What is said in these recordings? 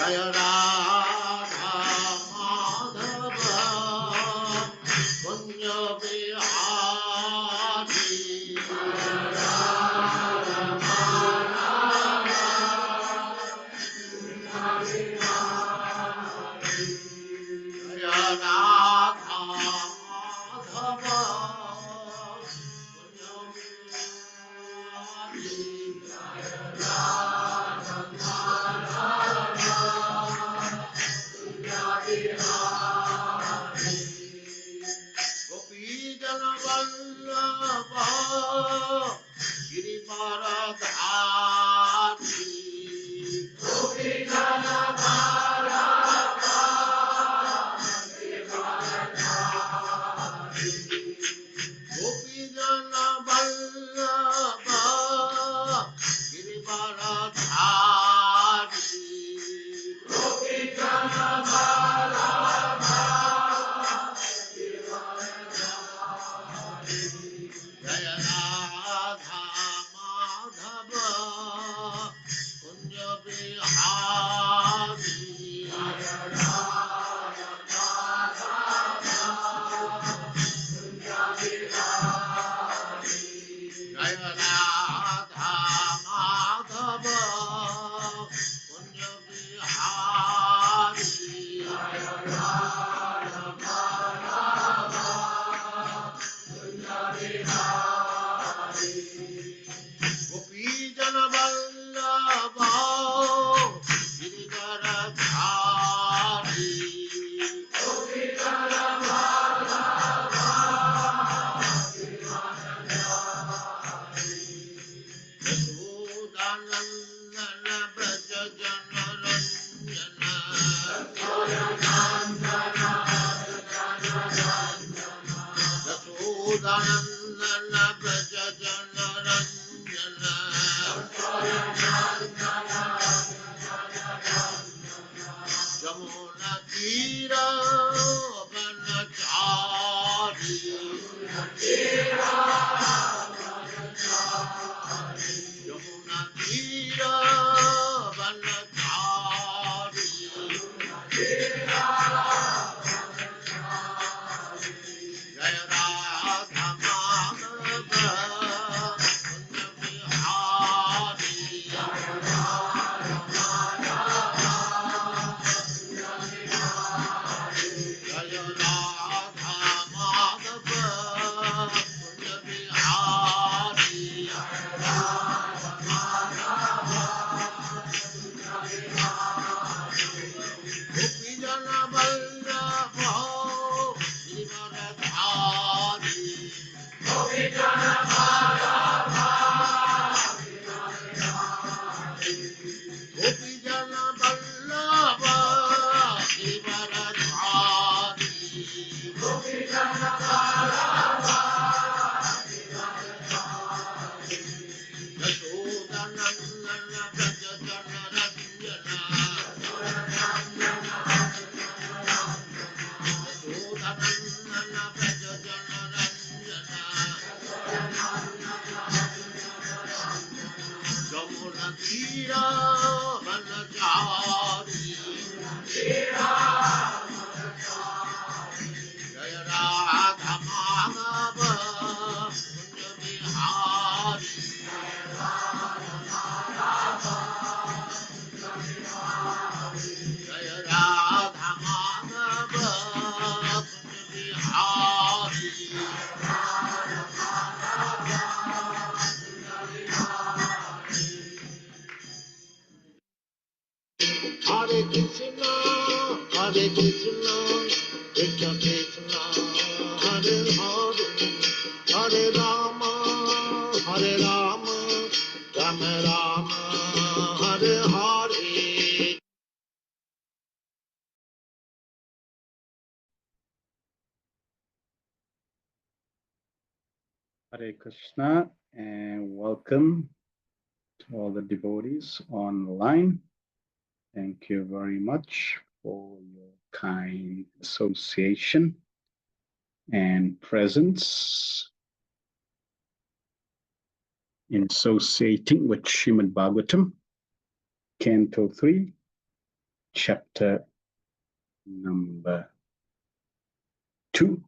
Jaya Radha Madhava Kunja Bihari Jaya Radha Madhava Kunja Bihari Jaya Radha Madhava Kunja Bihari Jaya Radha Gopi Jana Vallabha Girivaradhari Gopi Jana Vallabha Girivaradhari Gopi Jana Vallabha Girivaradhari Gopi Jana Vallabha Jaya Radha Madhava Kunja Bihari Jaya Radha Madhava Kunja Bihari Jaya Radha Madhava Kunja Bihari Jaya Radha Madhava Kunja Bihari Gopi Jana Vallabha Girivaradhari Gopi Jana Vallabha Girivaradhari Yashodanandana Braja Jana Ranjana Yashodanandana Braja Jana Yashodanandana Braja Jana Ranjana Jamuna Tira Vanachari Jamuna Tira Vanachari Jaya Radha Madhava Kunja Bihari Jaya Radha Madhava Jaya Radha Madhava Kunja Bihari Jaya Radha Madhava Gopi Jana Vallabha Girivaradhari Gopi Jana Vallabha Gopi Jana Vallabha Girivaradhari Gopi Jana Vallabha Yashodanandana Braja Jana Ranjana Yashodanandana Braja Jana Ranjana Jamuna Tira Vanachari Jaya Radha Madhava Kunja Bihari Jaya Radha Madhava Kunja Bihari Hare Krishna, Krishna Krishna, Hare Hare, Hare Rama, Rama Rama, Hare Hare. Hare Krishna and welcome to all the devotees online. Thank you very much for your kind association and presence in associating with Srimad Bhagavatam Canto 3, chapter number 2,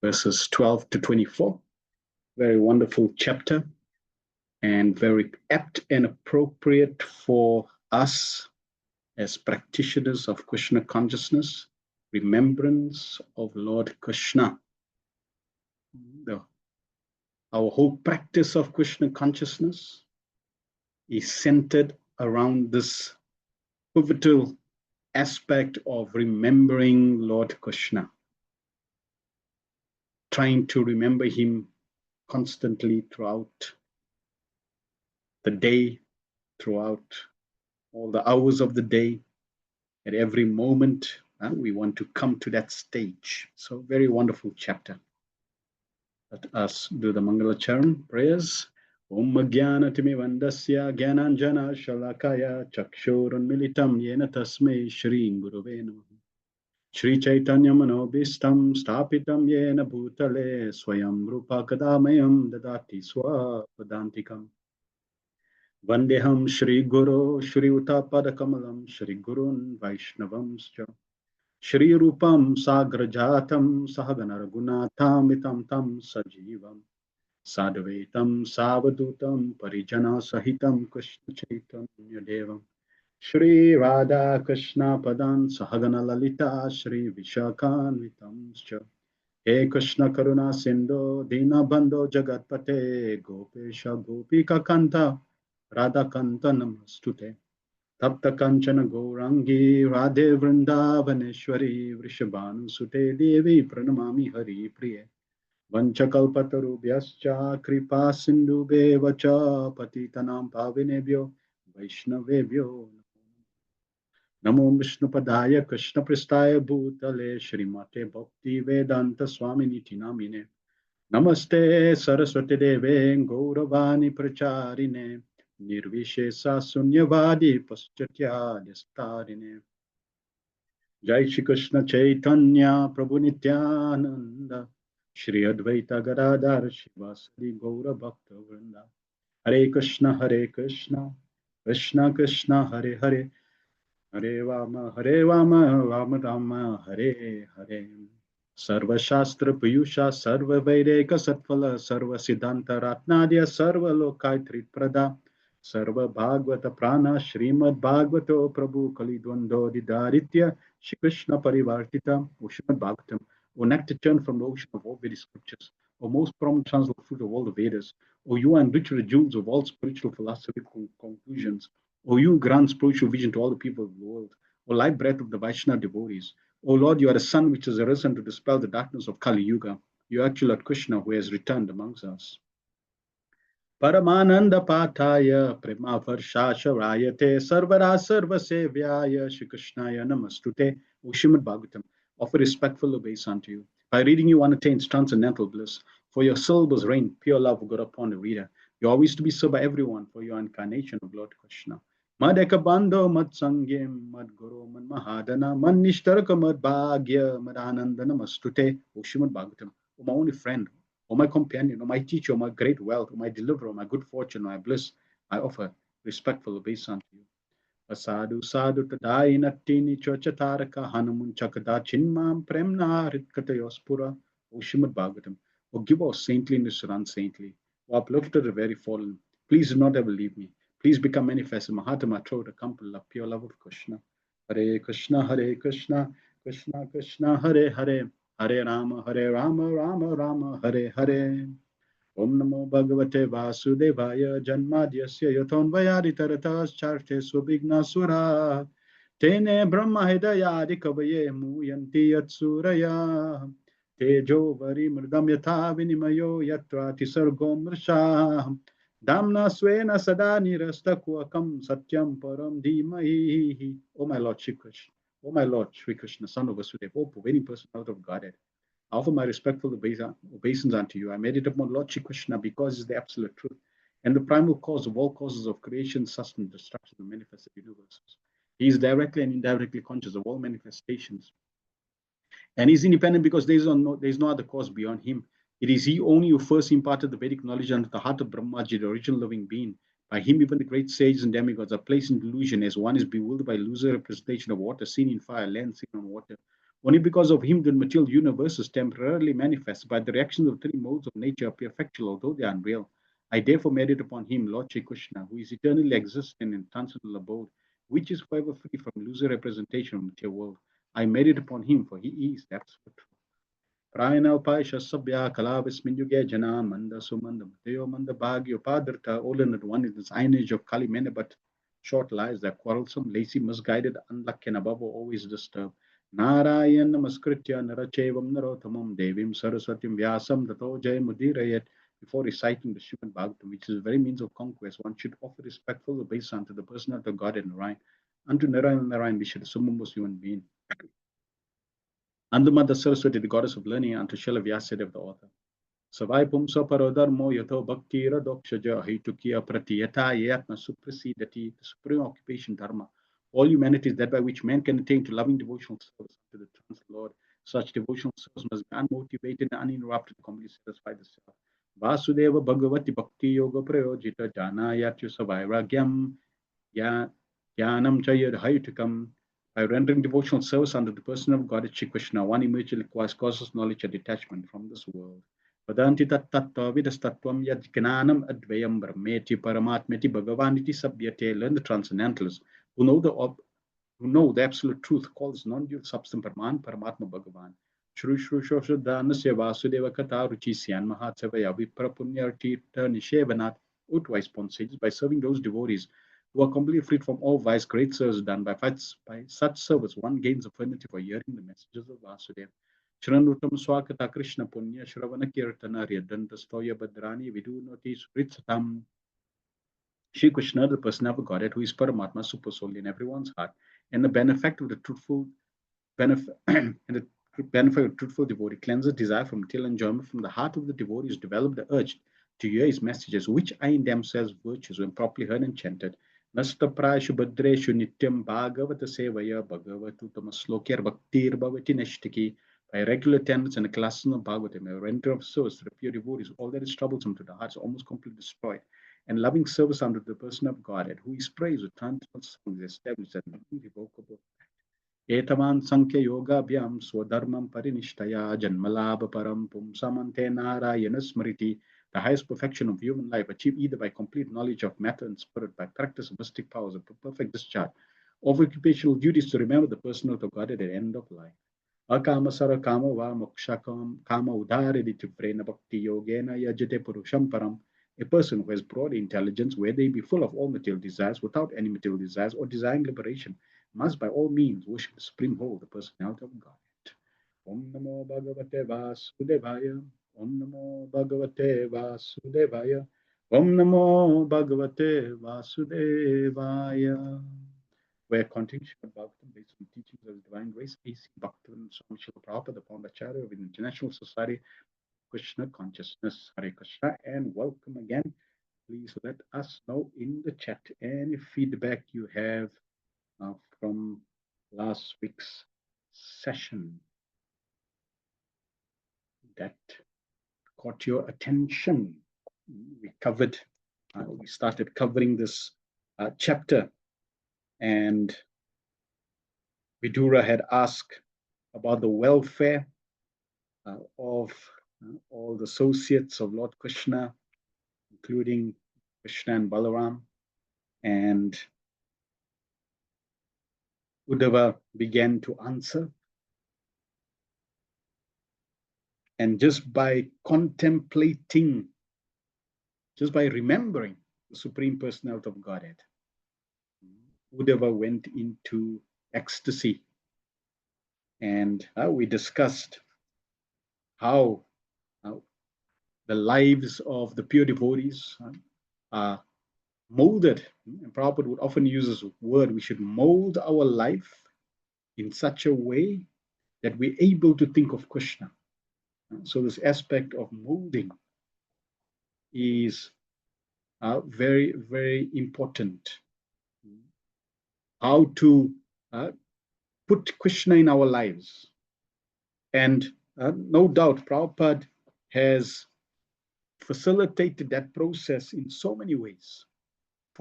verses 12 to 24. Very wonderful chapter and very apt and appropriate for us as practitioners of Krishna consciousness, remembrance of Lord Krishna. Our whole practice of Krishna consciousness is centered around this pivotal aspect of remembering Lord Krishna, trying to remember him constantly throughout the day, throughout all the hours of the day, at every moment. We want to come to that stage. So very wonderful chapter. Let us do the Mangala Charan prayers. Om Jnana Timivandasya Jnananjana Shalakaya Chakshurun Militam Yena Tasmei Shri Guruve Namaha. Shri Chaitanya Manobhistam Stapitam Yena Bhutale Swayam Rupa Kadamayam Dadati Swapadantikam. Vandeham Shri Guru Shri Utapada Kamalam Shri Gurun Vaishnavamscha Shri Rupam Sagrajatam Sahagana Raghunatamitam Tam Sajivam Sadvaitam Savadutam Parijana Sahitam Krishna Chaitanya Devam Shri Radha Krishna Padan Sahagana Lalita Shri Vishakhanvitamscha He Krishna Karuna Sindhu Dina Bandho Jagatpate Gopesha Gopika Kanta Radha Kanta Namastute Tapta Kanchana Gourangi Radhe Vrindavaneshwari Vrishabhanu Sute Devi Pranamami Hari Priye Vanchakalpatarubhyascha Kripa Sindhubevacha Patitanam Pavinebhyo Vaishnavebhyo Namo Vishnupadaya Krishna Pristaya Bhutale Srimate Bhakti Vedanta Swami Niti Namine Namaste Saraswati Deve Gauravani Pracharine Nirvishesa Sunyavadi Paschatya Distarine Jai Shri Krishna Chaitanya Prabhu Nityananda Shri Advaita Gadadhar Shivasadi Gaura Bhakta Vrinda Hare Krishna Krishna Krishna Hare Hare Hare Rama Rama Rama Hare Hare Sarva Shastra Piyusha Sarva Vaireka Satphala Sarva Siddhanta Ratnadya Sarva Lokai Prada Sarva Bhagavata Prana Srimad Bhagavato Prabhu Kalidwando Didaritya Shri Krishna Parivartita O Srimad Bhagavatam, O nectar churned from the ocean of all Vedic scriptures, O most prominent translated fruit of all the Vedas, O you enrich the jewels of all spiritual philosophical conclusions, O you grant spiritual vision to all the people of the world, O light breath of the Vaishnava devotees, O Lord, you are the sun which has arisen to dispel the darkness of Kali Yuga. You are actually Lord Krishna who has returned amongst us. Paramananda Pataya Prema Varshasha Rayate Sarvara Sarva Sevyaya Shri Krishnaya Namastute. O Srimad Bhagavatam, offer respectful obeisance unto you. By reading you one attains transcendental bliss. For your syllables rain pure love of God upon the reader. You are always to be served by everyone for your incarnation of Lord Krishna. Madeka Bando Mad Sangyam Mad Guru Mad Mahadana Mad Nishtaraka Mad Bhagya Mad Ananda Namastute. O Srimad Bhagavatam, O my only friend, O my companion, O my teacher, O my great wealth, O my deliverer, O my good fortune, O my bliss, I offer respectful obeisance to you. Asadu sadhu tadai natini chochataraka hanumun chakada chinmam premna ritkatayospura. O Srimad Bhagavatam, O give us saintliness or unsaintly, O uplifted the very fallen, please do not ever leave me. Please become manifest in my heart and my throat, a company of pure love of Krishna. Hare Krishna, Krishna Krishna, Hare Hare, Hare Rama, Rama Rama, Hare Hare. Om Namo Bhagavate Vasudevaya Janmadhyasya Yathonvayadi Taratas Charte Swabhigna Sura Tene Brahma Hidayadi Kavaye Muyanti Yatsuraya Tejo Vari Mridam Yatha Vinimayo Yatra Tisargom Mrsha Damna Swena Sada Nirastakwakam Satyam Param Dhimahi. O my Lord Shri Krishna, O my Lord Shri Krishna, son of Vasudeva, O prevailing person out of Godhead, I offer my respectful obeisance unto you. I meditate upon Lord Shri Krishna because he is the absolute truth and the primal cause of all causes of creation, sustenance, destruction, and manifested universes. He is directly and indirectly conscious of all manifestations. And he is independent because there is no other cause beyond him. It is he only who first imparted the Vedic knowledge unto the heart of Brahmaji, the original living being, By him, even the great sages and demigods are placed in delusion, as one is bewildered by illusory representation of water seen in fire, land seen on water. Only because of him do material universes temporarily manifest. By the reactions of three modes of nature appear factual, although they are unreal. I therefore meditate upon him, Lord Shri Krishna, who is eternally existent in transcendental abode, which is forever free from illusory representation of material world. I meditate upon him, for he is the absolute truth. Prayanalpai Shasabya Kalavismin Yuge Jana Manda Sumanda Deo Manda Bhagyo Padarta, all in one in this iron age of Kali many but short lives, they're quarrelsome, lazy, misguided, unlucky, and above all always disturbed. Narayan Namaskritya Narachevam Narotamam Devim Saraswatim Vyasam Tato Jay Mudirayat. Before reciting the Srimad Bhagavatam, which is the very means of conquest, one should offer respectful obeisance to the personality of God and Narayan. Unto Narayan Narayan, we should assume most human being. Unto Mother Saraswati, the goddess of learning, unto Srila Vyasadeva, the author. Savai pumsa parodharmo yato bhakti radokshaja haitukiya pratiyata yatna suprasidati, the supreme occupation dharma. All humanity is that by which man can attain to loving devotional service to the trans Lord. Such devotional service must be unmotivated and uninterrupted to completely satisfy the self. Vasudeva Bhagavati Bhakti Yoga Prayojita Jana Yatyu Savairagyam Jnanam Chayad Hayutikam. By rendering devotional service under the person of God, Shri Krishna, one immediately acquires causes knowledge and detachment from this world. Vadanti tattva vidastatvam yad gnanam advayam brahmeti paramatmeti bhagavaniti sabhyate. Learn the transcendentalists who know the absolute truth, calls non-dual substance Brahman, Paramatma Bhagavan. Shru Shru Shoshadanasya Vasudeva Kata Ruchi Syan Mahatsavaya Vipra Punyartirtha Nishevanat. Utwise sages, by serving those devotees who are completely freed from all vice, great service done. By such service, one gains affinity for hearing the messages of Vasudeva. Shranutam Swakata Krishna Punya Shravana Kirtana Ryadanta Stoya Badrani Vidunoti Suritsatam. Shri Krishna, the person of Godhead, who is Paramatma, super soul in everyone's heart, and the benefit of the truthful benefit and the benefit of truthful devotee cleanses desire from material enjoyment from the heart of the devotee is developed the urge to hear his messages, which are in themselves virtues when properly heard and chanted. Nasta prashu badreshu nityam bhagavata sevaya bhagavatu tamaslokir bhaktir bhavati nashtiki. By regular attendance and the classes of Bhagavatam, a render of service to the pure devotees, all that is troublesome to the heart is almost completely destroyed. And loving service unto the person of Godhead, who is praised with transcendental songs, established as an irrevocable Etaman Sankhya Yoga Bhyam Swadharmam Parinishtaya Janmalabha Param Pumsamante Narayana Smriti. The highest perfection of human life achieved either by complete knowledge of matter and spirit, by practice of mystic powers, or perfect discharge of occupational duties to remember the personality of God at the end of life. Akama Sara Kama Va Moksha Kama Udariditi Vrena Bhakti Yogena Yajate Purusham Param. A person who has broad intelligence, whether they be full of all material desires, without any material desires, or desiring liberation, must by all means worship the supreme whole, the personality of God. Om Namo Bhagavate Vasudevaya. Om Namo Bhagavate Vasudevaya. Om Namo Bhagavate Vasudevaya. We're continuing Srimad Bhagavatam based on teachings of Divine Grace, A.C. Bhaktivedanta Swami Srila Prabhupada, the founder Acharya of the International Society of Krishna Consciousness. Hare Krishna, and welcome again. Please let us know in the chat any feedback you have from last week's session that caught your attention. We started covering this chapter, and Vidura had asked about the welfare of all the associates of Lord Krishna, including Krishna and Balaram, and Uddhava began to answer. And just by contemplating, just by remembering the Supreme Personality of Godhead, Uddhava went into ecstasy. And we discussed how the lives of the pure devotees are molded. And Prabhupada would often use this word, we should mold our life in such a way that we're able to think of Krishna. So this aspect of molding is very, very important. How to put Krishna in our lives. And no doubt, Prabhupada has facilitated that process in so many ways.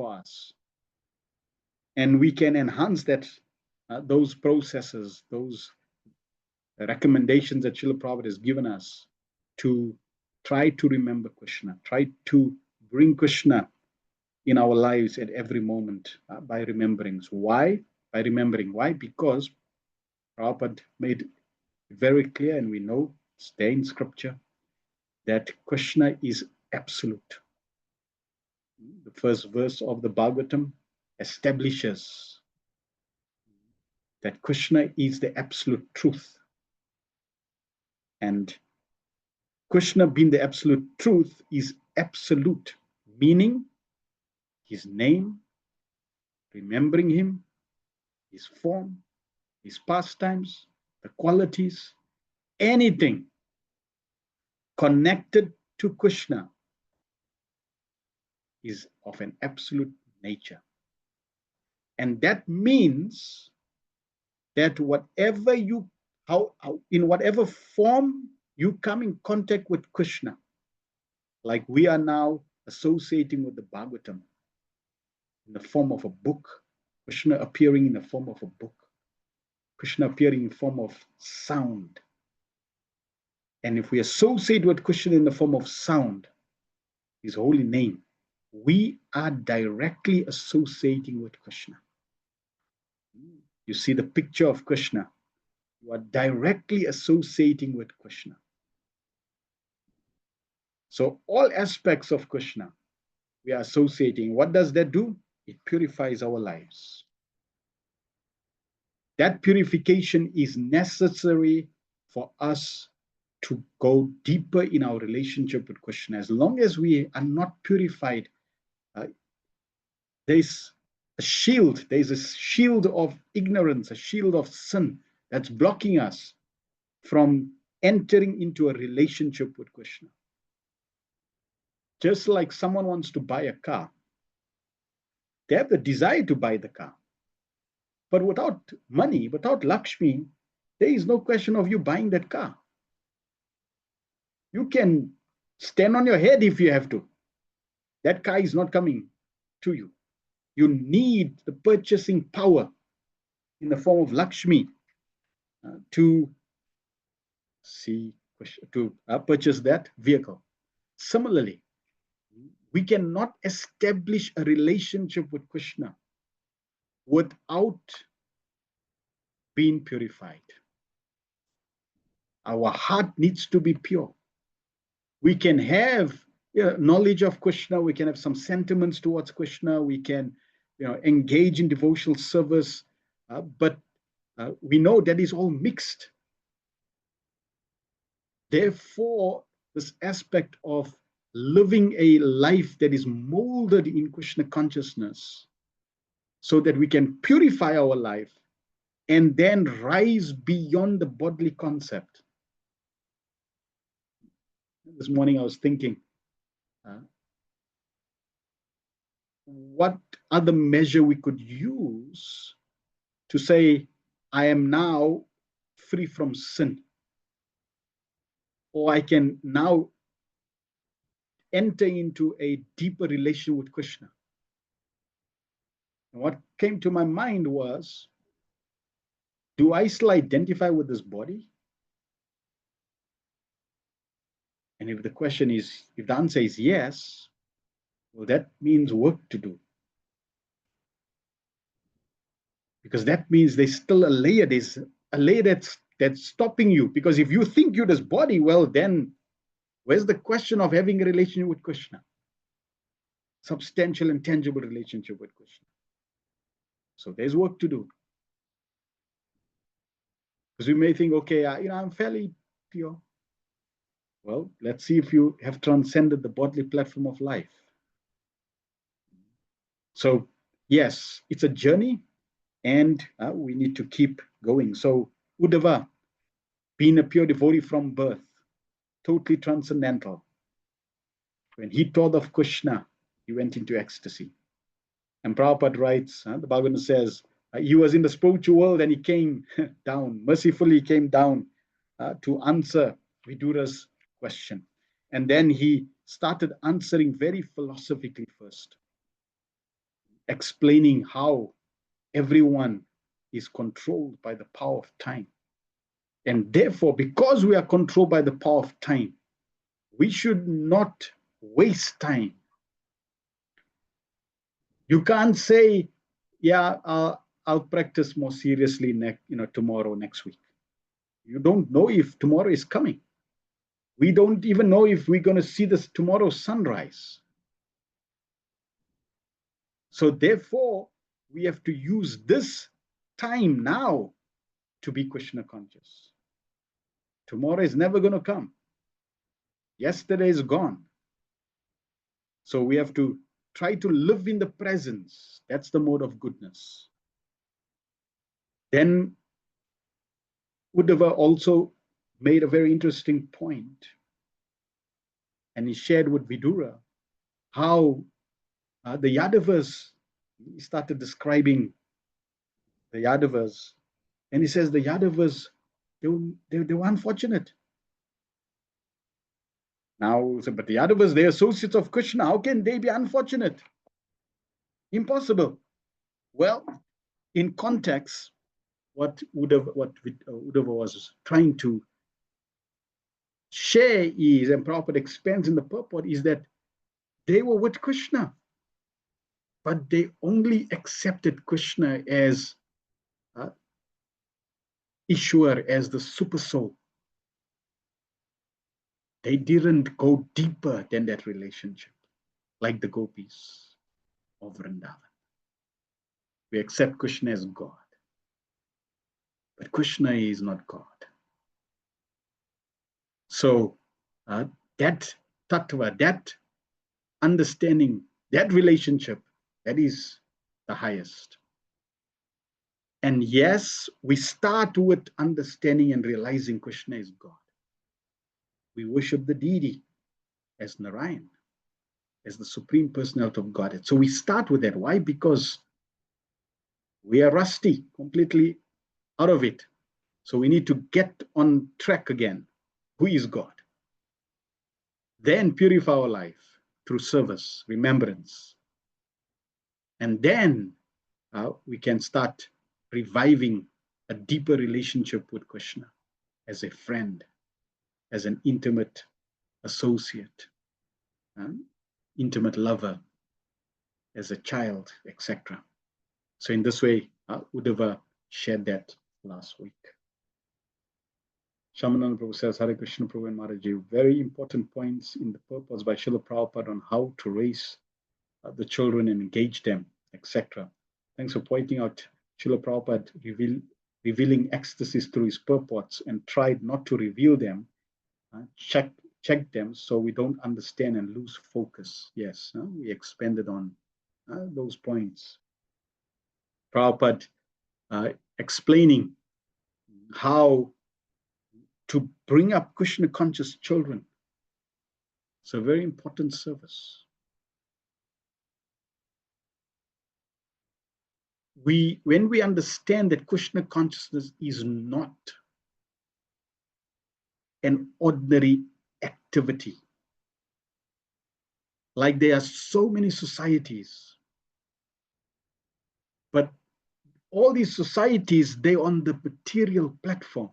for us. And we can enhance that, those processes, those recommendations that Srila Prabhupada has given us to try to remember Krishna, try to bring Krishna in our lives at every moment, by remembering. So why? By remembering. Why? Because Prabhupada made it very clear, and we know it's there in scripture, that Krishna is absolute. The first verse of the Bhagavatam establishes that Krishna is the absolute truth. And Krishna, being the absolute truth, is absolute, meaning his name, remembering him, his form, his pastimes, the qualities, anything connected to Krishna is of an absolute nature. And that means that whatever you, in whatever form you come in contact with Krishna, like we are now associating with the Bhagavatam in the form of a book, Krishna appearing in the form of a book, Krishna appearing in the form of sound. And if we associate with Krishna in the form of sound, his holy name, we are directly associating with Krishna. You see the picture of Krishna, you are directly associating with Krishna. So all aspects of Krishna, we are associating. What does that do? It purifies our lives. That purification is necessary for us to go deeper in our relationship with Krishna. As long as we are not purified, there's a shield of ignorance, a shield of sin that's blocking us from entering into a relationship with Krishna. Just like someone wants to buy a car, they have the desire to buy the car. But without money, without Lakshmi, there is no question of you buying that car. You can stand on your head if you have to. That car is not coming to you. You need the purchasing power in the form of Lakshmi to purchase that vehicle. Similarly, we cannot establish a relationship with Krishna without being purified. Our heart needs to be pure. We can have knowledge of Krishna, we can have some sentiments towards Krishna, we can engage in devotional service, but we know that is all mixed. Therefore, this aspect of living a life that is molded in Krishna consciousness, so that we can purify our life and then rise beyond the bodily concept. This morning I was thinking, what other measure we could use to say, I am now free from sin, or I can now enter into a deeper relation with Krishna. And what came to my mind was, do I still identify with this body? And if the answer is yes, well, that means work to do. Because that means there's still there's a layer that's stopping you. Because if you think you're this body, well, then where's the question of having a relationship with Krishna? Substantial and tangible relationship with Krishna. So there's work to do. Because we may think, okay, I'm fairly pure. Well, let's see if you have transcended the bodily platform of life. So yes, it's a journey, and we need to keep going. So Uddhava, being a pure devotee from birth, totally transcendental. When he thought of Krishna, he went into ecstasy. And Prabhupada writes, the Bhagavatam says, he was in the spiritual world and he came down, mercifully came down to answer Vidura's question. And then he started answering very philosophically first. explaining how everyone is controlled by the power of time. And therefore, because we are controlled by the power of time, we should not waste time. You can't say, yeah, I'll practice more seriously tomorrow, next week. You don't know if tomorrow is coming. We don't even know if we're going to see this tomorrow's sunrise. So therefore, we have to use this time now to be Krishna conscious. Tomorrow is never going to come. Yesterday is gone. So we have to try to live in the presence. That's the mode of goodness. Then Uddhava also made a very interesting point, and he shared with Vidura how the Yadavas, he started describing the Yadavas, and he says the Yadavas, they were unfortunate. Now, but the Yadavas, they're associates of Krishna. How can they be unfortunate? Impossible. Well, in context, what Uddhava was trying to share is, and Prabhupada expands in the purport, is that they were with Krishna, but they only accepted Krishna as Ishwar, as the super soul. They didn't go deeper than that relationship, like the gopis of Vrindavan. We accept Krishna as God, but Krishna is not God. So that tattva, that understanding, that relationship, that is the highest. And yes, we start with understanding and realizing Krishna is God. We worship the deity as Narayan, as the Supreme Personality of Godhead. So we start with that. Why? Because we are rusty, completely out of it. So we need to get on track again. Who is God? Then purify our life through service, remembrance. And then we can start reviving a deeper relationship with Krishna as a friend, as an intimate associate, intimate lover, as a child, etc. So in this way, Uddhava shared that last week. Shamananda Prabhu says, Hare Krishna Prabhu and Maharaji, very important points in the purpose by Srila Prabhupada on how to raise the children and engage them, etc. Thanks for pointing out Srila Prabhupada revealing ecstasies through his purports and tried not to reveal them, check them so we don't understand and lose focus. Yes, we expanded on those points. Prabhupada explaining how to bring up Krishna conscious children. It's a very important service. When we understand that Krishna consciousness is not an ordinary activity, like there are so many societies, but all these societies, they're on the material platform.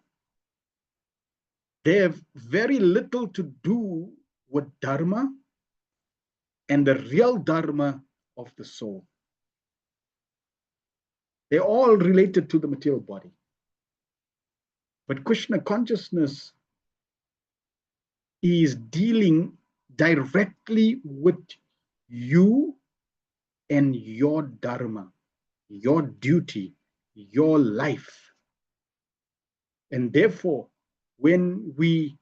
They have very little to do with dharma and the real dharma of the soul. They're all related to the material body. But Krishna consciousness is dealing directly with you and your dharma, your duty, your life. And therefore, when we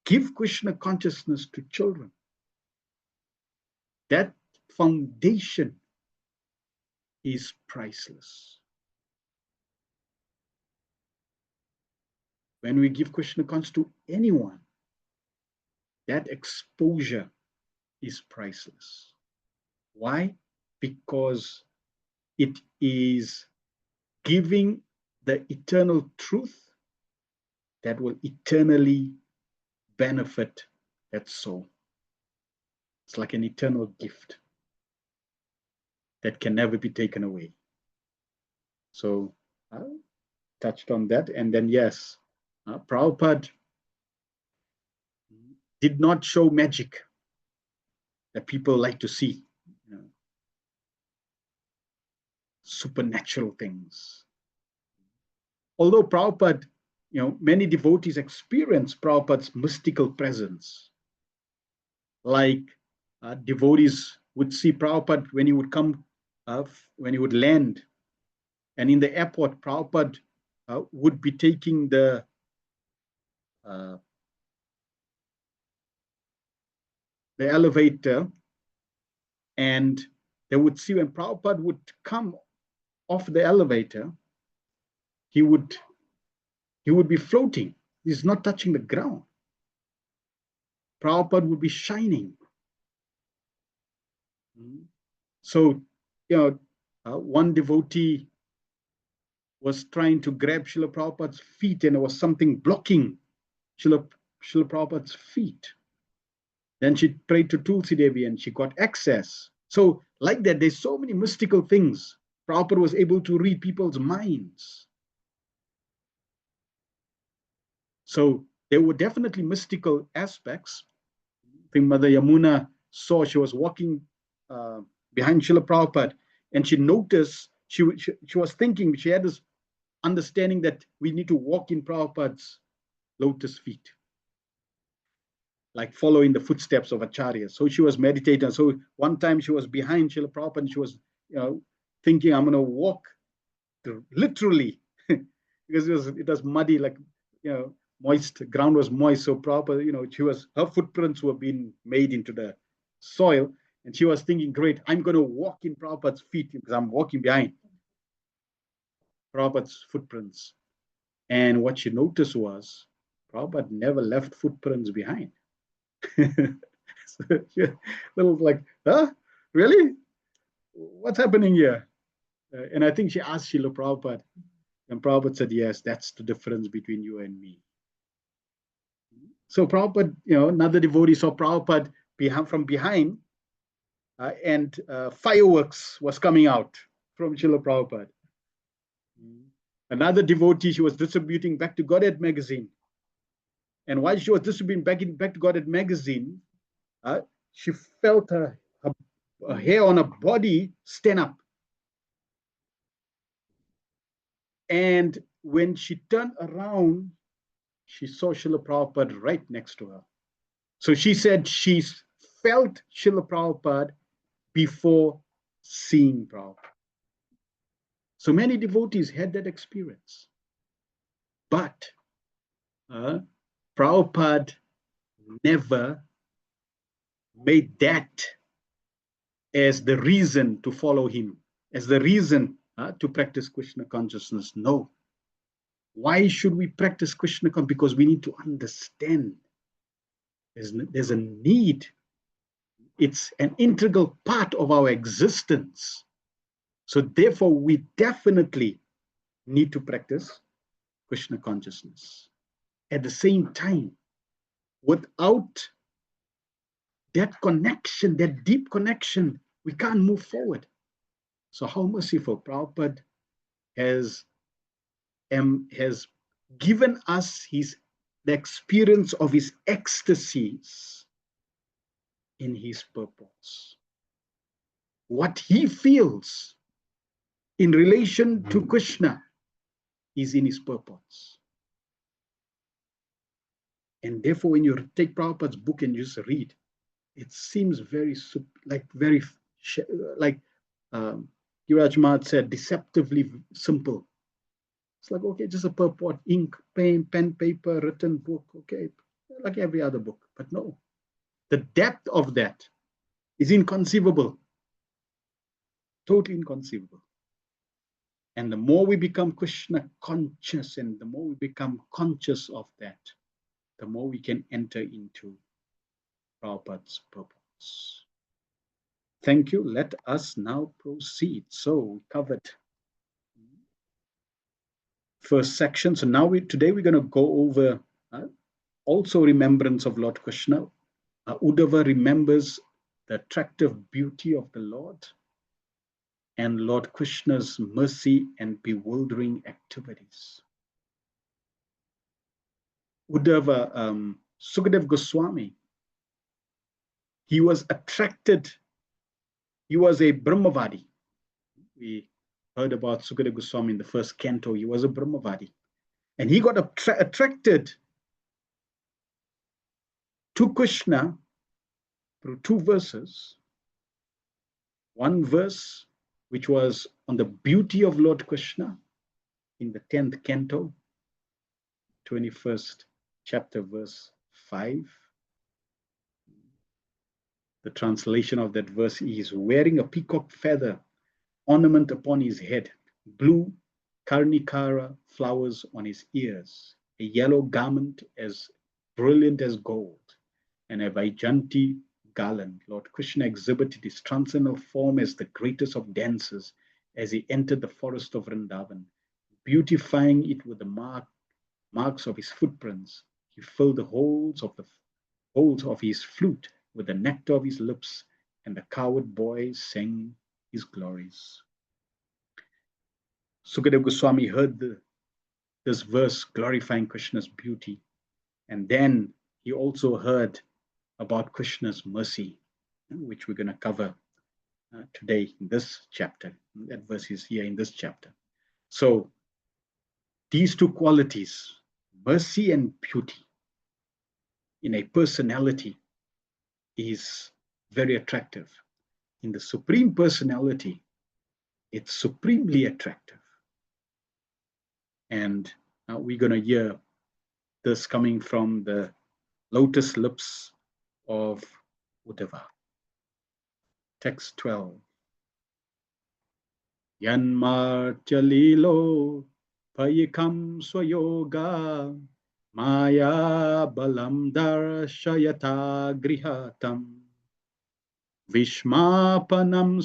give Krishna consciousness to children, that foundation is priceless. When we give Krishna consciousness to anyone, that exposure is priceless. Why? Because it is giving the eternal truth that will eternally benefit that soul. It's like an eternal gift. that can never be taken away. So I touched on that. And then, yes, Prabhupada did not show magic that people like to see, supernatural things. Although Prabhupada, many devotees experience Prabhupada's mystical presence. Like devotees would see Prabhupada when he would come, when he would land. And in the airport, Prabhupada would be taking the elevator, and they would see when Prabhupada would come off the elevator, he would be floating. He's not touching the ground. Prabhupada would be shining. So, one devotee was trying to grab Srila Prabhupada's feet, and there was something blocking Srila Prabhupada's feet. Then she prayed to Tulsi Devi and she got access. So like that, there's so many mystical things. Prabhupada was able to read people's minds. So there were definitely mystical aspects. I think Mother Yamuna saw, she was walking behind Srila Prabhupada, and she noticed, she was thinking, she had this understanding that we need to walk in Prabhupada's lotus feet, like following the footsteps of Acharya. So she was meditating. So one time she was behind Srila Prabhupada and she was thinking, I'm going to walk literally because it was muddy, like, moist, ground was moist. So Prabhupada, her footprints were being made into the soil. And she was thinking, great, I'm going to walk in Prabhupada's feet because I'm walking behind Prabhupada's footprints. And what she noticed was Prabhupada never left footprints behind. So little like, huh? Really? What's happening here? And I think she asked Srila Prabhupada, and Prabhupada said, yes, that's the difference between you and me. So Prabhupada, another devotee saw Prabhupada from behind, and fireworks was coming out from Srila Prabhupada. Another devotee, she was distributing Back to Godhead magazine. And while she was distributing Back to Godhead magazine, she felt her hair on her body stand up. And when she turned around, she saw Srila Prabhupada right next to her. So she said she felt Srila Prabhupada before seeing Prabhupada. So many devotees had that experience. But Prabhupada never made that as the reason to follow him, as the reason to practice Krishna consciousness. No. Why should we practice Krishna consciousness? Because we need to understand there's a need. It's an integral part of our existence. So therefore, we definitely need to practice Krishna consciousness. At the same time, without that connection, that deep connection, we can't move forward. So how merciful Prabhupada has given us the experience of his ecstasies in his purpose. What he feels in relation to Krishna is in his purpose. And therefore, when you take Prabhupada's book and you just read, it seems like Giriraj Maharaj said, deceptively simple. It's like, okay, just a purport, ink, pen, paper, written book, okay, like every other book. But no, the depth of that is inconceivable, totally inconceivable. And the more we become Krishna conscious and the more we become conscious of that, the more we can enter into Prabhupada's purpose. Thank you. Let us now proceed. So we covered first section. So now today we're going to go over also remembrance of Lord Krishna. Uddhava remembers the attractive beauty of the Lord. and Lord Krishna's mercy and bewildering activities. Uddhava, Sukadev Goswami, he was attracted, he was a Brahmavadi. We heard about Sukadev Goswami in the first canto. He was a Brahmavadi. And he got attracted to Krishna through two verses. One verse, which was on the beauty of Lord Krishna in the 10th canto, 21st chapter, verse 5. The translation of that verse is wearing a peacock feather ornament upon his head, blue karnikara flowers on his ears, a yellow garment as brilliant as gold, and a Vaijanti garland. Lord Krishna exhibited his transcendental form as the greatest of dancers as he entered the forest of Vrindavan, beautifying it with the marks of his footprints. He filled the holes of his flute with the nectar of his lips, and the cowherd boys sang his glories. Sukadev Goswami heard this verse glorifying Krishna's beauty, and then he also heard about Krishna's mercy, which we're going to cover today in this chapter. That verse is here in this chapter. So these two qualities, mercy and beauty, in a personality is very attractive. In the Supreme Personality, it's supremely attractive. And we're going to hear this coming from the lotus lips of Uddhava. Text 12. Yanmartyalilo payikam swayoga maya balam darshayata grihatam vishmapanam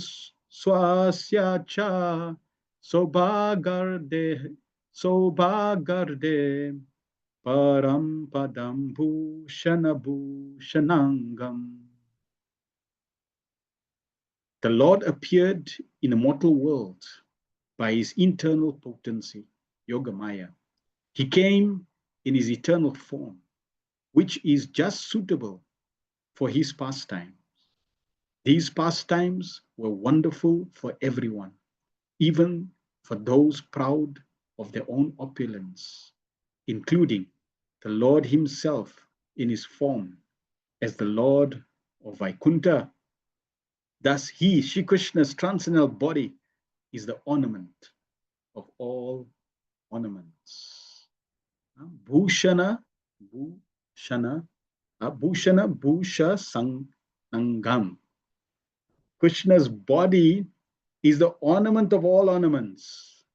swasya cha sobhagarde param padam bhushanangam. The Lord appeared in a mortal world by his internal potency, Yogamaya. He came in his eternal form, which is just suitable for his pastimes. These pastimes were wonderful for everyone, even for those proud of their own opulence, including the Lord himself in his form as the Lord of Vaikuntha. Thus he, Shri Krishna's transcendental body, is the ornament of all ornaments. Bhushana, Bhusha Sangam. Krishna's body is the ornament of all ornaments.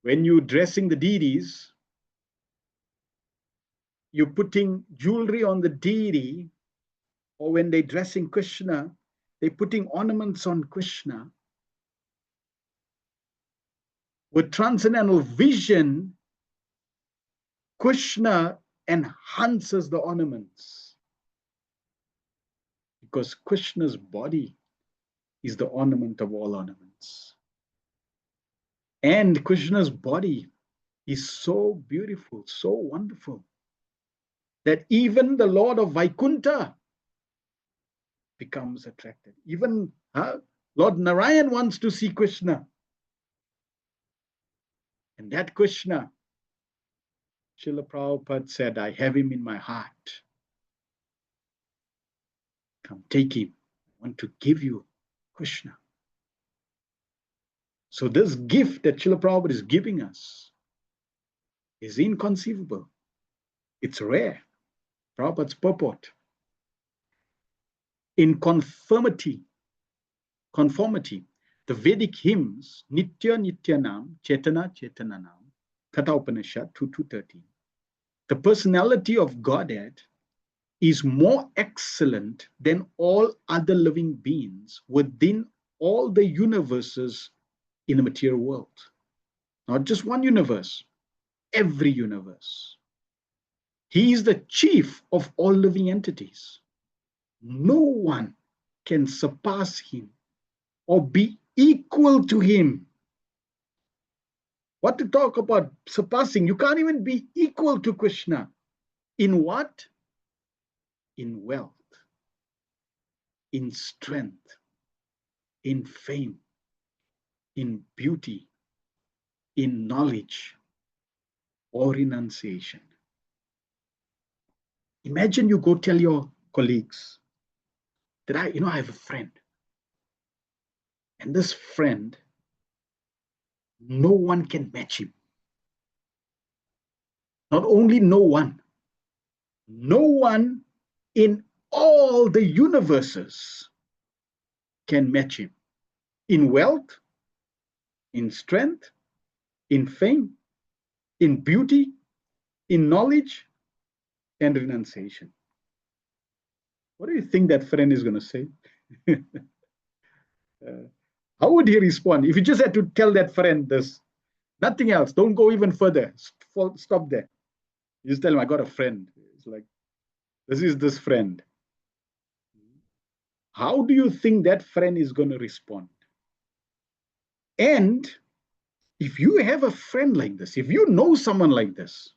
When you're dressing the deities, you're putting jewelry on the deity, or when they're dressing Krishna, they're putting ornaments on Krishna. With transcendental vision, Krishna enhances the ornaments, because Krishna's body is the ornament of all ornaments. And Krishna's body is so beautiful, so wonderful, that even the Lord of Vaikuntha becomes attracted. Even Lord Narayan wants to see Krishna. And that Krishna, Srila Prabhupada said, I have him in my heart. Come take him. I want to give you Krishna. So this gift that Srila Prabhupada is giving us is inconceivable. It's rare. Prabhupada's purport. In conformity, the Vedic hymns, Nitya Nityanam, Chetana Chetananam, Katha Upanishad 2.13. The personality of Godhead is more excellent than all other living beings within all the universes in the material world. Not just one universe, every universe. He is the chief of all living entities. No one can surpass him or be equal to him. What to talk about surpassing? You can't even be equal to Krishna. In what? In wealth, in strength, in fame, in beauty, in knowledge, or renunciation. Imagine you go tell your colleagues that I have a friend. And this friend, no one can match him. Not only no one in all the universes can match him in wealth, in strength, in fame, in beauty, in knowledge, and renunciation. What do you think that friend is going to say? How would he respond if you just had to tell that friend this? Nothing else. Don't go even further. Stop there. You just tell him, I got a friend. It's like, this is this friend. How do you think that friend is going to respond? And if you have a friend like this, if you know someone like this,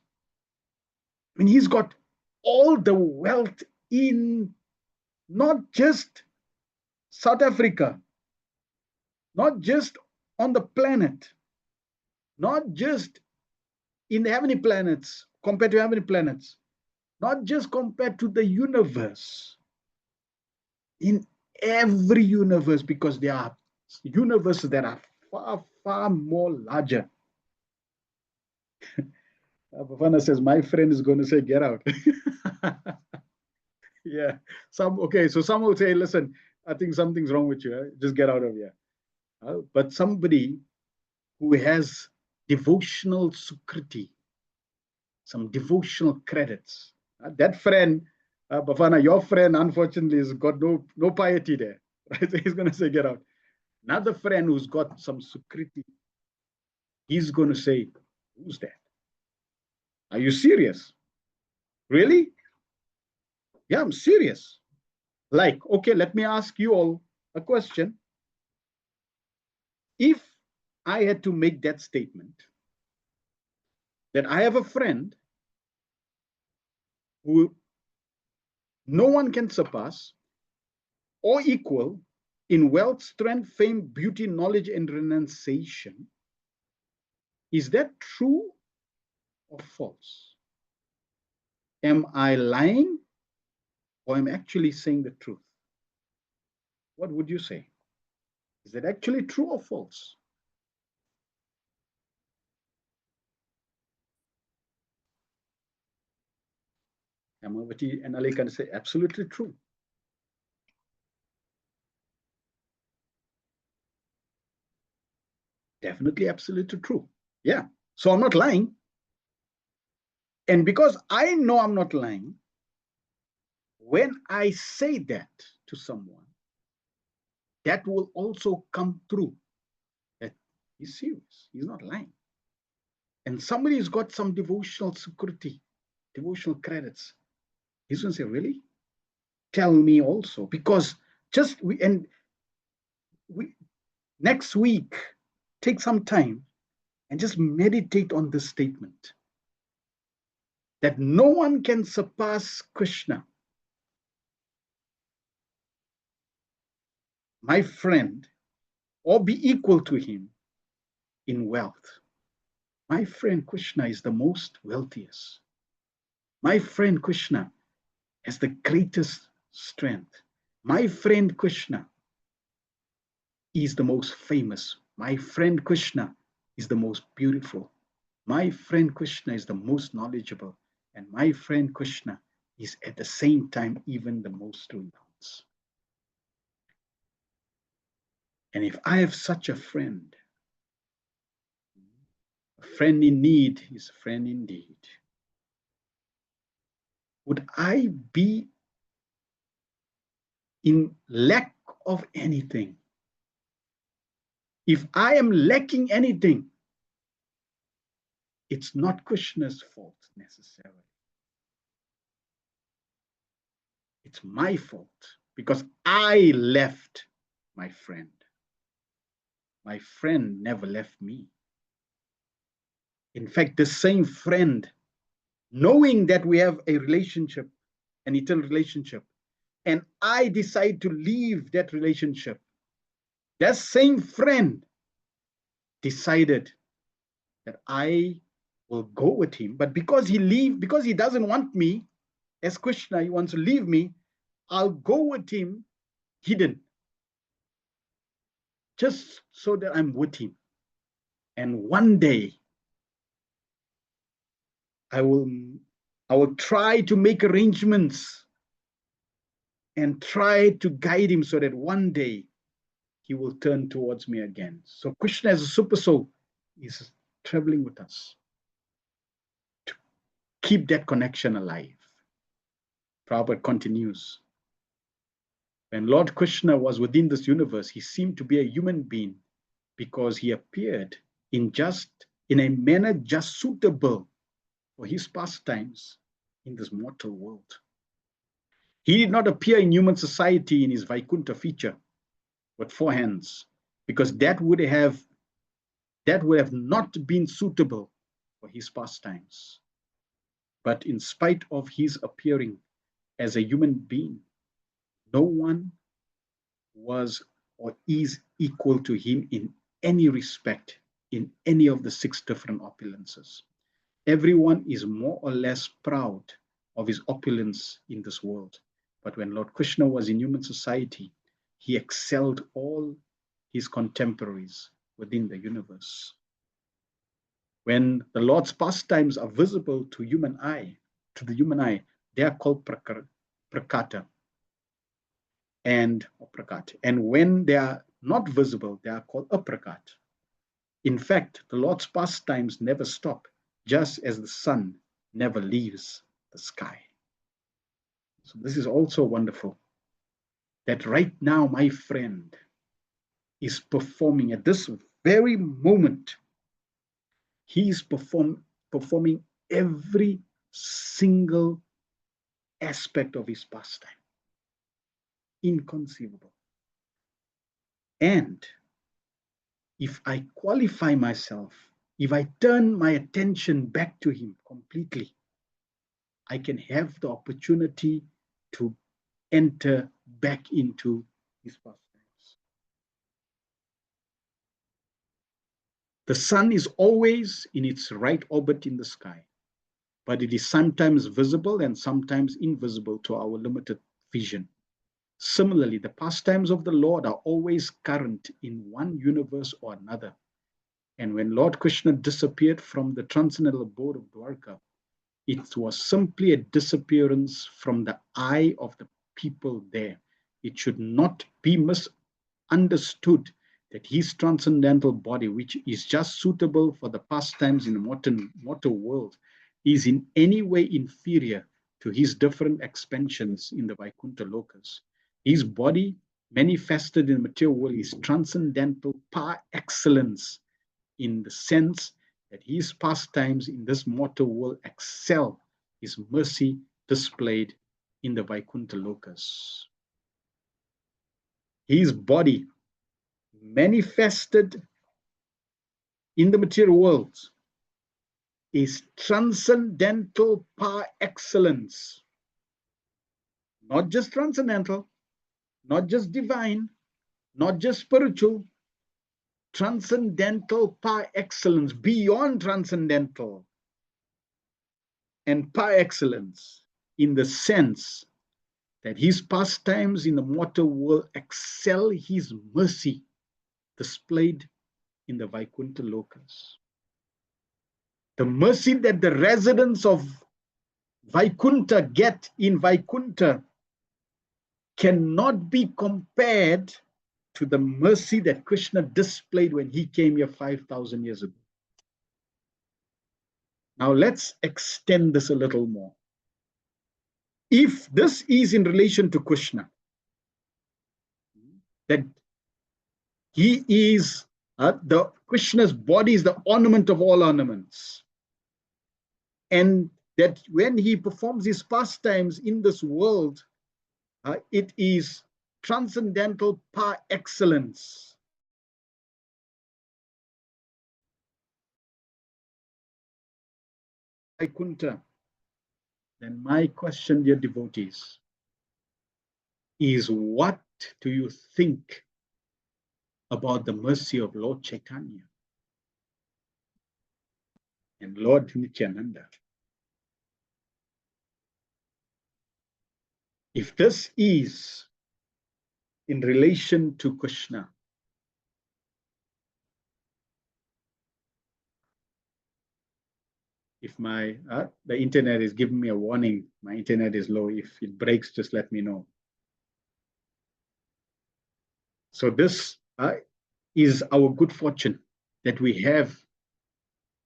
I mean, he's got all the wealth in not just South Africa, not just on the planet, not just in how many planets, compared to how many planets, not just compared to the universe, in every universe, because there are universes that are far, far more larger. Bhavana says, my friend is going to say, get out. Yeah. So some will say, listen, I think something's wrong with you. Just get out of here. But somebody who has devotional sukriti, some devotional credits, that friend, Bhavana, your friend, unfortunately, has got no piety there. Right? So he's going to say, get out. Another friend who's got some sukriti, he's going to say, who's that? Are you serious? Really? Yeah, I'm serious. Like, okay, let me ask you all a question. If I had to make that statement, that I have a friend who no one can surpass or equal in wealth, strength, fame, beauty, knowledge, and renunciation, is that true or false? Am I lying or am I actually saying the truth? What would you say? Is that actually true or false? Amavati and Ali can say absolutely true. Definitely absolutely true. Yeah. So I'm not lying. And because I know I'm not lying, when I say that to someone, that will also come through that he's serious, he's not lying. And somebody's got some devotional security, devotional credits. He's going to say, really? Tell me also. Because next week, take some time and just meditate on this statement that no one can surpass Krishna. My friend, or be equal to him in wealth. My friend Krishna is the most wealthiest. My friend Krishna has the greatest strength. My friend Krishna is the most famous. My friend Krishna is the most beautiful. My friend Krishna is the most knowledgeable. And my friend Krishna is at the same time even the most renounced. And if I have such a friend in need is a friend indeed. Would I be in lack of anything? If I am lacking anything, it's not Krishna's fault necessarily. It's my fault because I left my friend. my friend never left me. In fact, the same friend, knowing that we have a relationship, an eternal relationship, and I decide to leave that relationship, that same friend decided that I will go with him. But because he doesn't want me, as Krishna, he wants to leave me, I'll go with him hidden, just so that I'm with him. And one day I will try to make arrangements and try to guide him so that one day he will turn towards me again. So Krishna as a super soul is traveling with us to keep that connection alive. Prabhupada continues. When Lord Krishna was within this universe, he seemed to be a human being because he appeared in a manner just suitable for his pastimes in this mortal world. He did not appear in human society in his Vaikuntha feature with 4 hands, because that would have not been suitable for his pastimes. But in spite of his appearing as a human being, no one was or is equal to him in any respect in any of the 6 different opulences. Everyone is more or less proud of his opulence in this world. But when Lord Krishna was in human society, he excelled all his contemporaries within the universe. When the Lord's pastimes are visible to the human eye, they are called prakata. And when they are not visible, they are called aprakat. In fact, the Lord's pastimes never stop, just as the sun never leaves the sky. So this is also wonderful, that right now my friend is performing at this very moment. He is performing every single aspect of his pastime. Inconceivable. And if I qualify myself, if I turn my attention back to him completely, I can have the opportunity to enter back into his pastimes. The sun is always in its right orbit in the sky, but it is sometimes visible and sometimes invisible to our limited vision. Similarly, the pastimes of the Lord are always current in one universe or another. And when Lord Krishna disappeared from the transcendental abode of Dwarka, it was simply a disappearance from the eye of the people there. It should not be misunderstood that his transcendental body, which is just suitable for the pastimes in the mortal world, is in any way inferior to his different expansions in the Vaikuntha lokas. His body manifested in the material world is transcendental par excellence, in the sense that his pastimes in this mortal world excel his mercy displayed in the Vaikuntha lokas. His body manifested in the material world is transcendental par excellence. Not just transcendental, not just divine, not just spiritual, transcendental par excellence, beyond transcendental and par excellence, in the sense that his pastimes in the mortal world excel his mercy displayed in the Vaikuntha lokas. The mercy that the residents of Vaikuntha get in Vaikuntha cannot be compared to the mercy that Krishna displayed when he came here 5,000 years ago. Now let's extend this a little more. If this is in relation to Krishna, that he is the Krishna's body is the ornament of all ornaments, and that when he performs his pastimes in this world, it is transcendental par excellence. Vaikuntha, then my question, dear devotees, is what do you think about the mercy of Lord Chaitanya and Lord Nityananda? If this is in relation to Krishna, if the internet is giving me a warning, my internet is low. If it breaks, just let me know. So this is our good fortune, that we have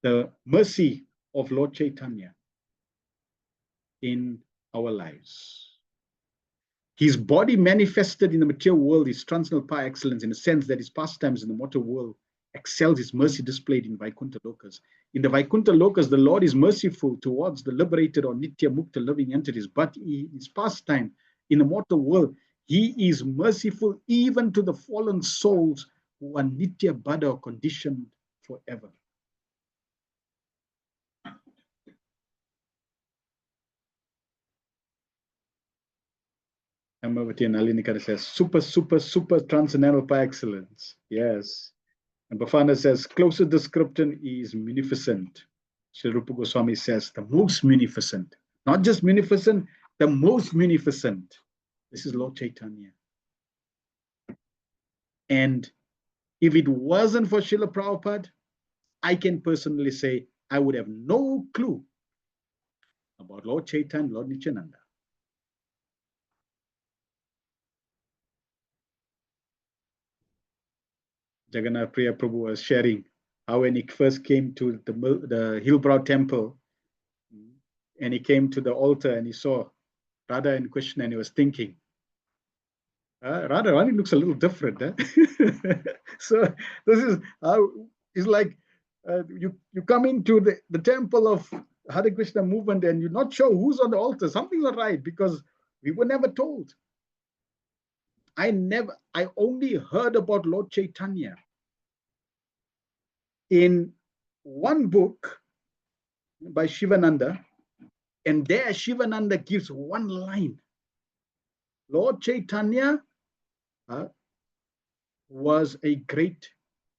the mercy of Lord Chaitanya in our lives. His body manifested in the material world is transcendental par excellence, in the sense that his pastimes in the mortal world excels his mercy displayed in Vaikuntha Lokas. In the Vaikuntha Lokas, the Lord is merciful towards the liberated or Nitya Mukta living entities, but in his pastime in the mortal world, he is merciful even to the fallen souls who are Nitya Bada or conditioned forever. Amavati and Alinika says, super transcendental par excellence. Yes. And Bafana says, closer description is munificent. Sri Rupa Goswami says, the most munificent. Not just munificent, the most munificent. This is Lord Chaitanya. And if it wasn't for Srila Prabhupada, I can personally say I would have no clue about Lord Chaitanya, Lord Nityananda. Jagannath Priya Prabhu was sharing how when he first came to the Hillbrow temple, and he came to the altar and he saw Radha and Krishna, and he was thinking, Radharani looks a little different. So this is how it's like you come into the temple of Hare Krishna movement and you're not sure who's on the altar. Something's not right, because we were never told. I only heard about Lord Chaitanya in one book by Shivananda, and there Shivananda gives one line. Lord Chaitanya was a great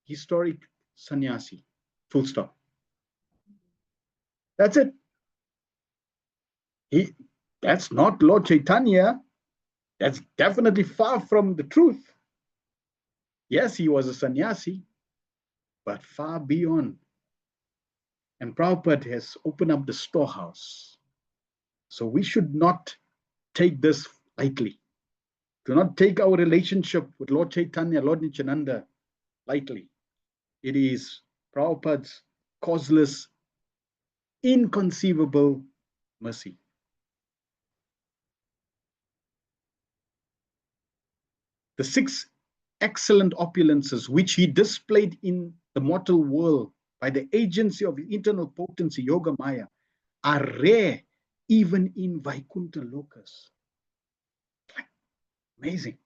historic sannyasi. Full stop. That's it. That's not Lord Chaitanya. That's definitely far from the truth. Yes, he was a sannyasi, but far beyond. And Prabhupada has opened up the storehouse. So we should not take this lightly. Do not take our relationship with Lord Chaitanya, Lord Nityananda lightly. It is Prabhupada's causeless, inconceivable mercy. The 6 excellent opulences which he displayed in the mortal world by the agency of his internal potency, Yoga Maya, are rare even in Vaikuntha Lokas. Amazing.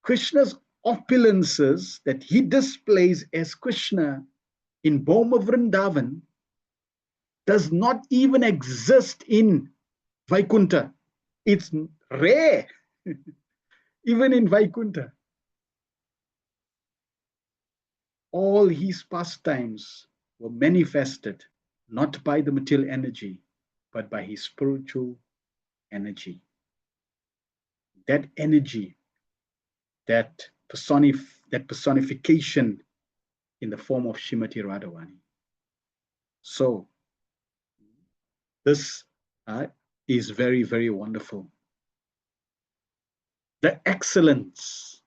Krishna's opulences that he displays as Krishna in Boma Vrindavan does not even exist in Vaikuntha. It's rare, even in Vaikuntha. All his pastimes were manifested not by the material energy, but by his spiritual energy. That energy, that personification in the form of Srimati Radharani. So, this is very, very wonderful. The excellence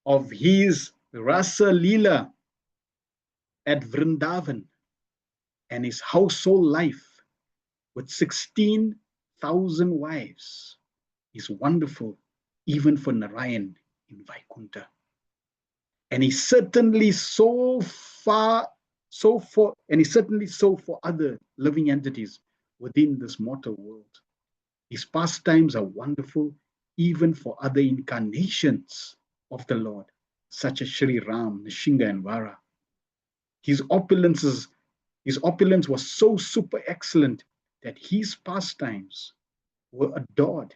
of his Rasa Leela at Vrindavan and his household life with 16,000 wives is wonderful, even for Narayan in Vaikuntha. And he's certainly so for other living entities within this mortal world. His pastimes are wonderful even for other incarnations of the Lord, such as Shri Ram, Nishinga, and Vara. His opulences His opulence was so super excellent that his pastimes were adored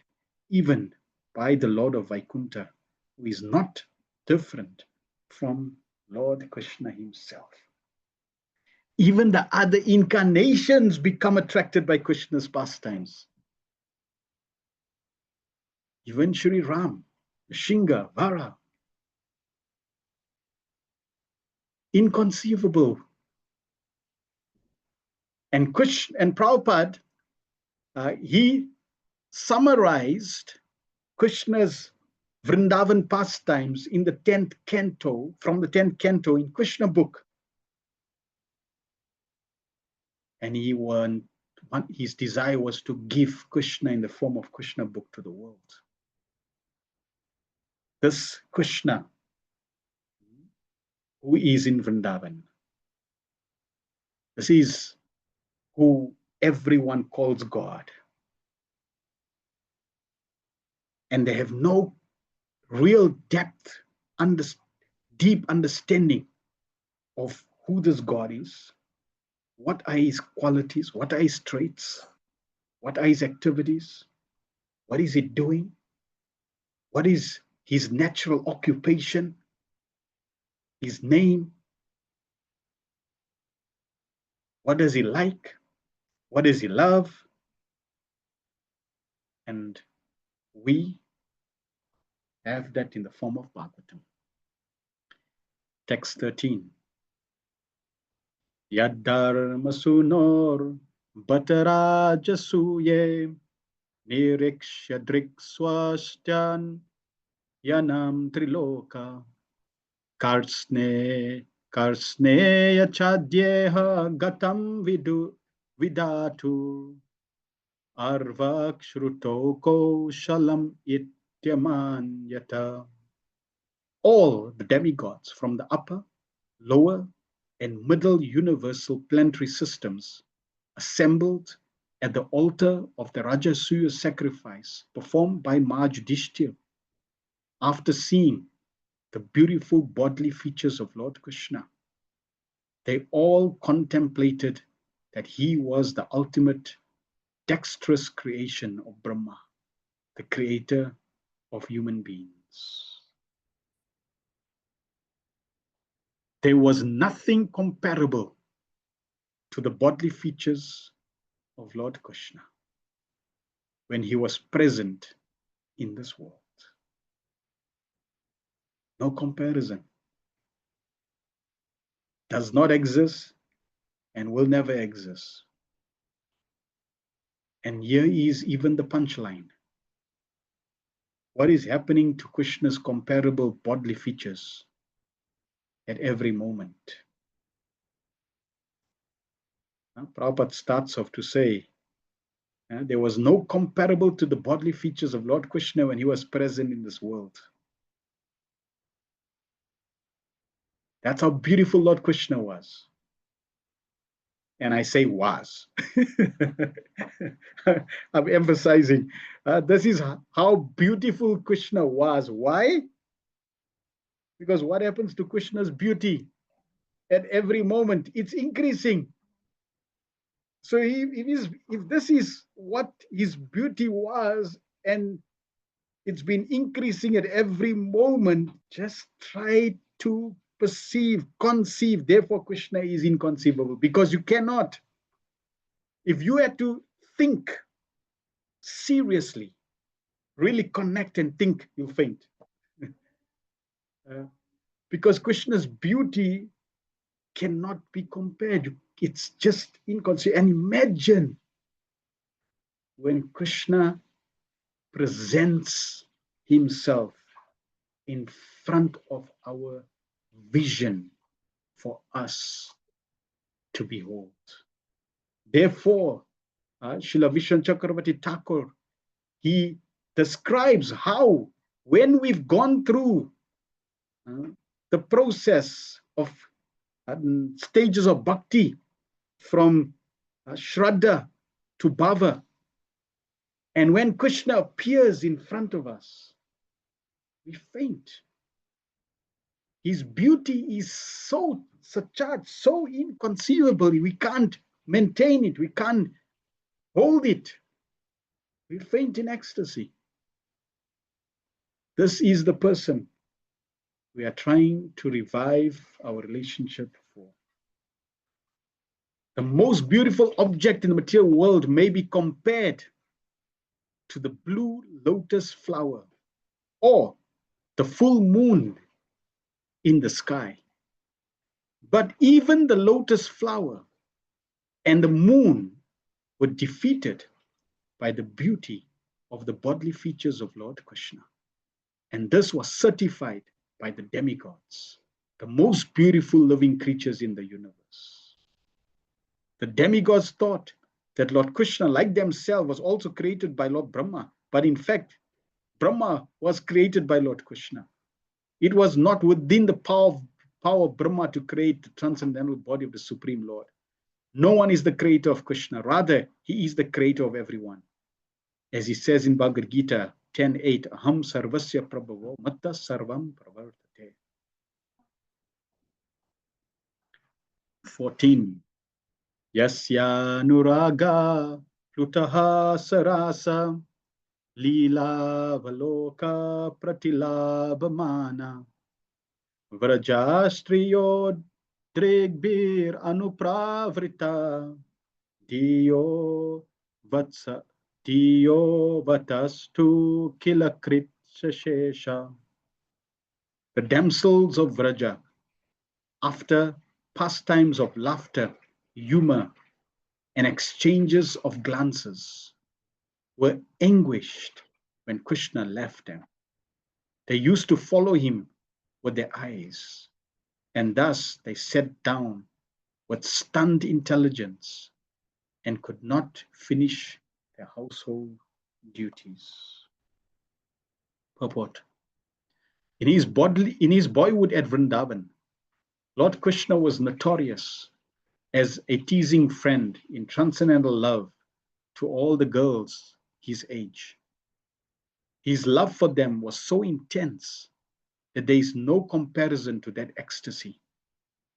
even by the Lord of Vaikuntha, who is not different from Lord Krishna himself. Even the other incarnations become attracted by Krishna's pastimes. Even Shri Ram, Shinga, Vara. Inconceivable. And Prabhupada, he summarized Krishna's Vrindavan pastimes in the 10th canto, from the 10th canto in Krishna book. And his desire was to give Krishna in the form of Krishna book to the world. This Krishna, who is in Vrindavan, this is who everyone calls God. And they have no real depth, deep understanding of who this God is, what are his qualities, what are his traits, what are his activities, what is he doing, what is his natural occupation, his name, what does he like, what does he love. And we have that in the form of Bhagavatam. Text 13. Yaddharma sunor Bhattarajasuye Nirikshya Drikswastyan Yanam Triloka Karsne Yachadyeha Gatam Vidatu Arvakshruto Shalam Ityaman Yata. All the demigods from the upper, lower, and middle universal planetary systems assembled at the altar of the Rajasuya sacrifice performed by Ma Yudhishthira after seeing the beautiful bodily features of Lord Krishna. They all contemplated that he was the ultimate dexterous creation of Brahma, the creator of human beings. There was nothing comparable to the bodily features of Lord Krishna when he was present in this world. No comparison. Does not exist and will never exist. And here is even the punchline. What is happening to Krishna's comparable bodily features at every moment? Prabhupada starts off to say, there was no comparable to the bodily features of Lord Krishna when he was present in this world. That's how beautiful Lord Krishna was. And I say was. I'm emphasizing. This is how beautiful Krishna was. Why? Because what happens to Krishna's beauty at every moment? It's increasing. So if this is what his beauty was, and it's been increasing at every moment, just try to conceive. Therefore, Krishna is inconceivable, because you cannot. If you had to think seriously, really connect and think, you'll faint. Because Krishna's beauty cannot be compared. It's just inconceivable. And imagine when Krishna presents himself in front of our vision for us to behold. Therefore, Srila Vishwan Chakravarti Thakur, he describes how, when we've gone through the process of stages of bhakti, from Shraddha to Bhava, and when Krishna appears in front of us, we faint. His beauty is so surcharged, so inconceivable. We can't maintain it. We can't hold it. We faint in ecstasy. This is the person we are trying to revive our relationship for. The most beautiful object in the material world may be compared to the blue lotus flower or the full moon in the sky. But even the lotus flower and the moon were defeated by the beauty of the bodily features of Lord Krishna. And this was certified by the demigods, the most beautiful living creatures in the universe. The demigods thought that Lord Krishna, like themselves, was also created by Lord Brahma. But in fact, Brahma was created by Lord Krishna. It was not within the power of Brahma to create the transcendental body of the Supreme Lord. No one is the creator of Krishna. Rather, he is the creator of everyone. As he says in Bhagavad Gita 10:8, Aham sarvasya prabhavo matta sarvam pravartate. 14. Yasya nuraga plutaha sarasa lila valoka pratilabhamana vrajastriyo dregbir anupravrita diyo vatsa diyo vatastu kilakrit shesha. The damsels of Vraja, after pastimes of laughter, humor, and exchanges of glances, were anguished when Krishna left them. They used to follow him with their eyes, and thus they sat down with stunned intelligence and could not finish their household duties. Purport. In his boyhood at Vrindavan, Lord Krishna was notorious as a teasing friend in transcendental love to all the girls his age. His love for them was so intense that there is no comparison to that ecstasy.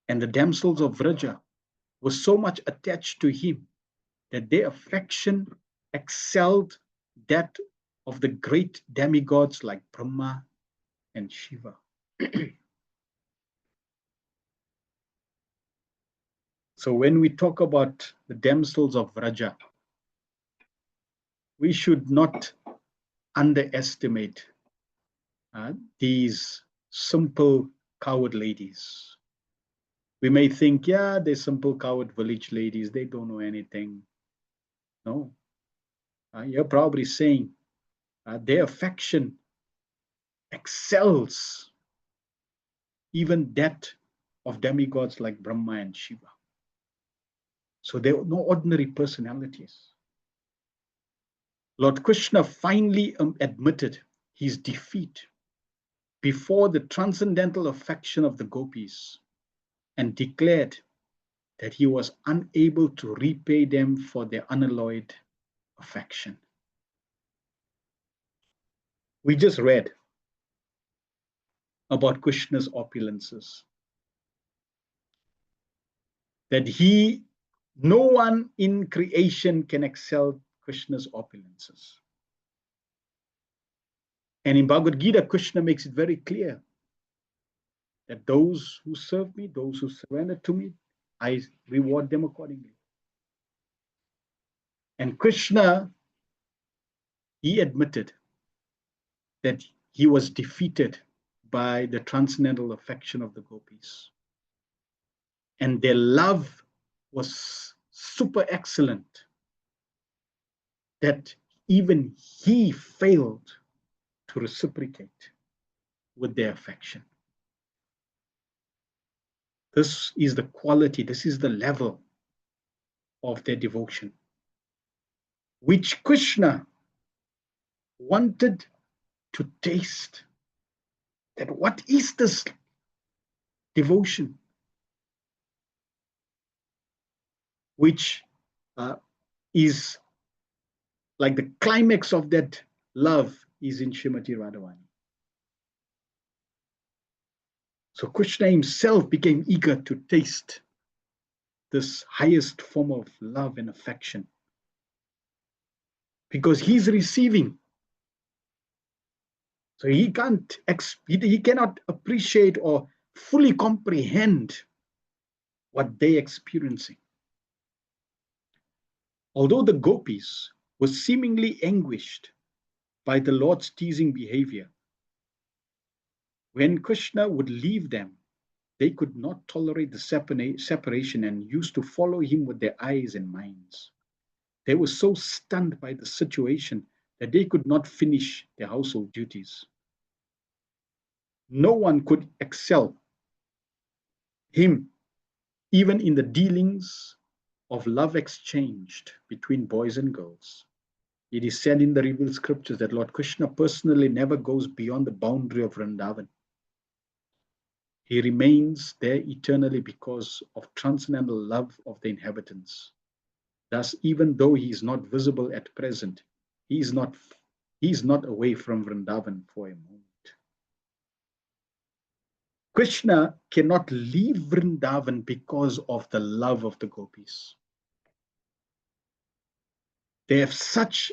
And the damsels of Vraja were so much attached to him that their affection excelled that of the great demigods like Brahma and Shiva. So when we talk about the damsels of Vraja, we should not underestimate these simple coward ladies. We may think, yeah, they're simple coward village ladies, they don't know anything. No, you're probably saying their affection excels even that of demigods like Brahma and Shiva. So they were no ordinary personalities. Lord Krishna finally admitted his defeat before the transcendental affection of the gopis and declared that he was unable to repay them for their unalloyed affection. We just read about Krishna's opulences, that no one in creation can excel Krishna's opulences. And in Bhagavad Gita, Krishna makes it very clear that those who serve me, those who surrender to me, I reward them accordingly. And Krishna, he admitted that he was defeated by the transcendental affection of the gopis. And their love was super excellent that even he failed to reciprocate with their affection. This is the quality, this is the level of their devotion, which Krishna wanted to taste. That what is this devotion? Which is like the climax of that love is in Srimati Radhavani. So Krishna himself became eager to taste this highest form of love and affection because he's receiving. So he cannot appreciate or fully comprehend what they're experiencing. Although the gopis were seemingly anguished by the Lord's teasing behavior, when Krishna would leave them, they could not tolerate the separation and used to follow him with their eyes and minds. They were so stunned by the situation that they could not finish their household duties. No one could excel him, even in the dealings of love exchanged between boys and girls. It is said in the revealed scriptures that Lord Krishna personally never goes beyond the boundary of Vrindavan. He remains there eternally because of transcendental love of the inhabitants. Thus, even though he is not visible at present, he is not away from Vrindavan for a moment. Krishna cannot leave Vrindavan because of the love of the gopis. They have such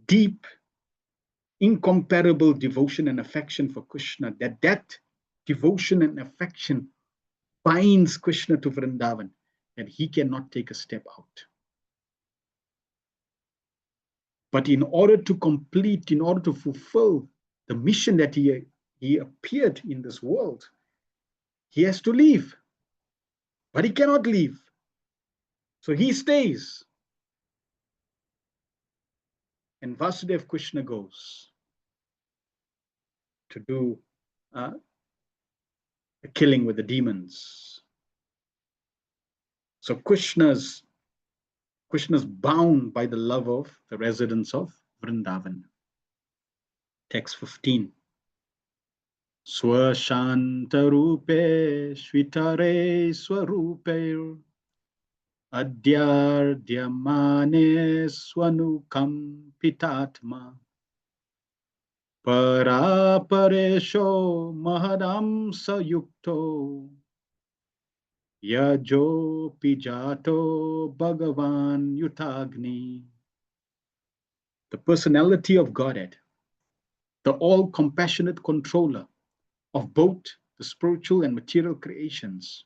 deep, incomparable devotion and affection for Krishna that devotion and affection binds Krishna to Vrindavan and he cannot take a step out. But in order to fulfill the mission that he appeared in this world, he has to leave. But he cannot leave. So he stays. And Vasudev Krishna goes to do a killing with the demons. So Krishna's bound by the love of the residents of Vrindavan. Text 15. Swashantarupe Shvitare Swarupe Adyardhyamane Swanukam Pitatma Paraparesho Mahadam Sayukto Yajo Pijato Bhagavan Yutagni. The personality of Godhead, the all-compassionate controller of both the spiritual and material creations,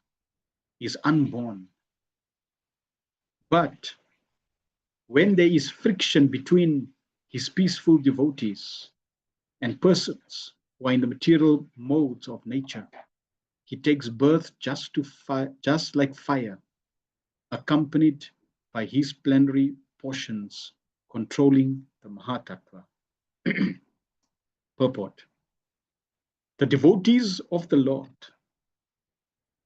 is unborn. But when there is friction between his peaceful devotees and persons who are in the material modes of nature, he takes birth just like fire, accompanied by his plenary portions controlling the Mahatattva. Purport. The devotees of the Lord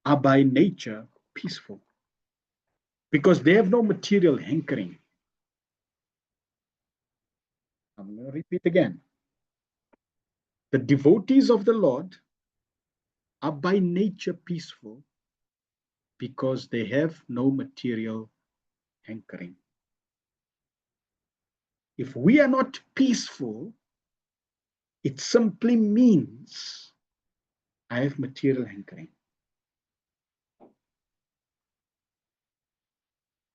are by nature peaceful because they have no material hankering. I'm going to repeat again. The devotees of the Lord are by nature peaceful because they have no material hankering. If we are not peaceful, it simply means I have material hankering.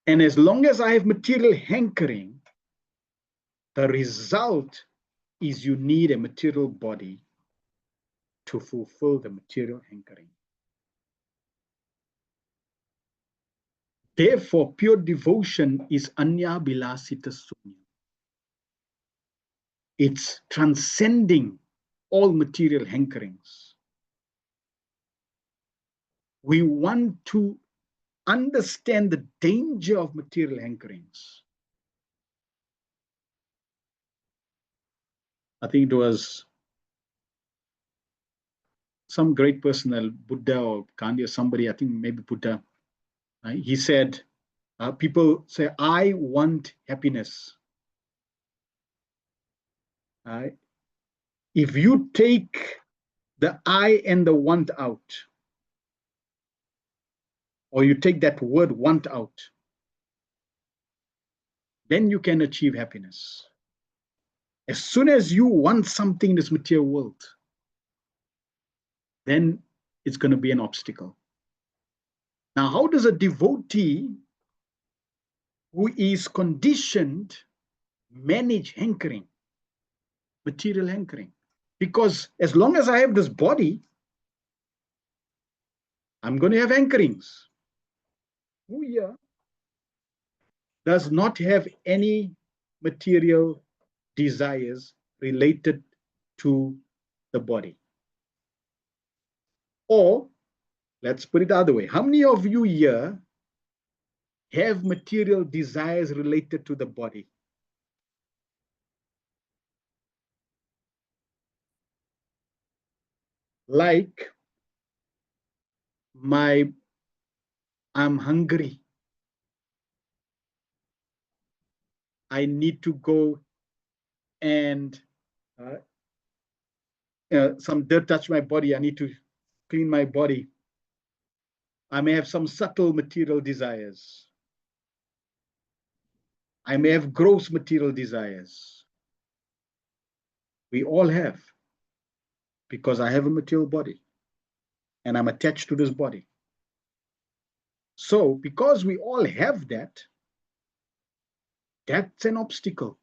And as long as I have material hankering, the result is you need a material body to fulfill the material hankering. Therefore, pure devotion is anya bilasita sunya. It's transcending all material hankerings. We want to understand the danger of material hankerings. I think it was some great person, Buddha or Gandhi or somebody, I think maybe Buddha, he said, people say, I want happiness. If you take the I and the want out, or you take that word want out, then you can achieve happiness. As soon as you want something in this material world, then it's going to be an obstacle. Now, how does a devotee who is conditioned manage hankering, material hankering? Because as long as I have this body, I'm going to have hankerings. Who here does not have any material desires related to the body? Or let's put it the other way. How many of you here have material desires related to the body? Like I'm hungry. I need to go and some dirt touch my body. I need to clean my body. I may have some subtle material desires. I may have gross material desires. We all have, because I have a material body and I'm attached to this body. So because we all have that, that's an obstacle.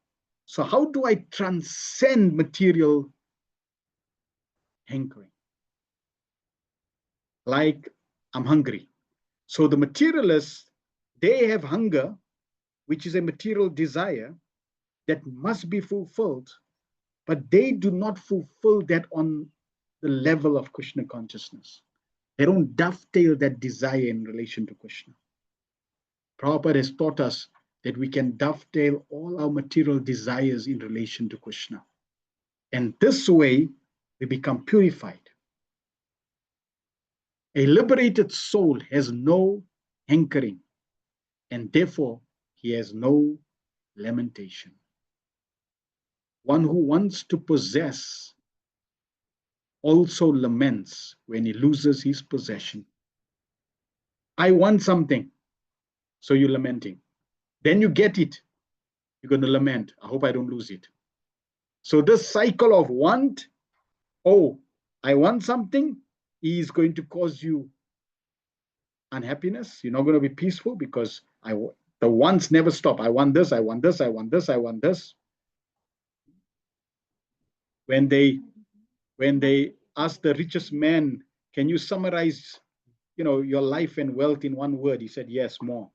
So how do I transcend material hankering? Like I'm hungry. So the materialists, they have hunger, which is a material desire that must be fulfilled, but they do not fulfill that on the level of Krishna consciousness. They don't dovetail that desire in relation to Krishna. Prabhupada has taught us that we can dovetail all our material desires in relation to Krishna. And this way, we become purified. A liberated soul has no hankering, and therefore he has no lamentation. One who wants to possess also laments when he loses his possession. I want something, so you're lamenting. Then you get it, you're going to lament. I hope I don't lose it. So this cycle of want, oh, I want something, is going to cause you unhappiness. You're not going to be peaceful because the wants never stop. I want this, I want this, I want this, I want this. When they asked the richest man, can you summarize, your life and wealth in one word? He said, yes, more.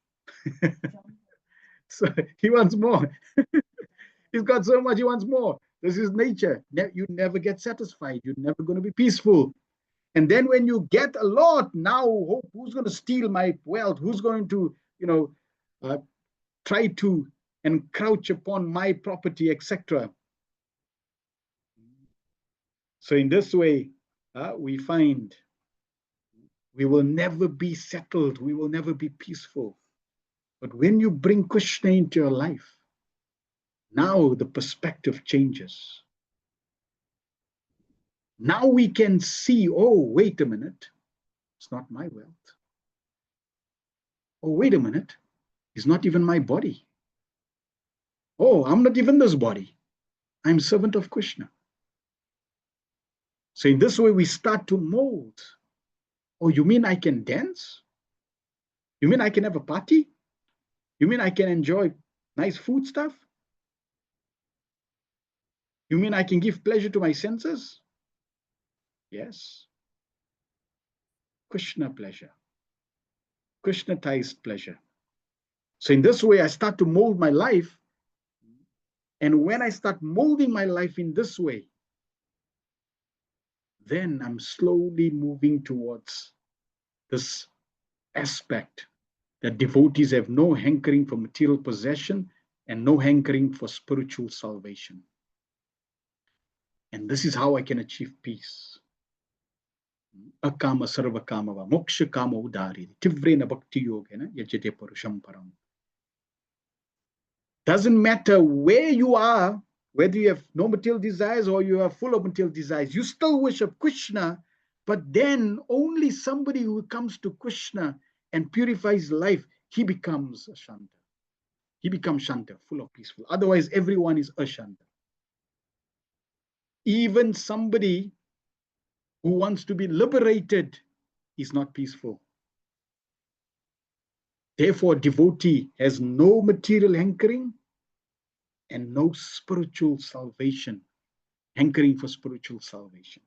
So he wants more. He's got so much, he wants more. This is nature. You never get satisfied. You're never going to be peaceful. And then when you get a lot, now who's going to steal my wealth? Who's going to, try to encroach upon my property, etc. So in this way, we find we will never be settled. We will never be peaceful. But when you bring Krishna into your life, now the perspective changes. Now we can see, oh, wait a minute, it's not my wealth. Oh, wait a minute, it's not even my body. Oh, I'm not even this body. I'm servant of Krishna. So in this way, we start to mold. Oh, you mean I can dance? You mean I can have a party? You mean I can enjoy nice food stuff? You mean I can give pleasure to my senses? Yes. Krishna pleasure. Krishnatized pleasure. So in this way, I start to mold my life. And when I start molding my life in this way, then I'm slowly moving towards this aspect that devotees have no hankering for material possession and no hankering for spiritual salvation. And this is how I can achieve peace. Akama sarva kamava moksha kama udari tivrena bhakti yogena yajate purusham param. Doesn't matter where you are, whether you have no material desires or you are full of material desires, you still worship Krishna, but then only somebody who comes to Krishna and purifies life, he becomes a Shanta. He becomes Shanta, full of peaceful. Otherwise, everyone is Ashanta. Even somebody who wants to be liberated is not peaceful. Therefore, a devotee has no material hankering and no spiritual salvation, hankering for spiritual salvation.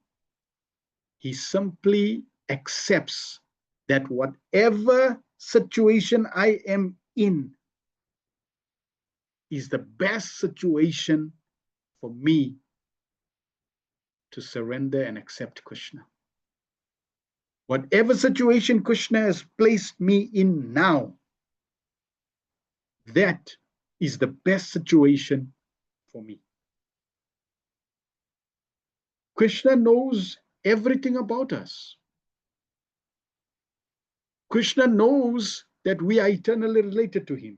He simply accepts that whatever situation I am in is the best situation for me to surrender and accept Krishna. Whatever situation Krishna has placed me in now, that is the best situation for me. Krishna knows everything about us. Krishna knows that we are eternally related to him.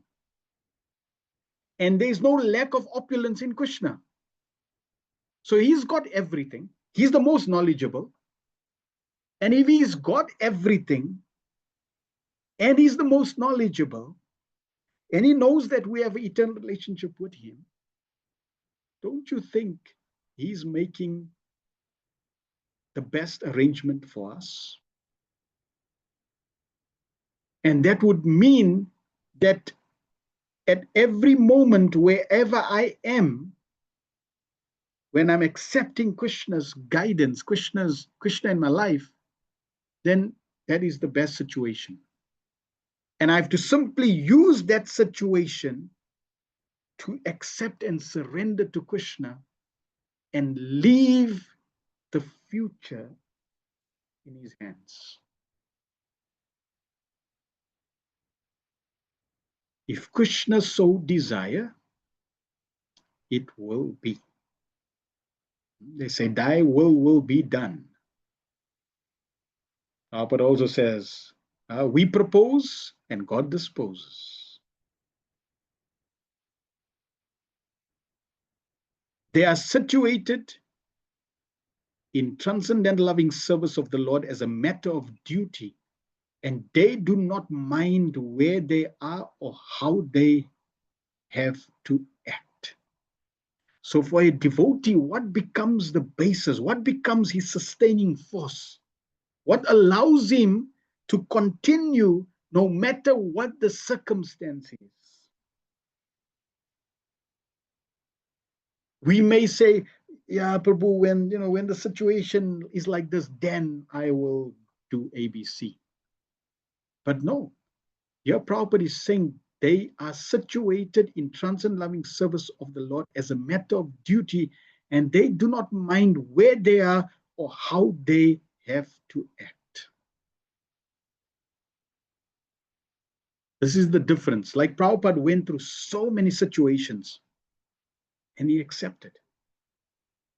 And there is no lack of opulence in Krishna. So he's got everything. He's the most knowledgeable. And if he's got everything, and he's the most knowledgeable, and he knows that we have an eternal relationship with him, don't you think he's making the best arrangement for us? And that would mean that at every moment, wherever I am, when I'm accepting Krishna's guidance, Krishna in my life, then that is the best situation. And I have to simply use that situation to accept and surrender to Krishna and leave the future in his hands. If Krishna so desire, it will be. They say, thy will be done. But also says, we propose and God disposes. They are situated in transcendental loving service of the Lord as a matter of duty, and they do not mind where they are or how they have to act. So for a devotee, what becomes the basis? What becomes his sustaining force? What allows him to continue no matter what the circumstance is? We may say, yeah, Prabhu, when the situation is like this, then I will do ABC. But no, your Prabhupada is saying they are situated in transcendent loving service of the Lord as a matter of duty, and they do not mind where they are or how they have to act. This is the difference. Like Prabhupada went through so many situations and he accepted.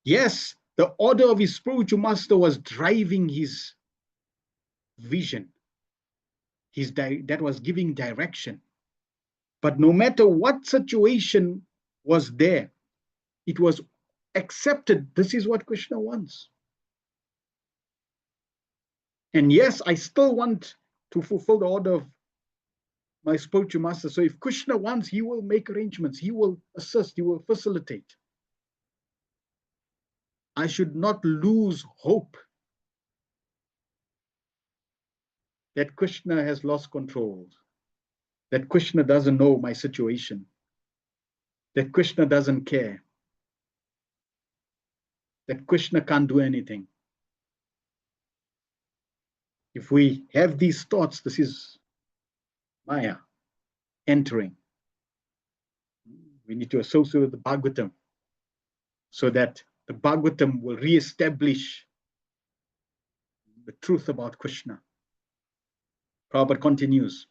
Yes, the order of his spiritual master was driving his vision. That was giving direction. But no matter what situation was there, it was accepted. This is what Krishna wants. And yes, I still want to fulfill the order of my spiritual master. So if Krishna wants, he will make arrangements. He will assist. He will facilitate. I should not lose hope that Krishna has lost control, that Krishna doesn't know my situation, that Krishna doesn't care, that Krishna can't do anything. If we have these thoughts, this is Maya entering. We need to associate with the Bhagavatam so that the Bhagavatam will re-establish the truth about Krishna. Prabhupada continues,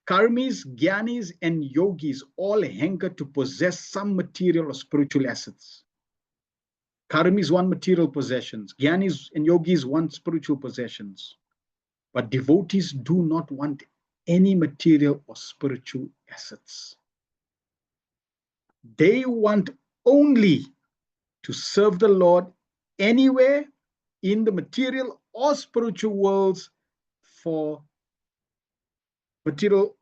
Karmis, Gyanis, and Yogis all hanker to possess some material or spiritual assets. Karmis want material possessions. Gyanis and Yogis want spiritual possessions. But devotees do not want any material or spiritual assets. They want only to serve the Lord anywhere in the material or spiritual worlds for material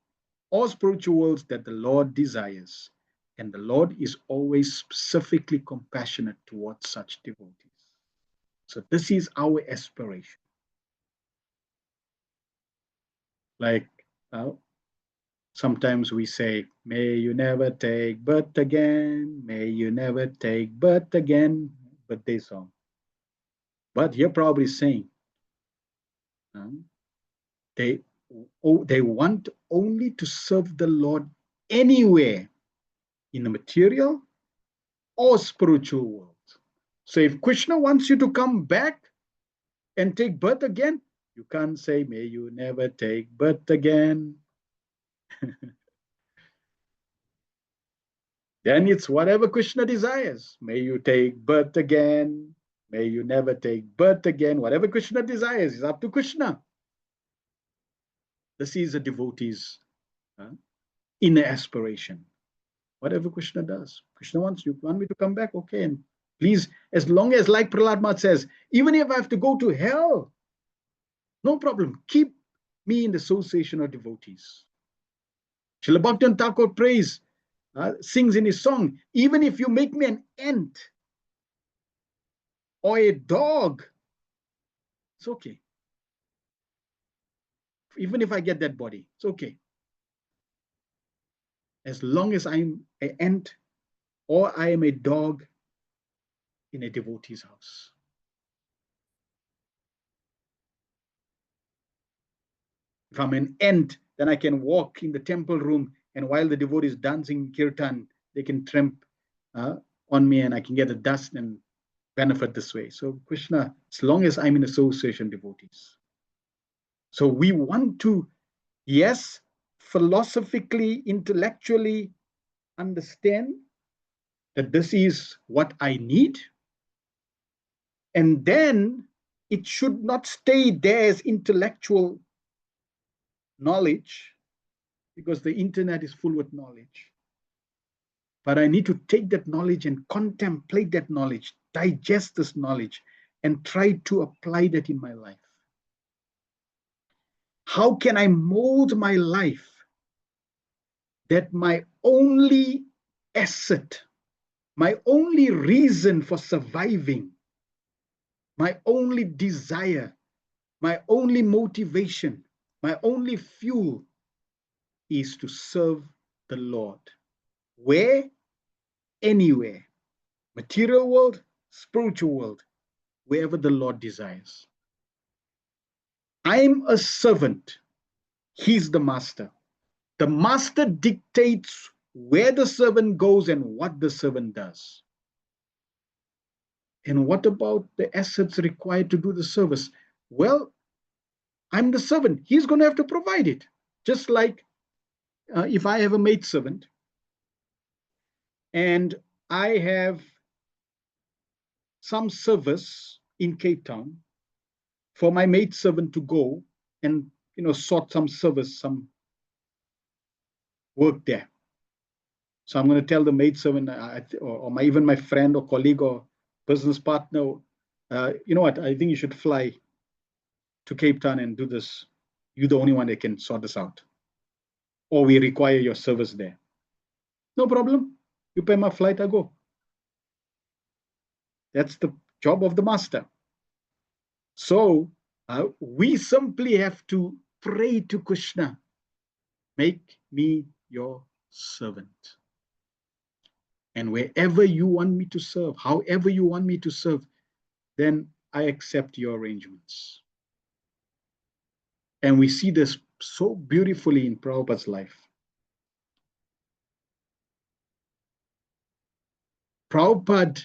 or spiritual worlds that the Lord desires. And the Lord is always specifically compassionate towards such devotees. So this is our aspiration. Like sometimes we say, may you never take birth again, may you never take birth again, birthday song. But you're probably saying, they want only to serve the Lord anywhere in the material or spiritual world. So if Krishna wants you to come back and take birth again, you can't say, may you never take birth again. Then it's whatever Krishna desires. May you take birth again. May you never take birth again. Whatever Krishna desires is up to Krishna. This is a devotee's inner aspiration. Whatever Krishna does. Krishna wants you want me to come back? Okay. And please, as long as, like Prahlad Math says, even if I have to go to hell, no problem. Keep me in the association of devotees. Srila Bhaktivinoda Thakur prays, sings in his song, even if you make me an ant or a dog, it's okay. Even if I get that body, it's okay. As long as I'm an ant or I am a dog in a devotee's house. If I'm an ant, then I can walk in the temple room, and while the devotee is dancing kirtan, they can tramp on me and I can get the dust and benefit this way. So Krishna, as long as I'm in association devotees. So we want to, yes, philosophically, intellectually understand that this is what I need. And then it should not stay there as intellectual knowledge, because the internet is full with knowledge. But I need to take that knowledge and contemplate that knowledge, digest this knowledge, and try to apply that in my life. How can I mold my life that my only asset, my only reason for surviving, my only desire, my only motivation, my only fuel is to serve the Lord? Where? Anywhere. Material world, spiritual world, wherever the Lord desires. I'm a servant. He's the master. The master dictates where the servant goes and what the servant does. And what about the assets required to do the service? Well, I'm the servant. He's going to have to provide it. Just like if I have a maidservant and I have some service in Cape Town for my maidservant to go and sort some service, some work there. So I'm going to tell the maidservant or even my friend or colleague or business partner, you know what, I think you should fly to Cape Town and do this. You're the only one that can sort this out. Or we require your service there. No problem. You pay my flight, I go. That's the job of the master. So we simply have to pray to Krishna, make me your servant. And wherever you want me to serve, however you want me to serve, then I accept your arrangements. And we see this so beautifully in Prabhupada's life. Prabhupada,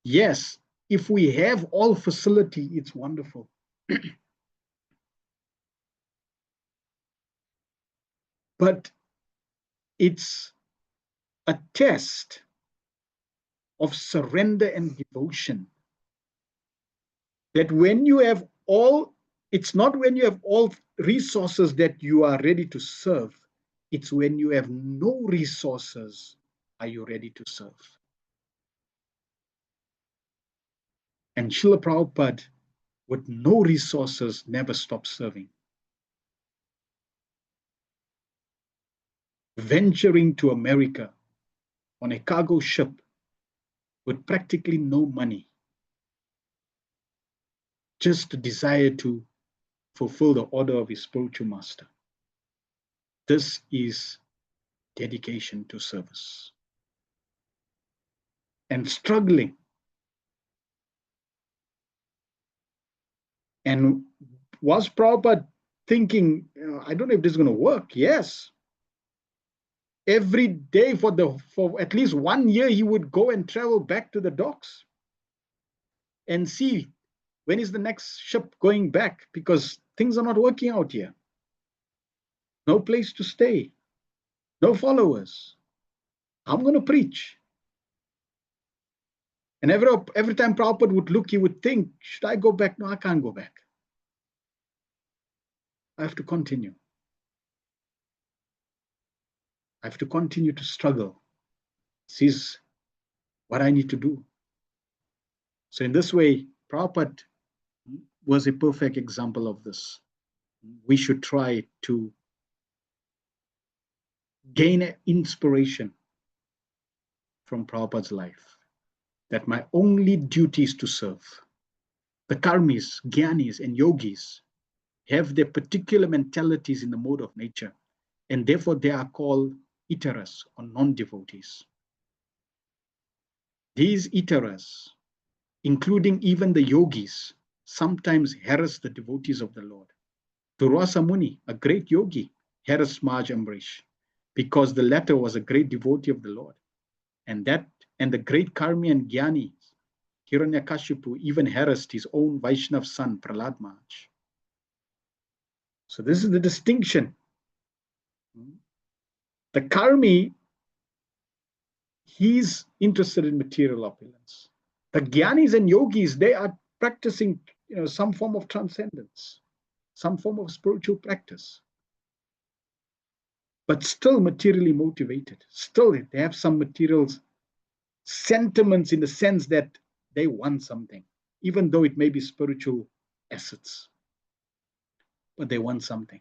yes, if we have all facility, it's wonderful. But it's a test of surrender and devotion. That when you have all, it's not when you have all resources that you are ready to serve. It's when you have no resources, are you ready to serve? And Srila Prabhupada, with no resources, never stopped serving. Venturing to America on a cargo ship with practically no money, just a desire to fulfill the order of his spiritual master. This is dedication to service. And struggling. And was Prabhupada thinking, I don't know if this is going to work? Yes. Every day for at least 1 year, he would go and travel back to the docks and see when is the next ship going back, because things are not working out here. No place to stay, no followers. I'm going to preach. And every time Prabhupada would look, he would think, should I go back? No, I can't go back. I have to continue. I have to continue to struggle. This is what I need to do. So in this way, Prabhupada was a perfect example of this. We should try to gain inspiration from Prabhupada's life, that my only duty is to serve. The karmis, jnanis, and yogis have their particular mentalities in the mode of nature, and therefore they are called itaras or non-devotees. These itaras, including even the yogis, sometimes harass the devotees of the Lord. Durvasa Muni, a great yogi, harassed Maj Ambrish because the latter was a great devotee of the Lord. And the great karmi and jnani, Hiranyakashipu, even harassed his own Vaishnav son, Prahlad Maharaj. So this is the distinction. The karmi, he's interested in material opulence. The jnanis and yogis, they are practicing some form of transcendence, some form of spiritual practice, but still materially motivated. Still, they have some material sentiments in the sense that they want something, even though it may be spiritual assets, but they want something.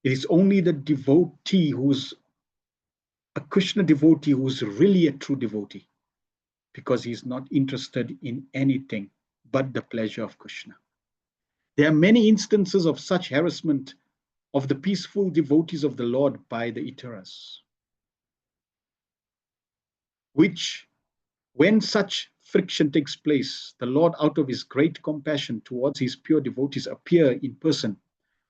It is only the devotee who's a Krishna devotee who's really a true devotee, because he's not interested in anything but the pleasure of Krishna. There are many instances of such harassment of the peaceful devotees of the Lord by the itaras, which, when such friction takes place, the Lord, out of his great compassion towards his pure devotees, appear in person,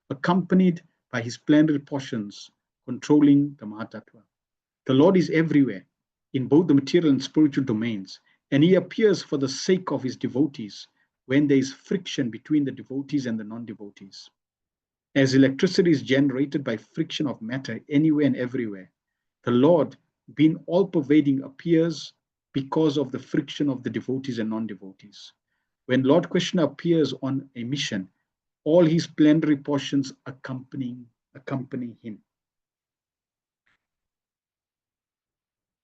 accompanied by his plenary portions, controlling the Mahatattva. The Lord is everywhere, in both the material and spiritual domains, and he appears for the sake of his devotees when there is friction between the devotees and the non-devotees. As electricity is generated by friction of matter anywhere and everywhere, the Lord, being all-pervading, appears because of the friction of the devotees and non-devotees. When Lord Krishna appears on a mission, all his plenary portions accompany him.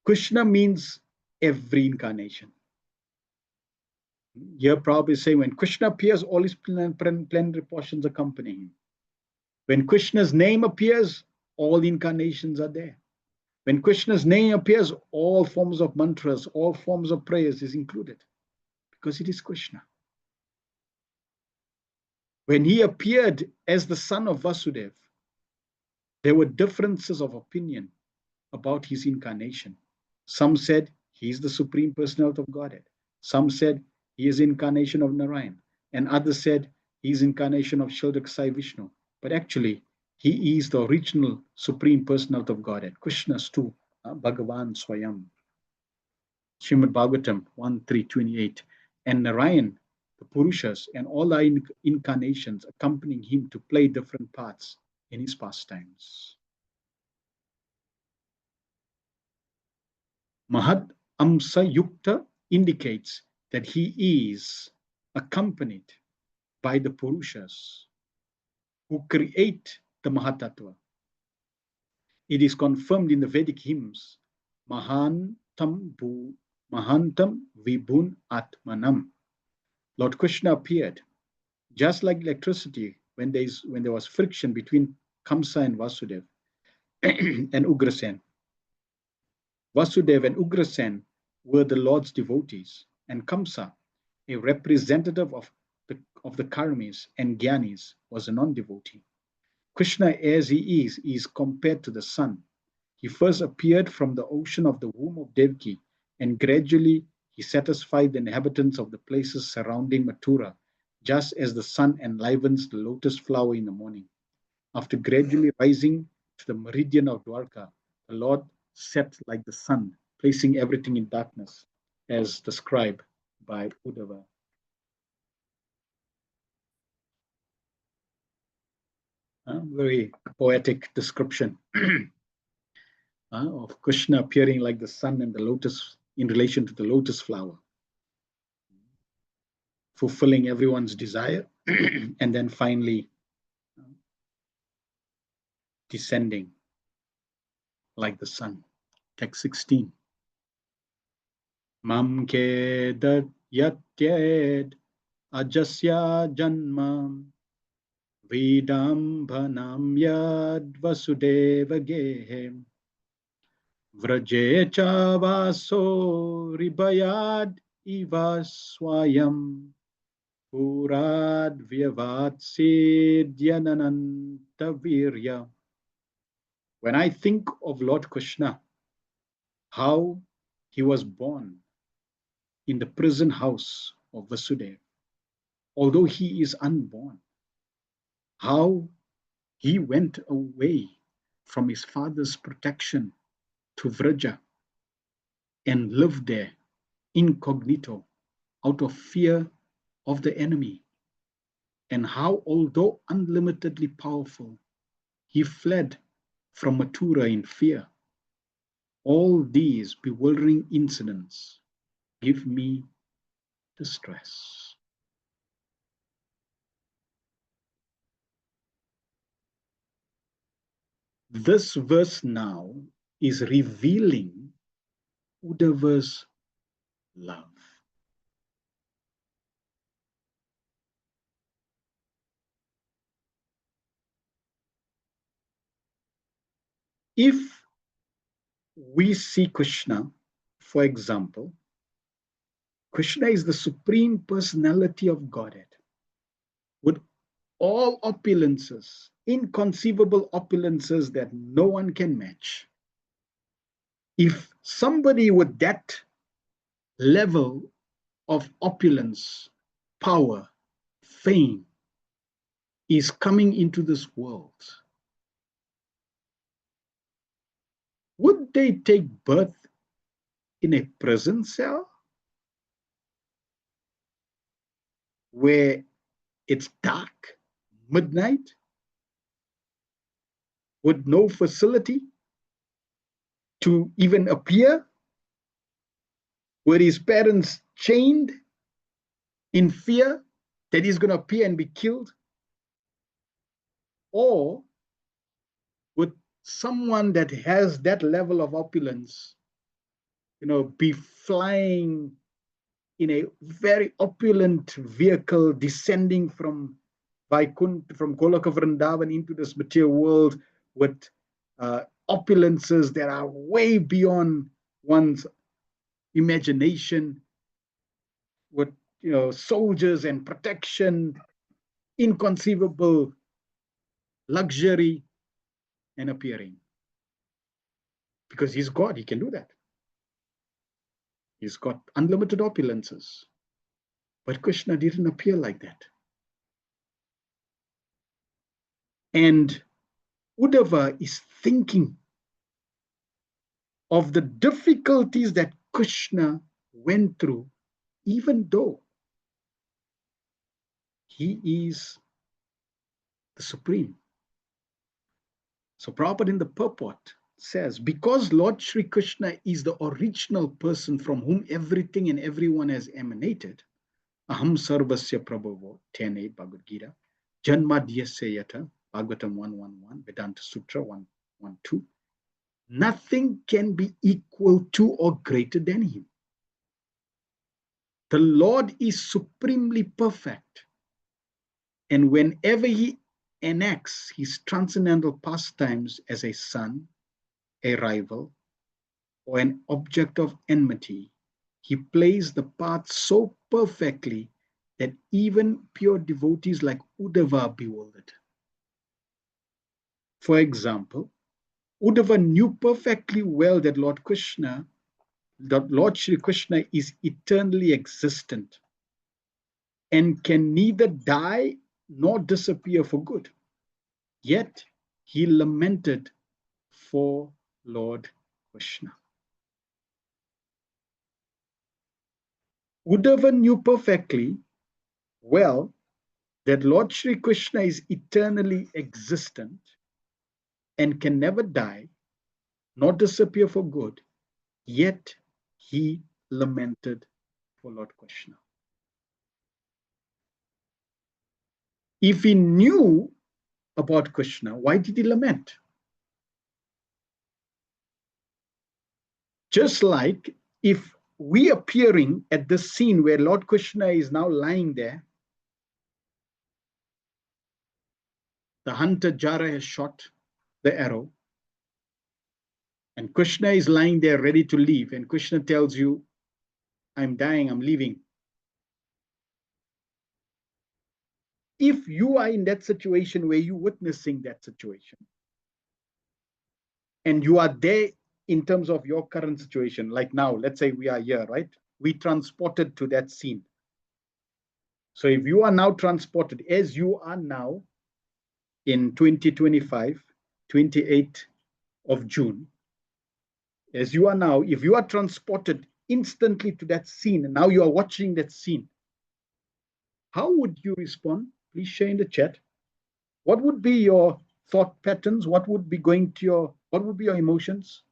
Krishna means every incarnation. Here Prabhupada is saying, when Krishna appears, all his plenary portions accompany him. When Krishna's name appears, all incarnations are there. When Krishna's name appears, all forms of mantras, all forms of prayers is included, because it is Krishna. When he appeared as the son of Vasudeva, there were differences of opinion about his incarnation. Some said he is the Supreme Personality of Godhead. Some said he is incarnation of Narayan. And others said he is incarnation of Shodak Sai Vishnu. But actually, he is the original Supreme Personality of Godhead. Krishna's too, Bhagavan Swayam. Srimad Bhagavatam 1.3.28. And Narayan, the Purushas, and all the incarnations accompanying him to play different parts in his pastimes. Mahad Amsa Yukta indicates that he is accompanied by the Purushas who create the Mahatattva. It is confirmed in the Vedic hymns, Mahantam Vibhun Atmanam. Lord Krishna appeared, just like electricity, when there was friction between Kamsa and Vasudeva and Ugrasen. Vasudeva and Ugrasen were the Lord's devotees, and Kamsa, A representative of the karmis and gyanis, was a non-devotee. Krishna, as he is compared to the sun. He first appeared from the ocean of the womb of Devaki, and gradually he satisfied the inhabitants of the places surrounding Mathura, just as the sun enlivens the lotus flower in the morning. After gradually rising to the meridian of Dwarka, the Lord set like the sun, placing everything in darkness, as described by Uddhava. Very poetic description of Krishna appearing like the sun and the lotus in relation to the lotus flower, fulfilling everyone's desire, and then finally descending like the sun. Text 16. Mam ke yatyed ajasya janma vidambhanam yad vasudeva gehem vraje cha vaso ribayad iva swayam purad vyavat siddhyananta virya. When I think of Lord Krishna, how he was born in the prison house of Vasudeva, although he is unborn, how he went away from his father's protection to Vraja and lived there incognito out of fear of the enemy, and how, although unlimitedly powerful, he fled from Mathura in fear. All these bewildering incidents give me distress. This verse now is revealing Uddhava's love. If we see Krishna, for example, Krishna is the supreme personality of Godhead with all opulences, inconceivable opulences that no one can match. If somebody with that level of opulence, power, fame is coming into this world, would they take birth in a prison cell where it's dark, midnight, with no facility to even appear, where his parents chained in fear that he's going to appear and be killed? Or would someone that has that level of opulence, be flying in a very opulent vehicle, descending from Vaikuntha, from Golaka Vrindavan into this material world with opulences that are way beyond one's imagination, with soldiers and protection, inconceivable luxury, and appearing? Because he's God, he can do that. He's got unlimited opulences. But Krishna didn't appear like that. And Uddhava is thinking of the difficulties that Krishna went through, even though he is the supreme. So Prabhupada in the purport says, because Lord Sri Krishna is the original person from whom everything and everyone has emanated, Aham Sarvasya Prabhavo, 10.8 Bhagavad Gita, Janmadhyasya Yata, Bhagavatam 1.1.1, Vedanta Sutra 1.1.2, nothing can be equal to or greater than him. The Lord is supremely perfect, and whenever he enacts his transcendental pastimes as a son, a rival, or an object of enmity, He plays the part so perfectly that even pure devotees like Uddhava are bewildered. For example, Uddhava knew perfectly well that Lord Shri Krishna is eternally existent and can neither die nor disappear for good. Yet he lamented for Lord Krishna. Uddhava knew perfectly well that Lord Shri Krishna is eternally existent and can never die nor disappear for good, yet he lamented for Lord Krishna. If he knew about Krishna, why did he lament? Just like if we appearing at the scene where Lord Krishna is now lying there, the hunter Jara has shot the arrow, and Krishna is lying there ready to leave, and Krishna tells you, I'm dying, I'm leaving. If you are in that situation where you're witnessing that situation, and you are there in terms of your current situation, like now, let's say we are here, right? We transported to that scene. So if you are now transported, as you are now in 2025, 28th of June, as you are now, if you are transported instantly to that scene, and now you are watching that scene, how would you respond? Please share in the chat. What would be your thought patterns? What would be your emotions?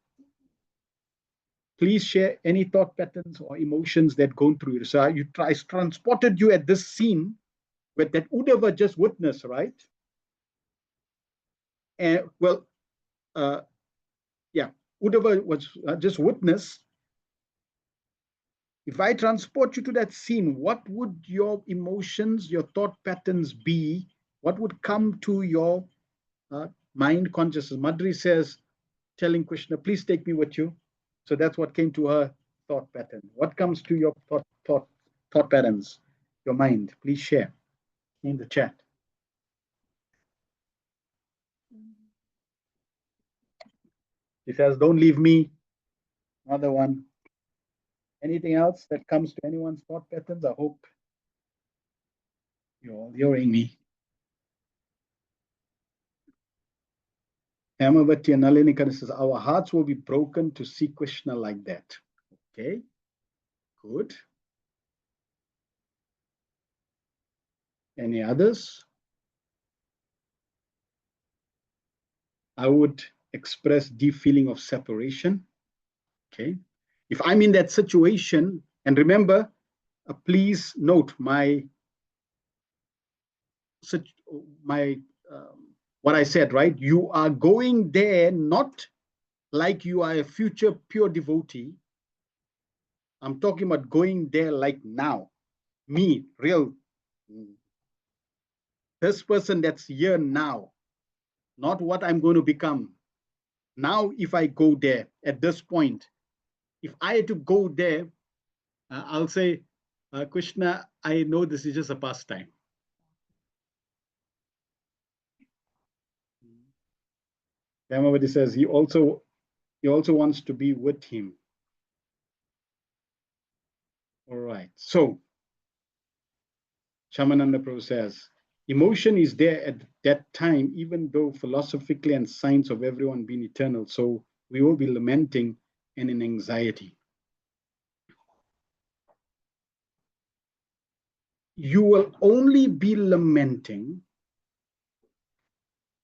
Please share any thought patterns or emotions that go through you. So I transported you at this scene with that Uddhava just witnessed, right? And well, Uddhava was just witness. If I transport you to that scene, what would your emotions, your thought patterns be? What would come to your mind consciousness? Madhuri says, telling Krishna, please take me with you. So that's what came to her thought pattern. What comes to your thought patterns, your mind? Please share in the chat. She says, don't leave me. Another one. Anything else that comes to anyone's thought patterns? I hope you're all hearing me. Amavati and Nalinika says, our hearts will be broken to see Krishna like that. Okay, good. Any others? I would express deep feeling of separation. Okay. If I'm in that situation, and remember, please note my what I said, right? You are going there not like you are a future pure devotee. I'm talking about going there like now. Me, real. This person that's here now, not what I'm going to become. Now, if I go there at this point, if I had to go there, I'll say, Krishna, I know this is just a pastime. Yamavati says he also wants to be with him. All right. So Shamananda Prabhu says, emotion is there at that time, even though philosophically and science of everyone being eternal. So we will be lamenting and in anxiety. You will only be lamenting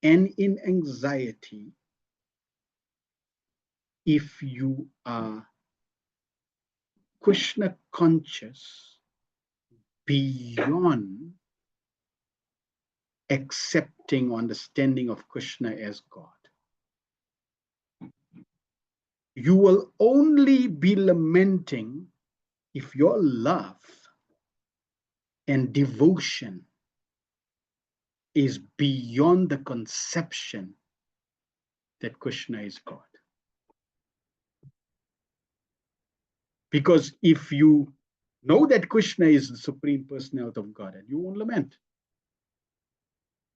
and in anxiety if you are Krishna conscious beyond accepting or understanding of Krishna as God. You will only be lamenting if your love and devotion is beyond the conception that Krishna is God. Because if you know that Krishna is the Supreme Personality of Godhead, you won't lament.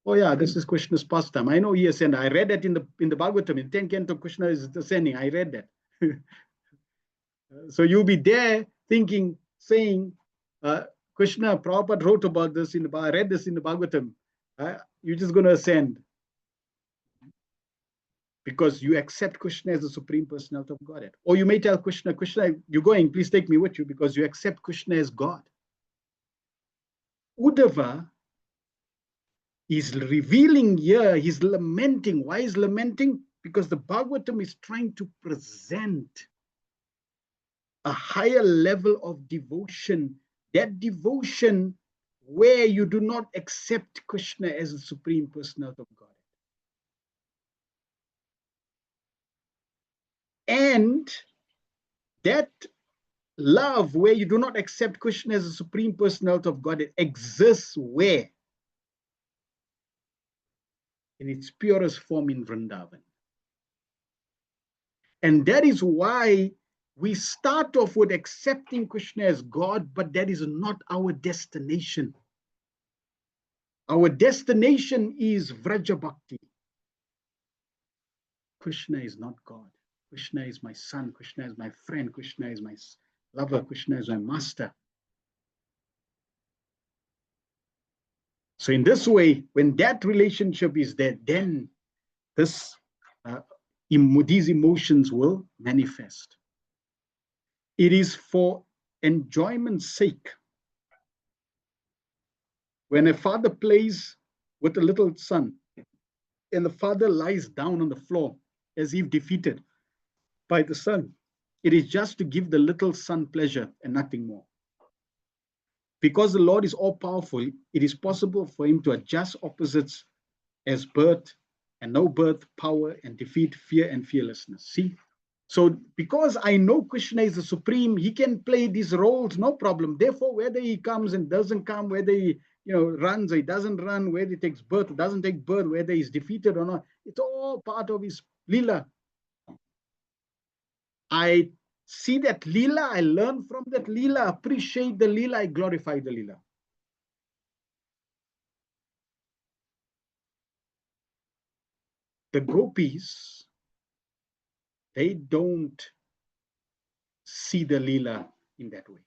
Oh yeah, this is Krishna's pastime. I know he ascended. I read that in the Bhagavatam, in 10th Canto, Krishna is ascending. I read that. So you'll be there thinking, saying, Krishna, Prabhupada wrote about this I read this in the Bhagavatam. You're just going to ascend because you accept Krishna as the Supreme Personality of Godhead. Or you may tell Krishna, Krishna, you're going, please take me with you because you accept Krishna as God. Uddhava is revealing here, he's lamenting. Why is lamenting? Because the Bhagavatam is trying to present a higher level of devotion, that devotion where you do not accept Krishna as the Supreme Personality of God. And that love where you do not accept Krishna as the Supreme Personality of God, it exists where? In its purest form in Vrindavan. And that is why we start off with accepting Krishna as God, but that is not our destination. Our destination is Vraja Bhakti. Krishna is not God. Krishna is my son. Krishna is my friend. Krishna is my lover. Krishna is my master. So in this way, when that relationship is there, then these emotions will manifest. It is for enjoyment's sake. When a father plays with a little son, and the father lies down on the floor as if defeated by the son, it is just to give the little son pleasure and nothing more. Because the Lord is all powerful, it is possible for him to adjust opposites as birth and no birth, power and defeat, fear and fearlessness. See? So because I know Krishna is the supreme, he can play these roles, no problem. Therefore, whether he comes and doesn't come, whether he runs or he doesn't run, whether he takes birth or doesn't take birth, whether he's defeated or not, it's all part of his lila. I see that lila, I learn from that lila, appreciate the lila, I glorify the lila. The gopis, they don't see the lila in that way.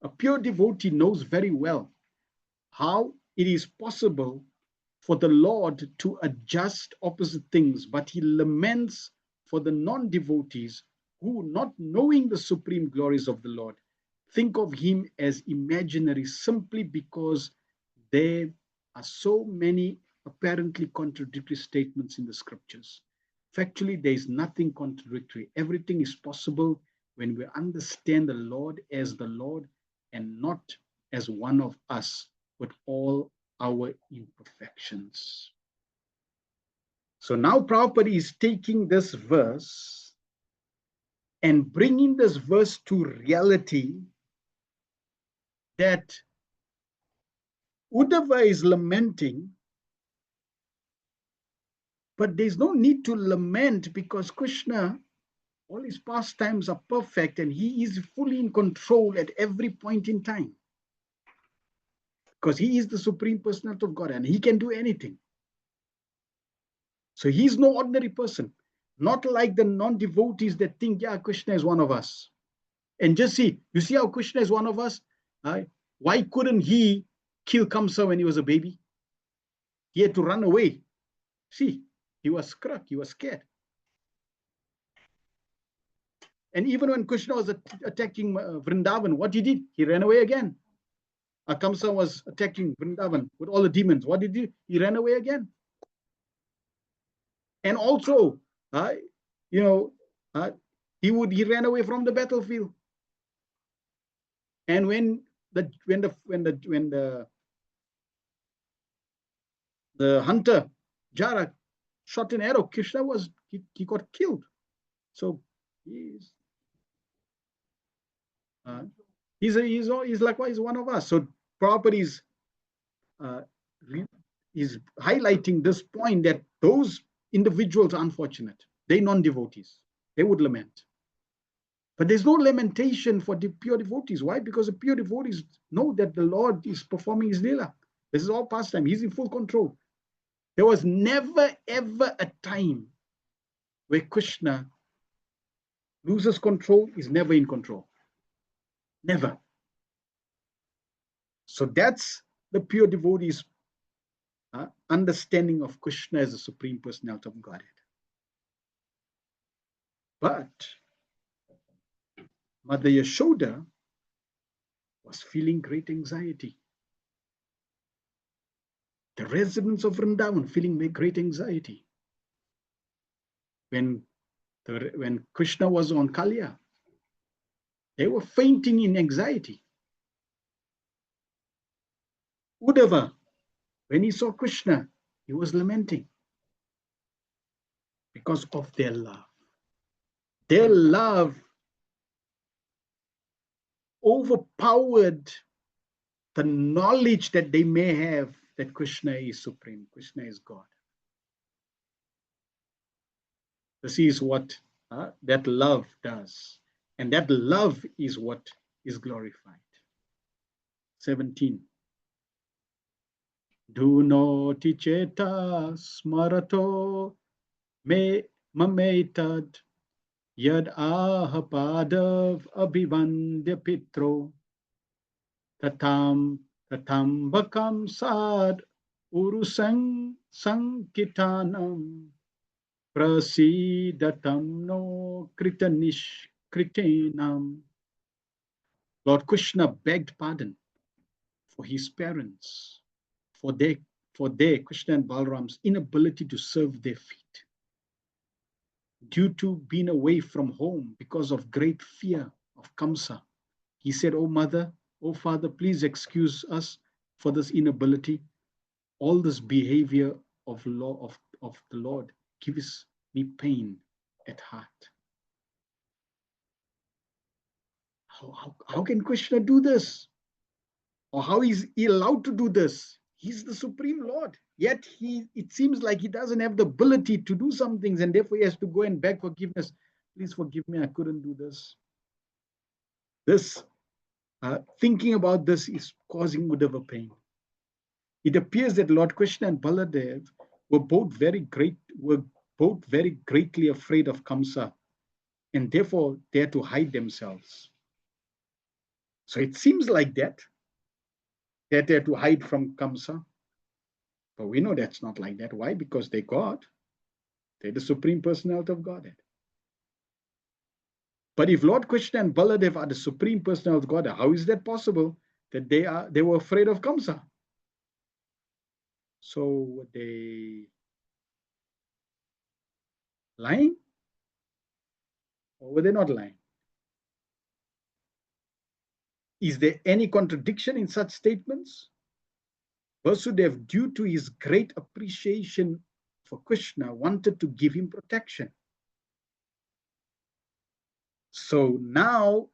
A pure devotee knows very well how it is possible for the Lord to adjust opposite things, but he laments for the non-devotees who, not knowing the supreme glories of the Lord, think of him as imaginary simply because there are so many apparently contradictory statements in the scriptures. Factually, there is nothing contradictory. Everything is possible when we understand the Lord as the Lord and not as one of us with all our imperfections. So now Prabhupada is taking this verse and bringing this verse to reality that Uddhava is lamenting, but there's no need to lament because Krishna, all his pastimes are perfect and he is fully in control at every point in time. Because he is the Supreme Personality of God and he can do anything. So he's no ordinary person, not like the non-devotees that think, yeah, Krishna is one of us. And just see, you see how Krishna is one of us? Why couldn't he kill Kamsa when he was a baby? He had to run away. See, he was struck, he was scared. And even when Krishna was attacking Vrindavan, what he did? He ran away again. Kamsa was attacking Vrindavan with all the demons. What did he do? He ran away again. And also, he ran away from the battlefield. And when the hunter Jara shot an arrow, Krishna he got killed. So he's likewise one of us. So Prabhupada is highlighting this point that those individuals are unfortunate. They non-devotees. They would lament. But there's no lamentation for the pure devotees. Why? Because the pure devotees know that the Lord is performing his lila. This is all pastime. He's in full control. There was never, ever a time where Krishna loses control, is never in control. Never. So that's the pure devotees' understanding of Krishna as the Supreme Personality of Godhead. But Mother Yashoda was feeling great anxiety. The residents of Vrindavan feeling great anxiety. When Krishna was on Kalya, they were fainting in anxiety. Uddhava, when he saw Krishna, he was lamenting because of their love. Their love overpowered the knowledge that they may have that Krishna is supreme, Krishna is God. This is what that love does. And that love is what is glorified. 17. Dunoti cheta smarato me mametad yad ahapadav abhivandya pitro tatam bakam sad urusang sankitanam prasidatam no kritanish kritenam. Lord Krishna begged pardon for his parents, for their Krishna and Balram's inability to serve their feet due to being away from home because of great fear of Kamsa. He said, "Oh mother, oh father, please excuse us for this inability. All this behavior of the Lord gives me pain at heart." How can Krishna do this? Or how is he allowed to do this? He's the Supreme Lord. Yet it seems like he doesn't have the ability to do some things, and therefore he has to go and beg forgiveness. Please forgive me, I couldn't do this. Thinking about this is causing Uddhava pain. It appears that Lord Krishna and Baladev were both very greatly afraid of Kamsa, and therefore they had to hide themselves. So it seems like that they had to hide from Kamsa. But we know that's not like that. Why? Because they're God. They're the Supreme Personality of Godhead. But if Lord Krishna and Baladev are the Supreme Personality of Godhead, how is that possible that they were afraid of Kamsa? So were they lying? Or were they not lying? Is there any contradiction in such statements? Vasudev, due to his great appreciation for Krishna, wanted to give him protection. So now,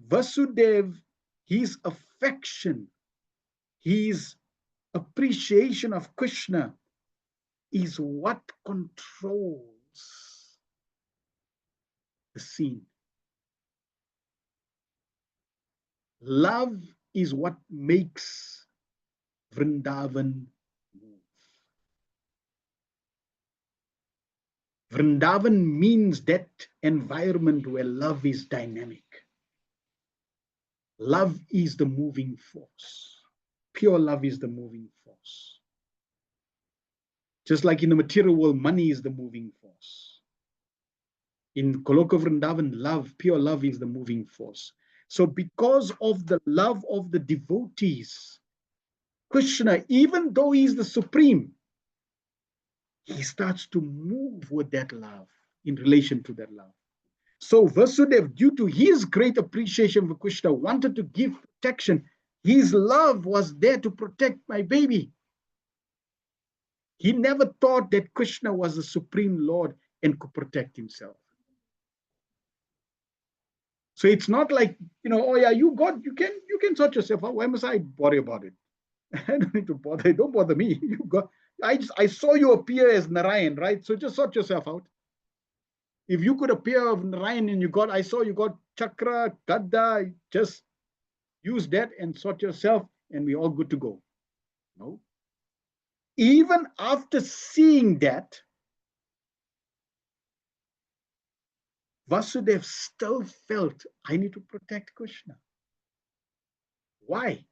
Vasudev, his affection, his appreciation of Krishna is what controls the scene. Love is what makes Vrindavan move. Vrindavan means that environment where love is dynamic. Love is the moving force. Pure love is the moving force. Just like in the material world, money is the moving force. In Goloka Vrindavan, love, pure love is the moving force. So because of the love of the devotees, Krishna, even though he is the supreme, he starts to move with that love, in relation to that love. So Vasudev, due to his great appreciation for Krishna, wanted to give protection. His love was there to protect my baby. He never thought that Krishna was the Supreme Lord and could protect himself. So it's not like, oh yeah, you God, you can sort yourself out. Why must I worry about it? I don't need to bother. Don't bother me. You God. I saw you appear as Narayan, right? So just sort yourself out. If you could appear of Narayan and I saw you got chakra, gadda, just use that and sort yourself and we're all good to go. No. Even after seeing that, Vasudev still felt, I need to protect Krishna. Why?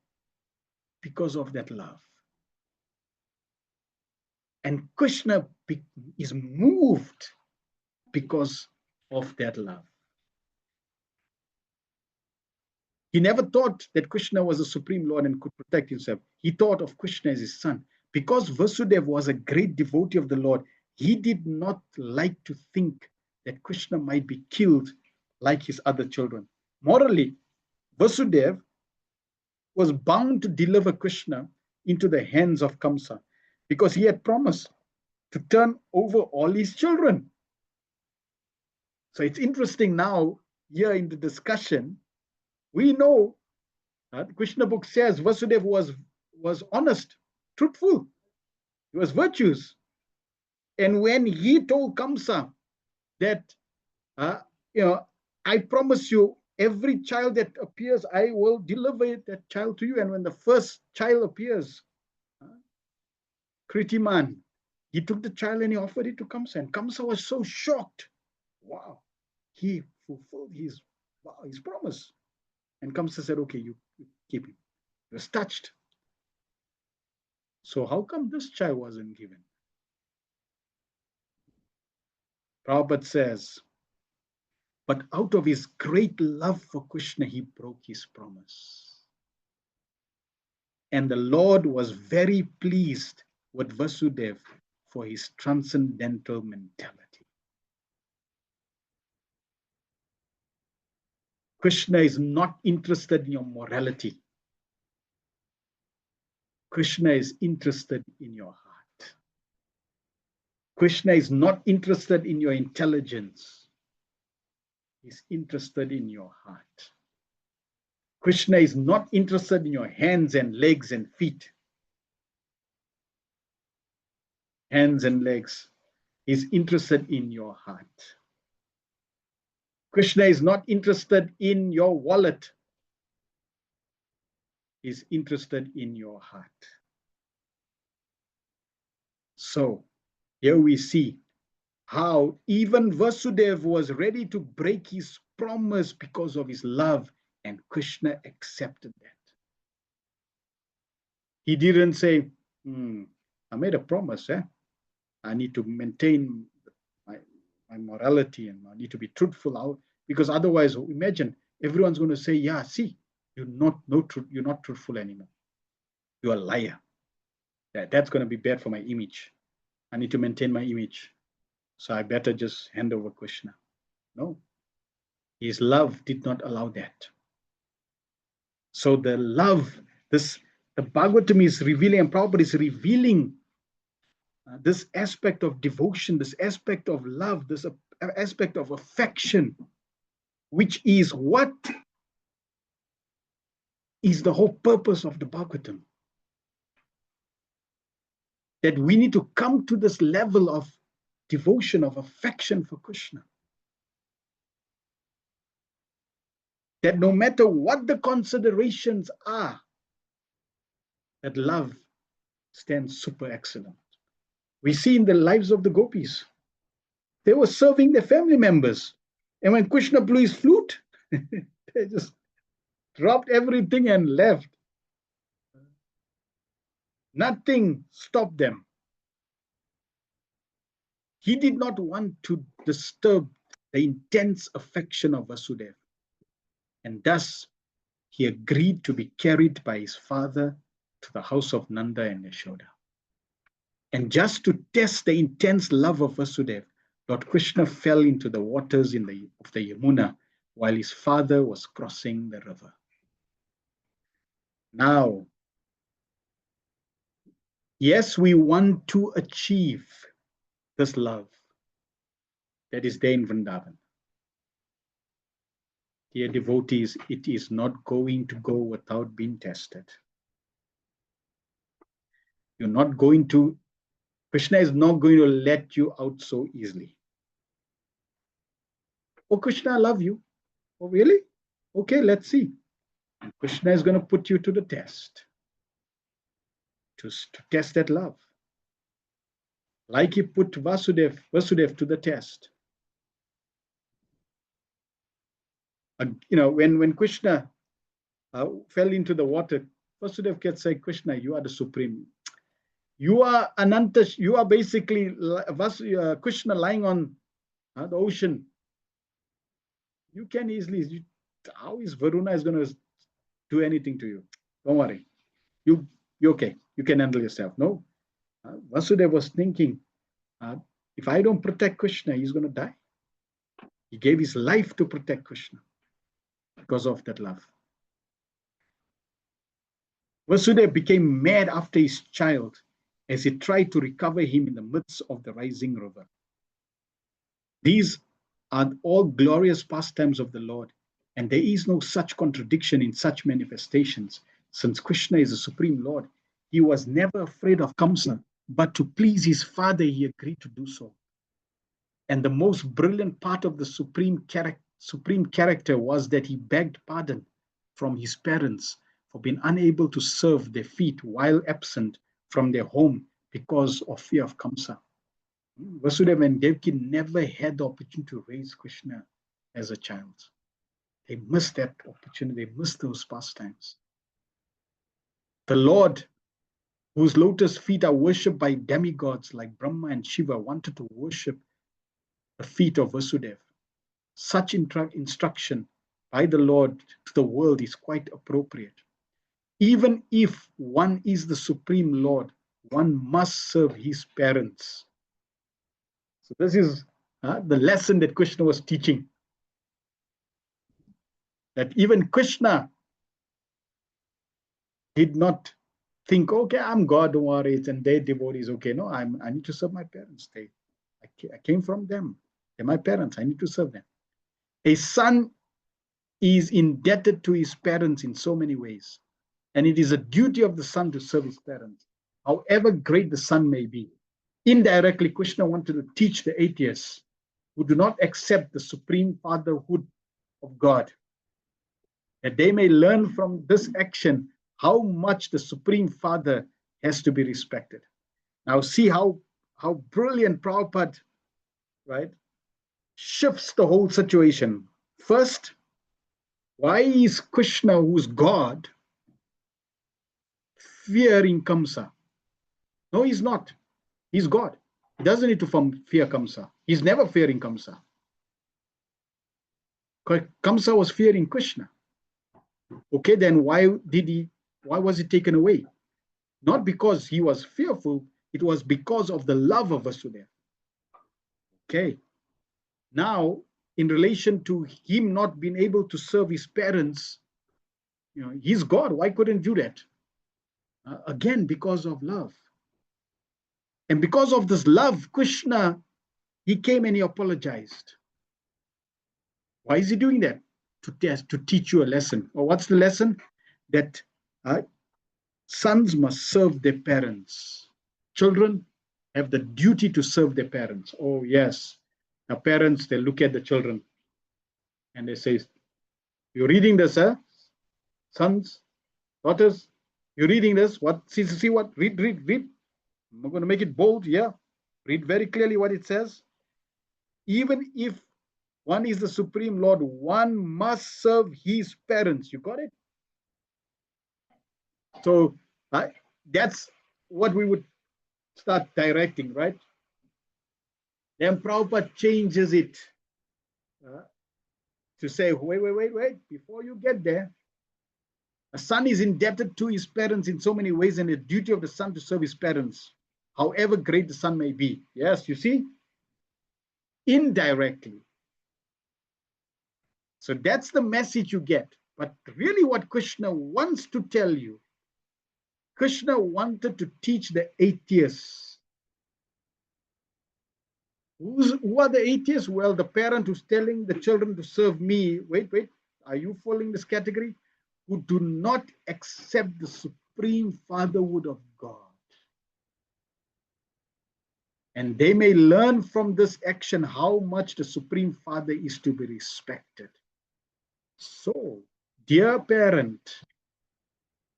Because of that love. And Krishna is moved because of that love. He never thought that Krishna was the Supreme Lord and could protect himself. He thought of Krishna as his son. Because Vasudeva was a great devotee of the Lord, he did not like to think that Krishna might be killed like his other children. Morally, Vasudeva was bound to deliver Krishna into the hands of Kamsa because he had promised to turn over all his children. So it's interesting now, here in the discussion, we know the Krishna book says Vasudeva was honest, truthful. He was virtuous. And when he told Kamsa that, I promise you, every child that appears, I will deliver that child to you. And when the first child appears, Kritiman, he took the child and he offered it to Kamsa. And Kamsa was so shocked. Wow, he fulfilled his promise. And Kamsa said, okay, you keep him. He was touched. So how come this child wasn't given? Prabhupada says, but out of his great love for Krishna, he broke his promise. And the Lord was very pleased with Vasudeva for his transcendental mentality. Krishna is not interested in your morality. Krishna is interested in your heart. Krishna is not interested in your intelligence. He's interested in your heart. Krishna is not interested in your hands and legs and feet. Hands and legs. He's interested in your heart. Krishna is not interested in your wallet. He's interested in your heart. So here we see how even Vasudeva was ready to break his promise because of his love, and Krishna accepted that. He didn't say, I made a promise, I need to maintain my morality and I need to be truthful out, because otherwise, imagine everyone's going to say, yeah, see, you're not truthful anymore. You're a liar. That's going to be bad for my image. I need to maintain my image. So I better just hand over Krishna. No. His love did not allow that. So the love, the Bhagavatam is revealing, and Prabhupada is revealing this aspect of devotion, this aspect of love, this aspect of affection, which is what is the whole purpose of the Bhagavatam. That we need to come to this level of devotion, of affection for Krishna. That no matter what the considerations are, that love stands super excellent. We see in the lives of the gopis, they were serving their family members. And when Krishna blew his flute, they just dropped everything and left. Nothing stopped them. He did not want to disturb the intense affection of Vasudeva. And thus, he agreed to be carried by his father to the house of Nanda and Yashoda. And just to test the intense love of Vasudeva, Lord Krishna fell into the waters of the Yamuna while his father was crossing the river. Now, yes, we want to achieve this love that is there in Vrindavan. Dear devotees, it is not going to go without being tested. You're not going to Krishna is not going to let you out so easily. Oh, Krishna, I love you. Oh, really? Okay, let's see. And Krishna is going to put you to the test, to test that love. Like he put Vasudev to the test. When Krishna fell into the water, Vasudev kept saying, Krishna, you are the supreme. You are Ananta. You are basically Krishna lying on the ocean. You can easily, how is Varuna is going to do anything to you? Don't worry. You're okay. You can handle yourself. No. Vasudeva was thinking, if I don't protect Krishna, he's going to die. He gave his life to protect Krishna because of that love. Vasudeva became mad after his child as he tried to recover him in the midst of the rising river. These are all glorious pastimes of the Lord, and there is no such contradiction in such manifestations. Since Krishna is the Supreme Lord, he was never afraid of Kamsa, but to please his father, he agreed to do so. And the most brilliant part of the supreme character was that he begged pardon from his parents for being unable to serve their feet while absent from their home because of fear of Kamsa. Vasudeva and Devaki never had the opportunity to raise Krishna as a child. They missed that opportunity. They missed those pastimes. The Lord, whose lotus feet are worshipped by demigods like Brahma and Shiva, wanted to worship the feet of Vasudeva. Such instruction by the Lord to the world is quite appropriate. Even if one is the Supreme Lord, one must serve his parents. So this is the lesson that Krishna was teaching. That even Krishna did not think, okay, I'm God, don't worry, and they're devotees, okay. No, I need to serve my parents. I came from them. They're my parents. I need to serve them. A son is indebted to his parents in so many ways. And it is a duty of the son to serve his parents, however great the son may be. Indirectly, Krishna wanted to teach the atheists who do not accept the supreme fatherhood of God, that they may learn from this action how much the Supreme Father has to be respected. Now see how brilliant Prabhupada, right, shifts the whole situation. First, why is Krishna, who's God, fearing Kamsa? No, he's not. He's God. He doesn't need to fear Kamsa. He's never fearing Kamsa. Kamsa was fearing Krishna. Okay, then why was he taken away? Not because he was fearful, it was because of the love of Vasudeva. Okay. Now, in relation to him not being able to serve his parents, he's God. Why couldn't he do that? Again, because of love. And because of this love, Krishna, he came and he apologized. Why is he doing that? To teach you a lesson. Or what's the lesson? That sons must serve their parents. Children have the duty to serve their parents. Oh, yes. Now, parents, they look at the children and they say, you're reading this, huh? Sons, daughters, you're reading this. What? See what? Read. I'm going to make it bold. Yeah. Read very clearly what it says. Even if one is the Supreme Lord, one must serve his parents. You got it? So that's what we would start directing, right? Then Prabhupada changes it to say, wait, before you get there, a son is indebted to his parents in so many ways, and the duty of the son to serve his parents, however great the son may be. Yes, you see? Indirectly. So that's the message you get. But really what Krishna wants to tell you, Krishna wanted to teach the atheists. Who are the atheists? Well, the parent who's telling the children to serve me. Wait, are you following this category? Who do not accept the supreme fatherhood of God. And they may learn from this action how much the Supreme Father is to be respected. So, dear parent,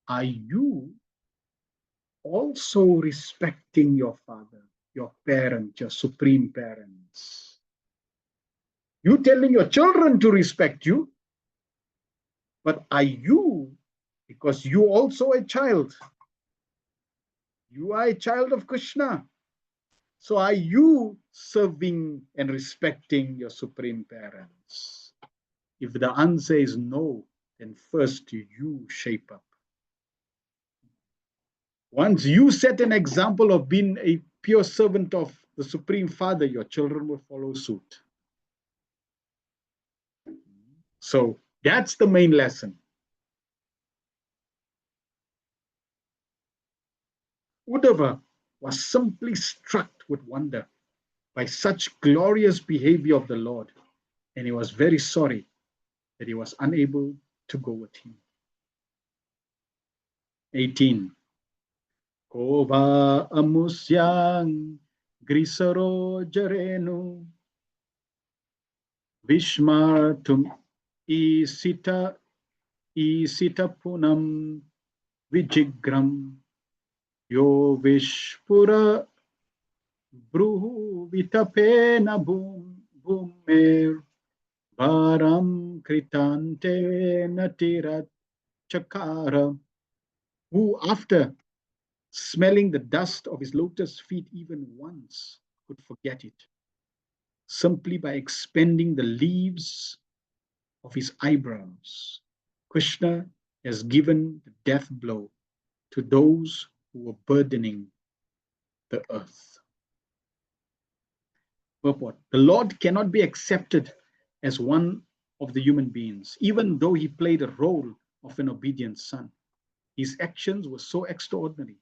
are you also respecting your father, your parent, your supreme parents? You telling your children to respect you, but are you, because you also a child, you are a child of Krishna, so are you serving and respecting your supreme parents? If the answer is no, then first you shape up. Once you set an example of being a pure servant of the Supreme Father, your children will follow suit. So that's the main lesson. Uddhava was simply struck with wonder by such glorious behavior of the Lord, and he was very sorry that he was unable to go with him. 18. Kova amusyang grisaro jarenu vishmartum isita punam vijigram yo vishpura bruhu vitapena bhumer varam kritante natirat chakara, who after smelling the dust of his lotus feet even once could forget it, simply by expending the leaves of his eyebrows. Krishna has given the death blow to those who were burdening the earth. Purport: the Lord cannot be accepted as one of the human beings, even though he played a role of an obedient son. His actions were so extraordinary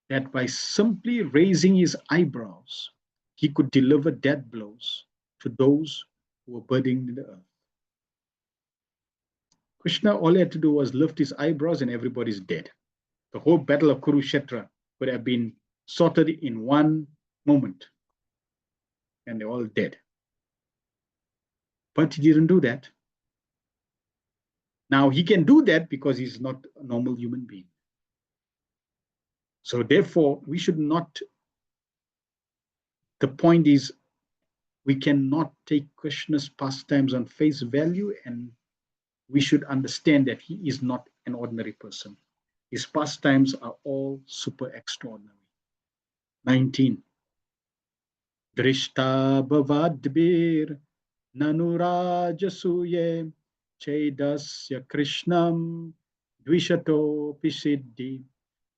that by simply raising his eyebrows, he could deliver death blows to those who were burdening the earth. Krishna, all he had to do was lift his eyebrows and everybody's dead. The whole battle of Kurukshetra would have been sorted in one moment, and they're all dead. But he didn't do that. Now, he can do that because he's not a normal human being. So therefore, we should not, the point is, we cannot take Krishna's pastimes on face value, and we should understand that he is not an ordinary person. His pastimes are all super extraordinary. 19. Drishta bhavadbir nanurajasuye chedasya krishnam dvishato pisiddhi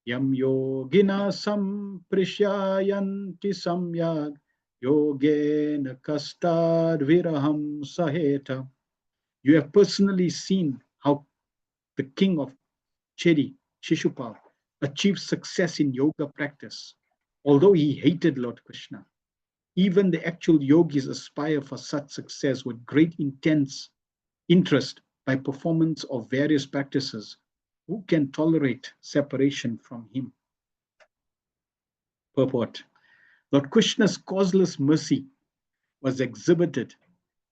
yam yogina samprishyayanti samyag yogena kastad viraham saheta. You have personally seen how the king of Chedi, Shishupal, achieved success in yoga practice, although he hated Lord Krishna. Even the actual yogis aspire for such success with great intense interest by performance of various practices. Who can tolerate separation from him? Purport: Lord Krishna's causeless mercy was exhibited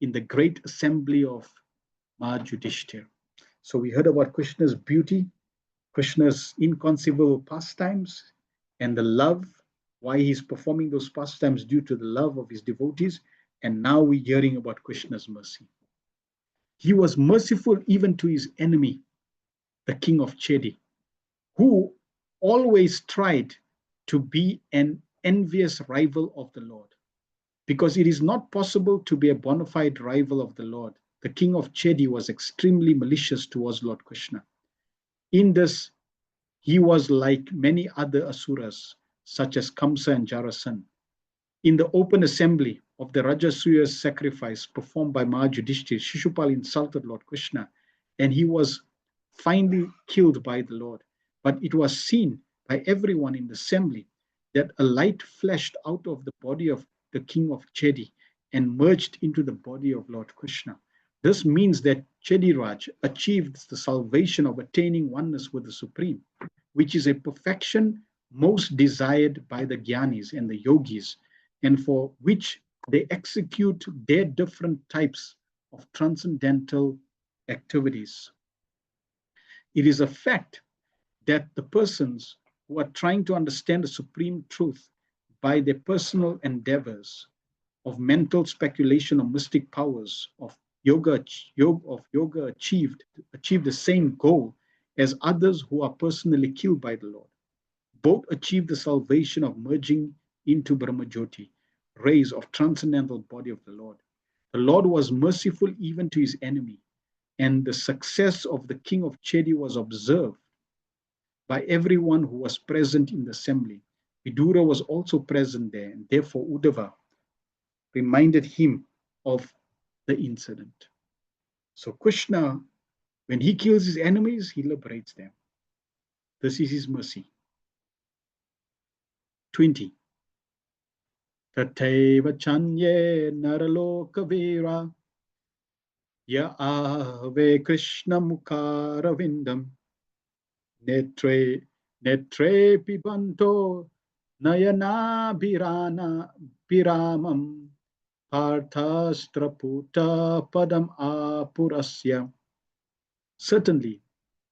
in the great assembly of Mahajudhishthir. So we heard about Krishna's beauty, Krishna's inconceivable pastimes, and the love, why he's performing those pastimes due to the love of his devotees. And now we're hearing about Krishna's mercy. He was merciful even to his enemy, the king of Chedi, who always tried to be an envious rival of the Lord. Because it is not possible to be a bona fide rival of the Lord, the king of Chedi was extremely malicious towards Lord Krishna. In this, he was like many other asuras, such as Kamsa and Jarasan. In the open assembly of the Rajasuya sacrifice performed by Mahajudhishthir, Shishupal insulted Lord Krishna, and he was finally killed by the Lord. But it was seen by everyone in the assembly that a light flashed out of the body of the king of Chedi and merged into the body of Lord Krishna. This means that Chediraj achieved the salvation of attaining oneness with the Supreme, which is a perfection most desired by the Gyanis and the Yogis, and for which they execute their different types of transcendental activities. It is a fact that the persons who are trying to understand the supreme truth by their personal endeavors of mental speculation or mystic powers of yoga achieve the same goal as others who are personally killed by the Lord. Both achieve the salvation of merging into Brahmajyoti, rays of transcendental body of the Lord. The Lord was merciful even to his enemy, and the success of the king of Chedi was observed by everyone who was present in the assembly. Vidura was also present there, and therefore Uddhava reminded him of the incident. So Krishna, when he kills his enemies, he liberates them. This is his mercy. 20. Tateva chanye naraloka vira ya ave Krishna mukaravindam netre pibanto nayana birana piramam Parthashtraputa padam apurasya. Certainly,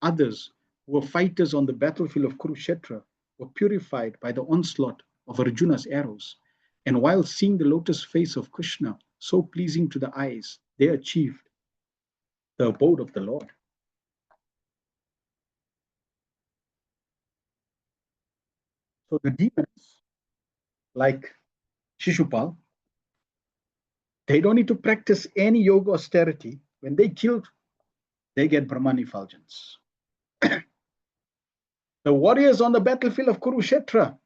others who were fighters on the battlefield of Kurukshetra were purified by the onslaught of Arjuna's arrows. And while seeing the lotus face of Krishna, so pleasing to the eyes, they achieved the abode of the Lord. So the demons, like Shishupal, they don't need to practice any yoga austerity. When they killed, they get Brahman effulgence. The warriors on the battlefield of Kurukshetra,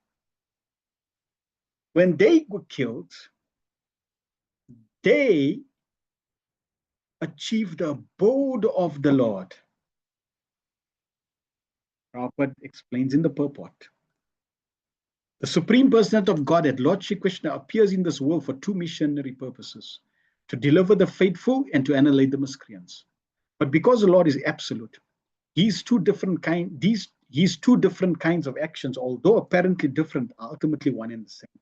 when they were killed, they achieved the abode of the Lord. Prabhupada explains in the purport. The Supreme Personality of Godhead, Lord Shri Krishna, appears in this world for two missionary purposes: to deliver the faithful and to annihilate the miscreants. But because the Lord is absolute, His two different kinds of actions, although apparently different, are ultimately one and the same.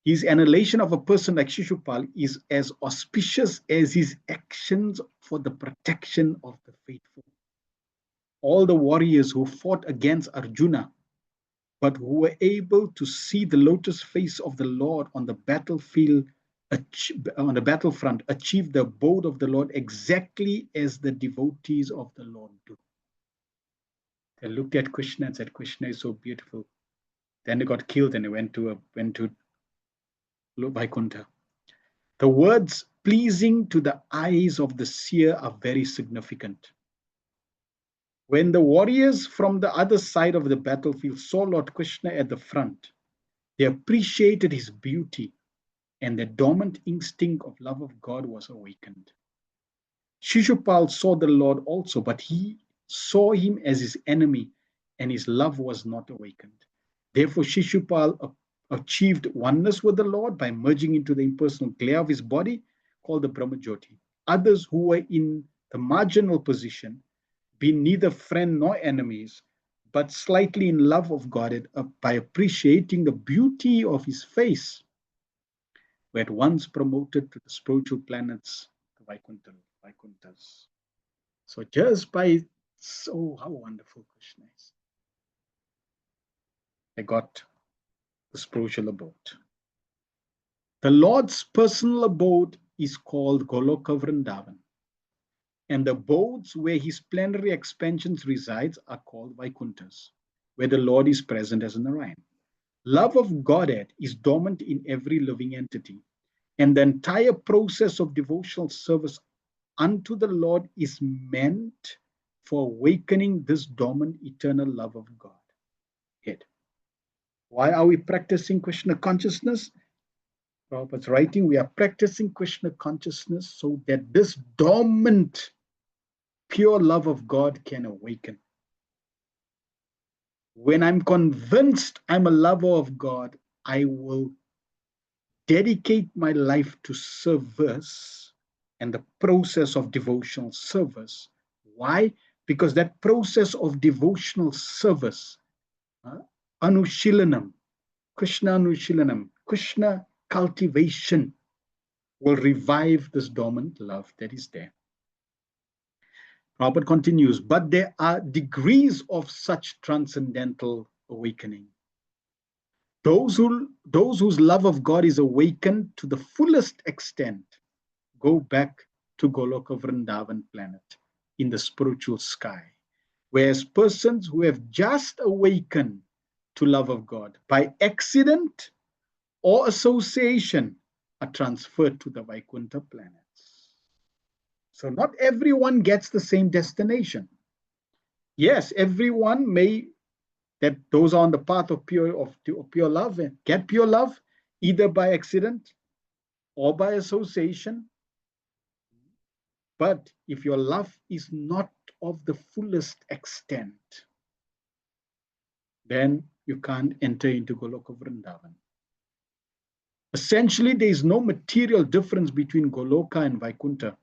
His annihilation of a person like Shishupal is as auspicious as his actions for the protection of the faithful. All the warriors who fought against Arjuna, but who were able to see the lotus face of the Lord on the battlefield, on the battlefront, achieved the abode of the Lord exactly as the devotees of the Lord do. They looked at Krishna and said, Krishna is so beautiful. Then they got killed and they went to Vaikuntha. The words pleasing to the eyes of the seer are very significant. When the warriors from the other side of the battlefield saw Lord Krishna at the front, they appreciated his beauty, and their dormant instinct of love of God was awakened. Shishupal saw the Lord also, but he saw him as his enemy, and his love was not awakened. Therefore, Shishupal achieved oneness with the Lord by merging into the impersonal glare of his body, called the Brahmajyoti. Others who were in the marginal position, being neither friend nor enemies, but slightly in love of God, by appreciating the beauty of his face, were at once promoted to the spiritual planets, the Vaikunthas. So just by, how wonderful Krishna is. They got the spiritual abode. The Lord's personal abode is called Goloka Vrindavan, and the abodes where his plenary expansions resides are called Vaikunthas, where the Lord is present as Narayan. Love of Godhead is dormant in every living entity, and the entire process of devotional service unto the Lord is meant for awakening this dormant eternal love of God. Why are we practicing Krishna consciousness? Prabhupada's writing, we are practicing Krishna consciousness so that this dormant, pure love of God can awaken. When I'm convinced I'm a lover of God, I will dedicate my life to service and the process of devotional service. Why? Because that process of devotional service, Anushilanam, Krishna Anushilanam, Krishna cultivation will revive this dormant love that is there. Prabhupada continues, but there are degrees of such transcendental awakening. Those whose love of God is awakened to the fullest extent go back to Goloka Vrindavan planet in the spiritual sky. Whereas persons who have just awakened to love of God by accident or association are transferred to the Vaikuntha planets. So not everyone gets the same destination. Yes, everyone may, that those on the path of pure love and get pure love either by accident or by association. But if your love is not of the fullest extent, then you can't enter into Goloka Vrindavan. Essentially, there is no material difference between Goloka and Vaikuntha.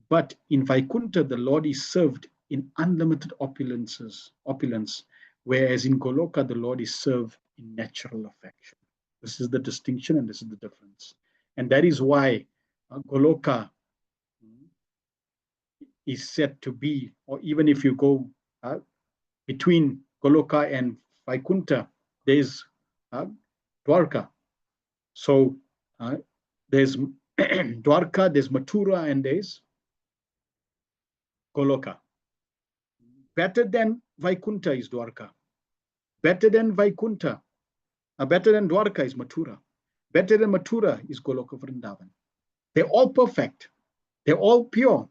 But in Vaikuntha, the Lord is served in unlimited opulence, whereas in Goloka, the Lord is served in natural affection. This is the distinction and this is the difference. And that is why Goloka is said to be, or even if you go between Goloka and Vaikuntha, there's Dwarka. So there's Dwarka, there's Mathura, and there's Goloka. Better than Vaikuntha is Dwarka. Better than Vaikuntha, better than Dwarka is Mathura. Better than Mathura is Goloka Vrindavan. They're all perfect. They're all pure.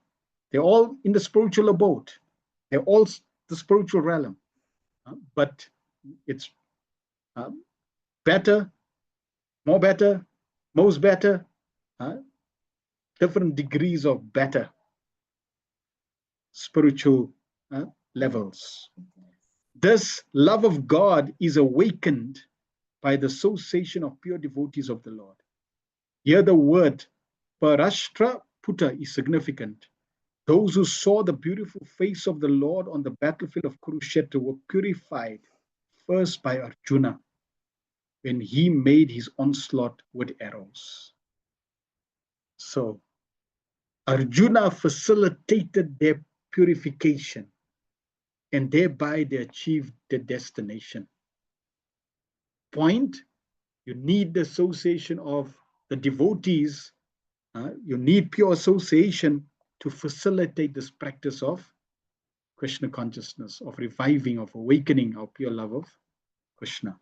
They're all in the spiritual abode. They're all the spiritual realm. But it's better, more better, most better, different degrees of better spiritual levels. This love of God is awakened by the association of pure devotees of the Lord. Here the word Parashtra Puta is significant. Those who saw the beautiful face of the Lord on the battlefield of Kurukshetra were purified first by Arjuna when he made his onslaught with arrows. So Arjuna facilitated their purification, and thereby they achieved the destination. Point, you need the association of the devotees, you need pure association to facilitate this practice of Krishna consciousness, of reviving, of awakening our pure love of Krishna.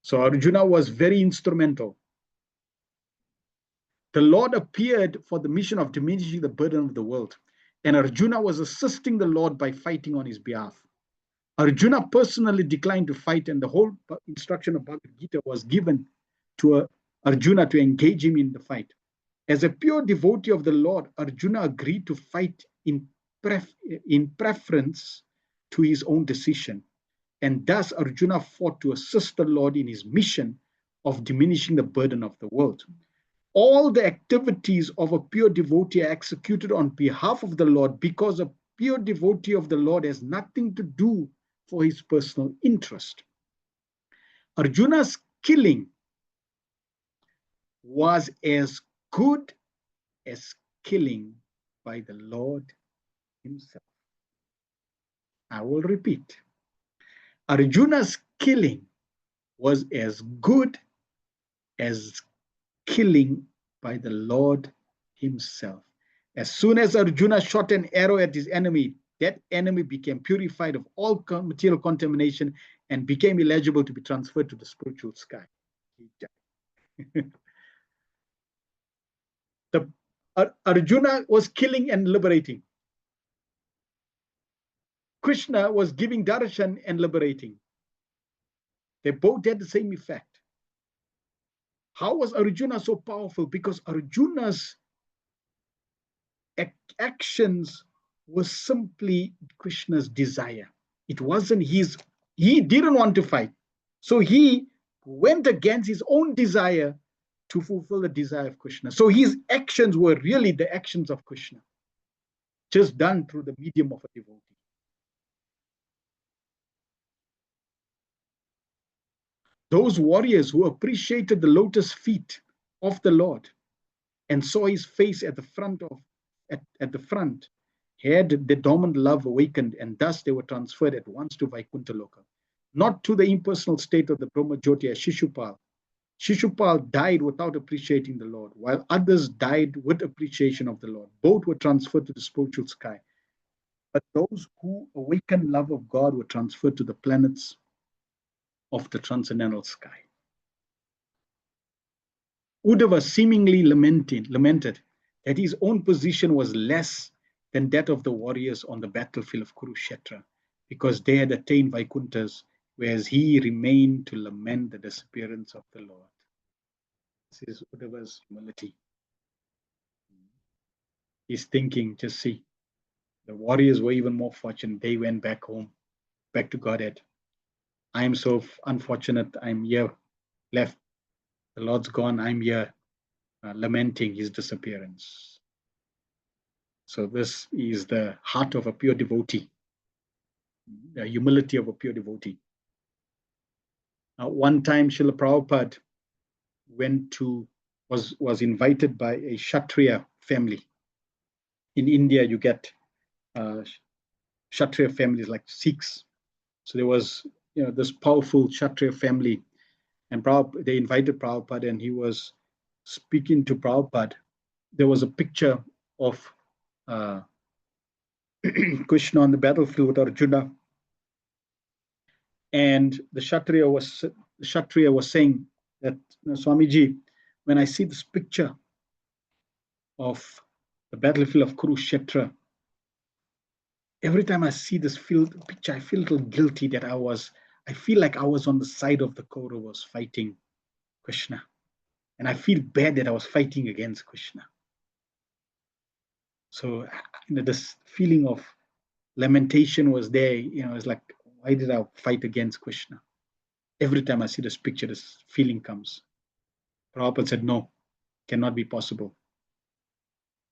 So Arjuna was very instrumental. The Lord appeared for the mission of diminishing the burden of the world, and Arjuna was assisting the Lord by fighting on his behalf. Arjuna personally declined to fight, and the whole instruction of Bhagavad Gita was given to Arjuna to engage him in the fight. As a pure devotee of the Lord, Arjuna agreed to fight in preference to his own decision. And thus Arjuna fought to assist the Lord in his mission of diminishing the burden of the world. All the activities of a pure devotee are executed on behalf of the Lord, because a pure devotee of the Lord has nothing to do for his personal interest. Arjuna's killing was as good as killing by the Lord himself. I will repeat. Arjuna's killing was as good as killing by the Lord himself. As soon as Arjuna shot an arrow at his enemy, that enemy became purified of all material contamination and became eligible to be transferred to the spiritual sky. Arjuna was killing and liberating. Krishna was giving darshan and liberating. They both had the same effect. How was Arjuna so powerful? Because Arjuna's actions were simply Krishna's desire. It wasn't his, he didn't want to fight. So he went against his own desire to fulfill the desire of Krishna. So his actions were really the actions of Krishna, just done through the medium of a devotee. Those warriors who appreciated the lotus feet of the Lord and saw his face at the front at the front had the dormant love awakened, and thus they were transferred at once to Vaikuntha Loka, not to the impersonal state of the Brahmajyoti as Shishupal. Shishupal died without appreciating the Lord, while others died with appreciation of the Lord. Both were transferred to the spiritual sky. But those who awakened love of God were transferred to the planets of the transcendental sky. Uddhava seemingly lamented that his own position was less than that of the warriors on the battlefield of Kurukshetra, because they had attained Vaikunthas, whereas he remained to lament the disappearance of the Lord. This is Uddhava's humility. He's thinking, just see, the warriors were even more fortunate. They went back home, back to Godhead. I am so unfortunate. I'm here, left. The Lord's gone. I'm here, lamenting his disappearance. So this is the heart of a pure devotee, the humility of a pure devotee. One time, Srila Prabhupada was invited by a Kshatriya family. In India, you get Kshatriya families like Sikhs. So there was, this powerful Kshatriya family, and they invited Prabhupada, and he was speaking to Prabhupada. There was a picture of Krishna on the battlefield with Arjuna, and the Kshatriya was saying that, Swamiji, when I see this picture of the battlefield of Kurukshetra, every time I see this picture, I feel a little guilty that I feel like I was on the side of the Kauravas fighting Krishna. And I feel bad that I was fighting against Krishna. So, this feeling of lamentation was there. It's like, why did I fight against Krishna? Every time I see this picture, this feeling comes. Prabhupada said, no, cannot be possible.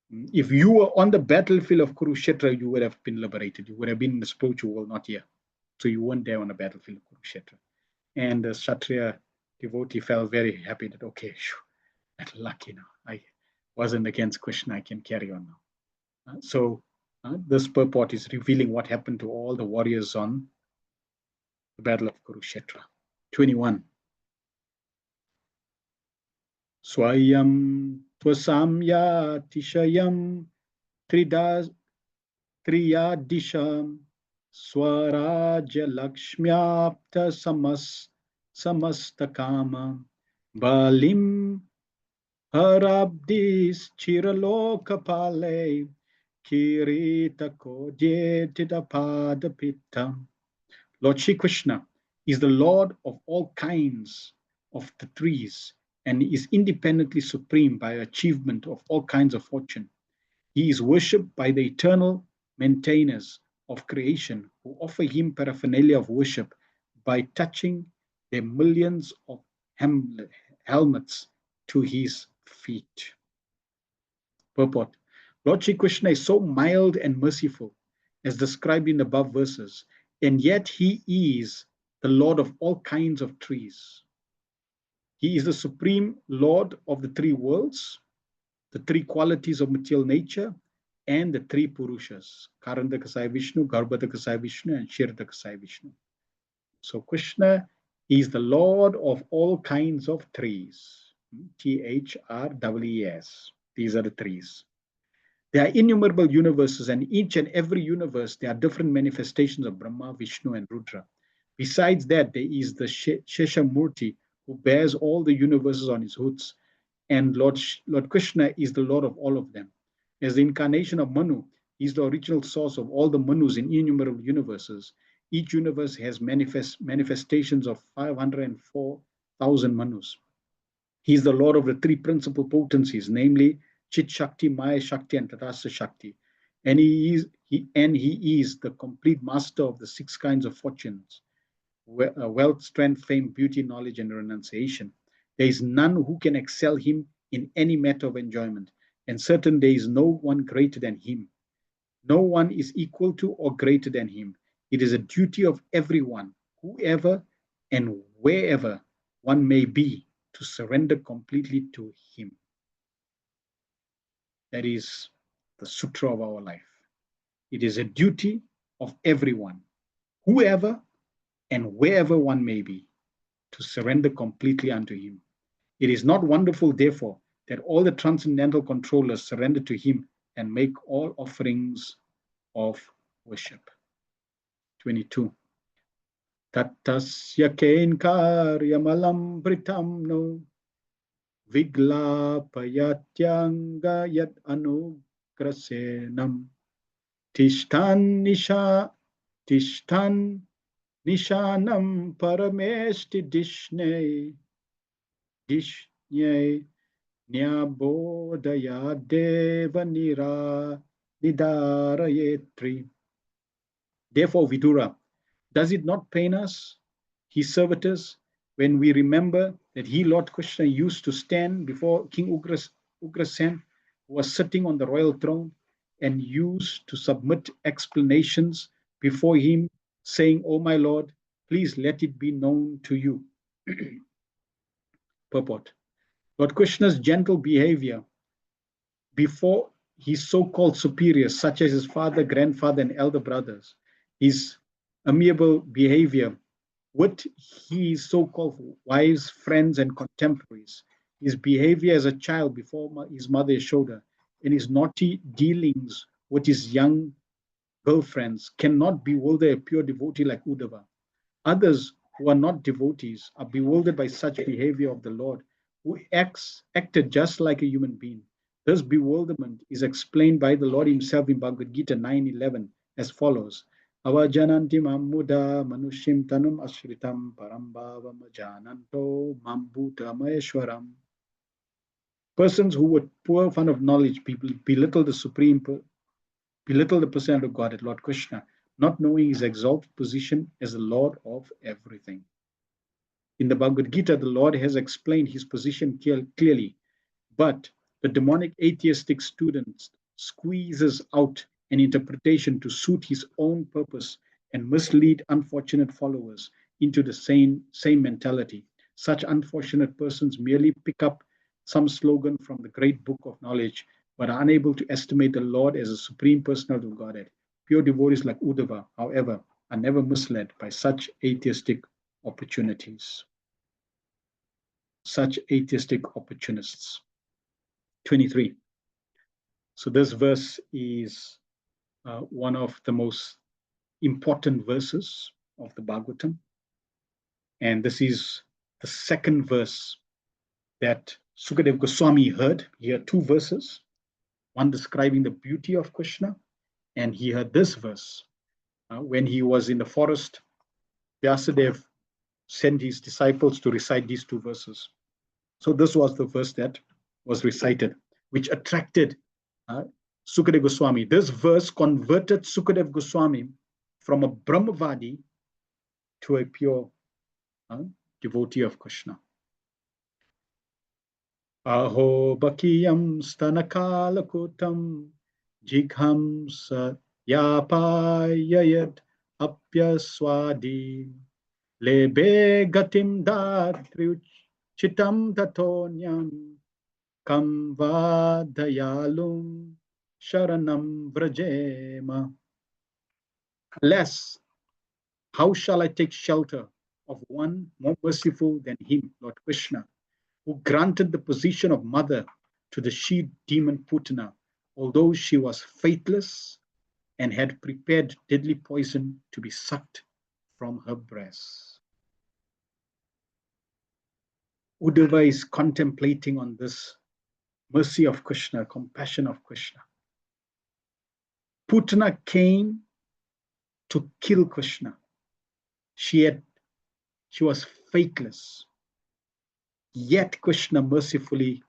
If you were on the battlefield of Kurukshetra, you would have been liberated. You would have been in the spiritual world, not here. So you weren't there on the battlefield of Kurukshetra. And the Kshatriya devotee felt very happy that, okay, that luck, I wasn't against Krishna, I can carry on now. So this purport is revealing what happened to all the warriors on the battle of Kurukshetra. 21. Swayam tvasamya tishayam triyadisham swaraja lakshmyapta samastakama balim harabdis chiralokapale kirita kodjetitapadapita. Lord Shri Krishna is the Lord of all kinds of the trees and is independently supreme by achievement of all kinds of fortune. He is worshipped by the eternal maintainers of creation who offer him paraphernalia of worship by touching their millions of helmets to his feet. Purport. Lord Shri Krishna is so mild and merciful as described in the above verses, and yet he is the Lord of all kinds of trees. He is the supreme Lord of the three worlds, the three qualities of material nature, and the three Purushas, Karandakasai Vishnu, Garbhadakasai Vishnu, and Kshiradakasai Vishnu. So Krishna is the Lord of all kinds of trees, THREES. These are the trees. There are innumerable universes, and each and every universe, there are different manifestations of Brahma, Vishnu, and Rudra. Besides that, there is the Sheshamurti, who bears all the universes on his hoods, and Lord Krishna is the Lord of all of them. As the incarnation of Manu, he is the original source of all the Manus in innumerable universes. Each universe has manifestations of 504,000 Manus. He is the Lord of the three principal potencies, namely Chit Shakti, Maya Shakti, and Tatastha Shakti. And he is the complete master of the 6 kinds of fortunes: wealth, strength, fame, beauty, knowledge, and renunciation. There is none who can excel him in any matter of enjoyment, and certain there is no one greater than him. No one is equal to or greater than him. It is a duty of everyone, whoever and wherever, one may be to surrender completely to him. That is the sutra of our life. It is a duty of everyone, whoever and wherever one may be, to surrender completely unto him. It is not wonderful, therefore, that all the transcendental controllers surrender to him and make all offerings of worship. 22. Tattasya kain karyamalam britam no viglapayatyanga yat anugrasenam tishtan nishanam paramesti dishnei nyabodaya deva nidarayetri. Therefore, Vidura, does it not pain us, his servitors, when we remember that he, Lord Krishna, used to stand before King Ugrasen, who was sitting on the royal throne, and used to submit explanations before him, saying, "O my Lord, please let it be known to you." Purport. Lord Krishna's gentle behavior before his so-called superiors, such as his father, grandfather, and elder brothers, his amiable behavior with his so-called wives, friends, and contemporaries, his behavior as a child before his mother Yashoda, and his naughty dealings with his young girlfriends cannot bewilder a pure devotee like Uddhava. Others who are not devotees are bewildered by such behavior of the Lord, who acted just like a human being. This bewilderment is explained by the Lord himself in Bhagavad Gita 9:11 as follows. Avajananti mammuda manushim tanum asritam parambhavam jananto mambuta maheshwaram. Persons who were poor fond of knowledge belittle the person of God, Lord Krishna, not knowing his exalted position as the Lord of everything. In the Bhagavad Gita, the Lord has explained his position clearly, but the demonic atheistic student squeezes out an interpretation to suit his own purpose and mislead unfortunate followers into the same mentality. Such unfortunate persons merely pick up some slogan from the great book of knowledge, but are unable to estimate the Lord as a supreme personality of Godhead. Pure devotees like Uddhava, however, are never misled by such atheistic opportunities. Such atheistic opportunists. 23. So this verse is one of the most important verses of the Bhagavatam. And this is the second verse that Sukadeva Goswami heard. He heard two verses, one describing the beauty of Krishna, and he heard this verse. When he was in the forest, Vyasadeva sent his disciples to recite these two verses. So this was the verse that was recited, which attracted Sukadeva Goswami. This verse converted Sukadeva Goswami from a Brahmavadi to a pure devotee of Krishna. Aho bakiyam stanakalakutam jigham yapayayad apyaswadi lebe gatim datriuchitam tatonyam kam vadayalum sharanam vrajema. Alas, how shall I take shelter of one more merciful than him, Lord Krishna, who granted the position of mother to the she-demon Putana, although she was faithless and had prepared deadly poison to be sucked from her breast. Uddhava is contemplating on this mercy of Krishna, compassion of Krishna. Putana came to kill Krishna. She was faithless. Yet Krishna mercifully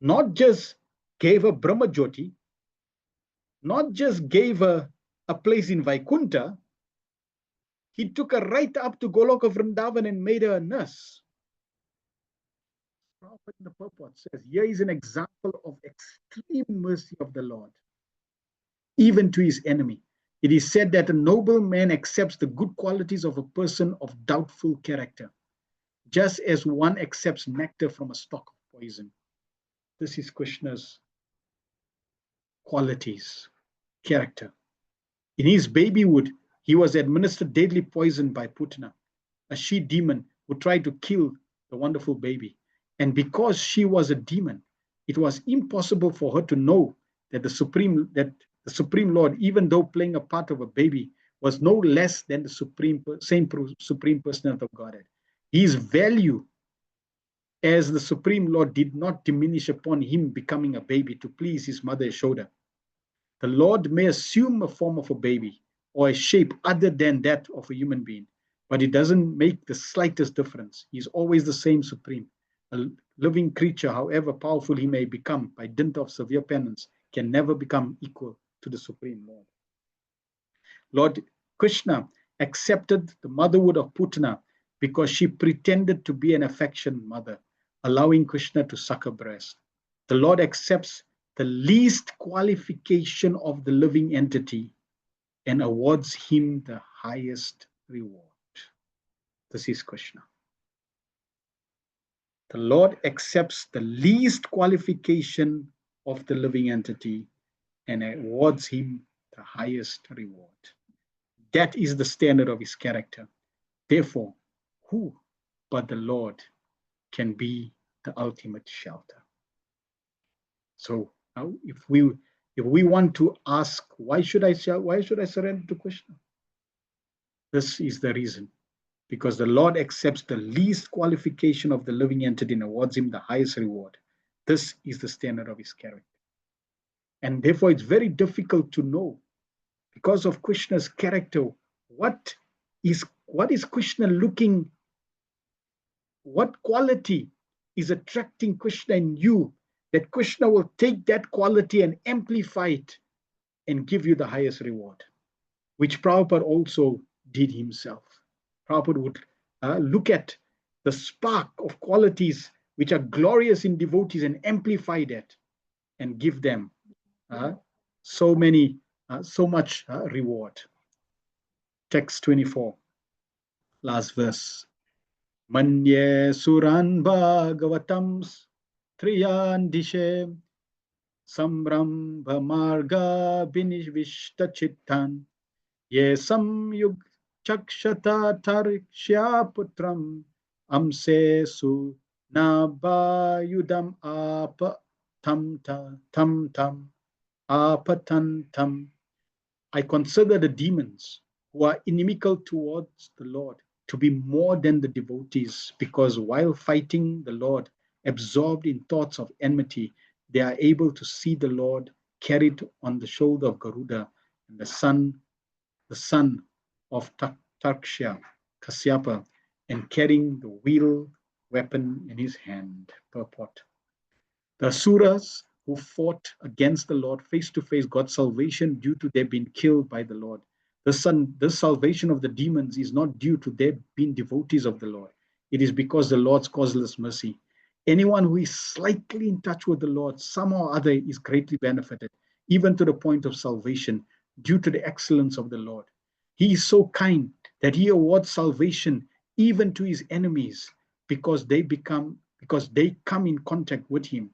not just gave her Brahmajyoti, not just gave her a place in Vaikuntha, he took her right up to Goloka Vrindavan and made her a nurse. Prabhupada in the purport says, here is an example of extreme mercy of the Lord, even to his enemy. It is said that a noble man accepts the good qualities of a person of doubtful character. just as one accepts nectar from a stalk of poison. This is Krishna's qualities, character. In his babyhood, he was administered deadly poison by Putana, a she demon who tried to kill the wonderful baby. And because she was a demon, it was impossible for her to know that the Supreme Lord, even though playing a part of a baby, was no less than the supreme personality of Godhead. His value as the Supreme Lord did not diminish upon him becoming a baby to please his mother Yashoda. The Lord may assume a form of a baby or a shape other than that of a human being, but it doesn't make the slightest difference. He's always the same Supreme. A living creature, however powerful he may become by dint of severe penance, can never become equal to the Supreme Lord. Lord Krishna accepted the motherhood of Putana because she pretended to be an affectionate mother, allowing Krishna to suck her breast. The Lord accepts the least qualification of the living entity and awards him the highest reward. This is Krishna. The Lord accepts the least qualification of the living entity and awards him the highest reward. That is the standard of his character. Therefore, who but the Lord can be the ultimate shelter? So now if we want to ask, why should I surrender to Krishna? This is the reason. Because the Lord accepts the least qualification of the living entity and awards him the highest reward. This is the standard of his character. And therefore, it's very difficult to know, because of Krishna's character, what is Krishna looking, what quality is attracting Krishna in you, that Krishna will take that quality and amplify it and give you the highest reward, which Prabhupada also did himself. Prabhupada would look at the spark of qualities which are glorious in devotees and amplify that and give them so much reward. Text 24, last verse. Manye suran bhagavatam triyan dishe samrambha marga binishvishta chittan ye samyug chakshata tarikshya putram amse su nabayudam tam apatantam. I consider the demons who are inimical towards the Lord to be more than the devotees, because while fighting the Lord, absorbed in thoughts of enmity, they are able to see the Lord carried on the shoulder of Garuda and the son of Tarksha, Kasyapa, and carrying the wheel weapon in his hand. Purport. The Asuras who fought against the Lord face to face got salvation due to their being killed by the Lord. The salvation of the demons is not due to their being devotees of the Lord. It is because the Lord's causeless mercy. Anyone who is slightly in touch with the Lord, somehow or other, is greatly benefited, even to the point of salvation, due to the excellence of the Lord. He is so kind that he awards salvation even to his enemies, because they come in contact with him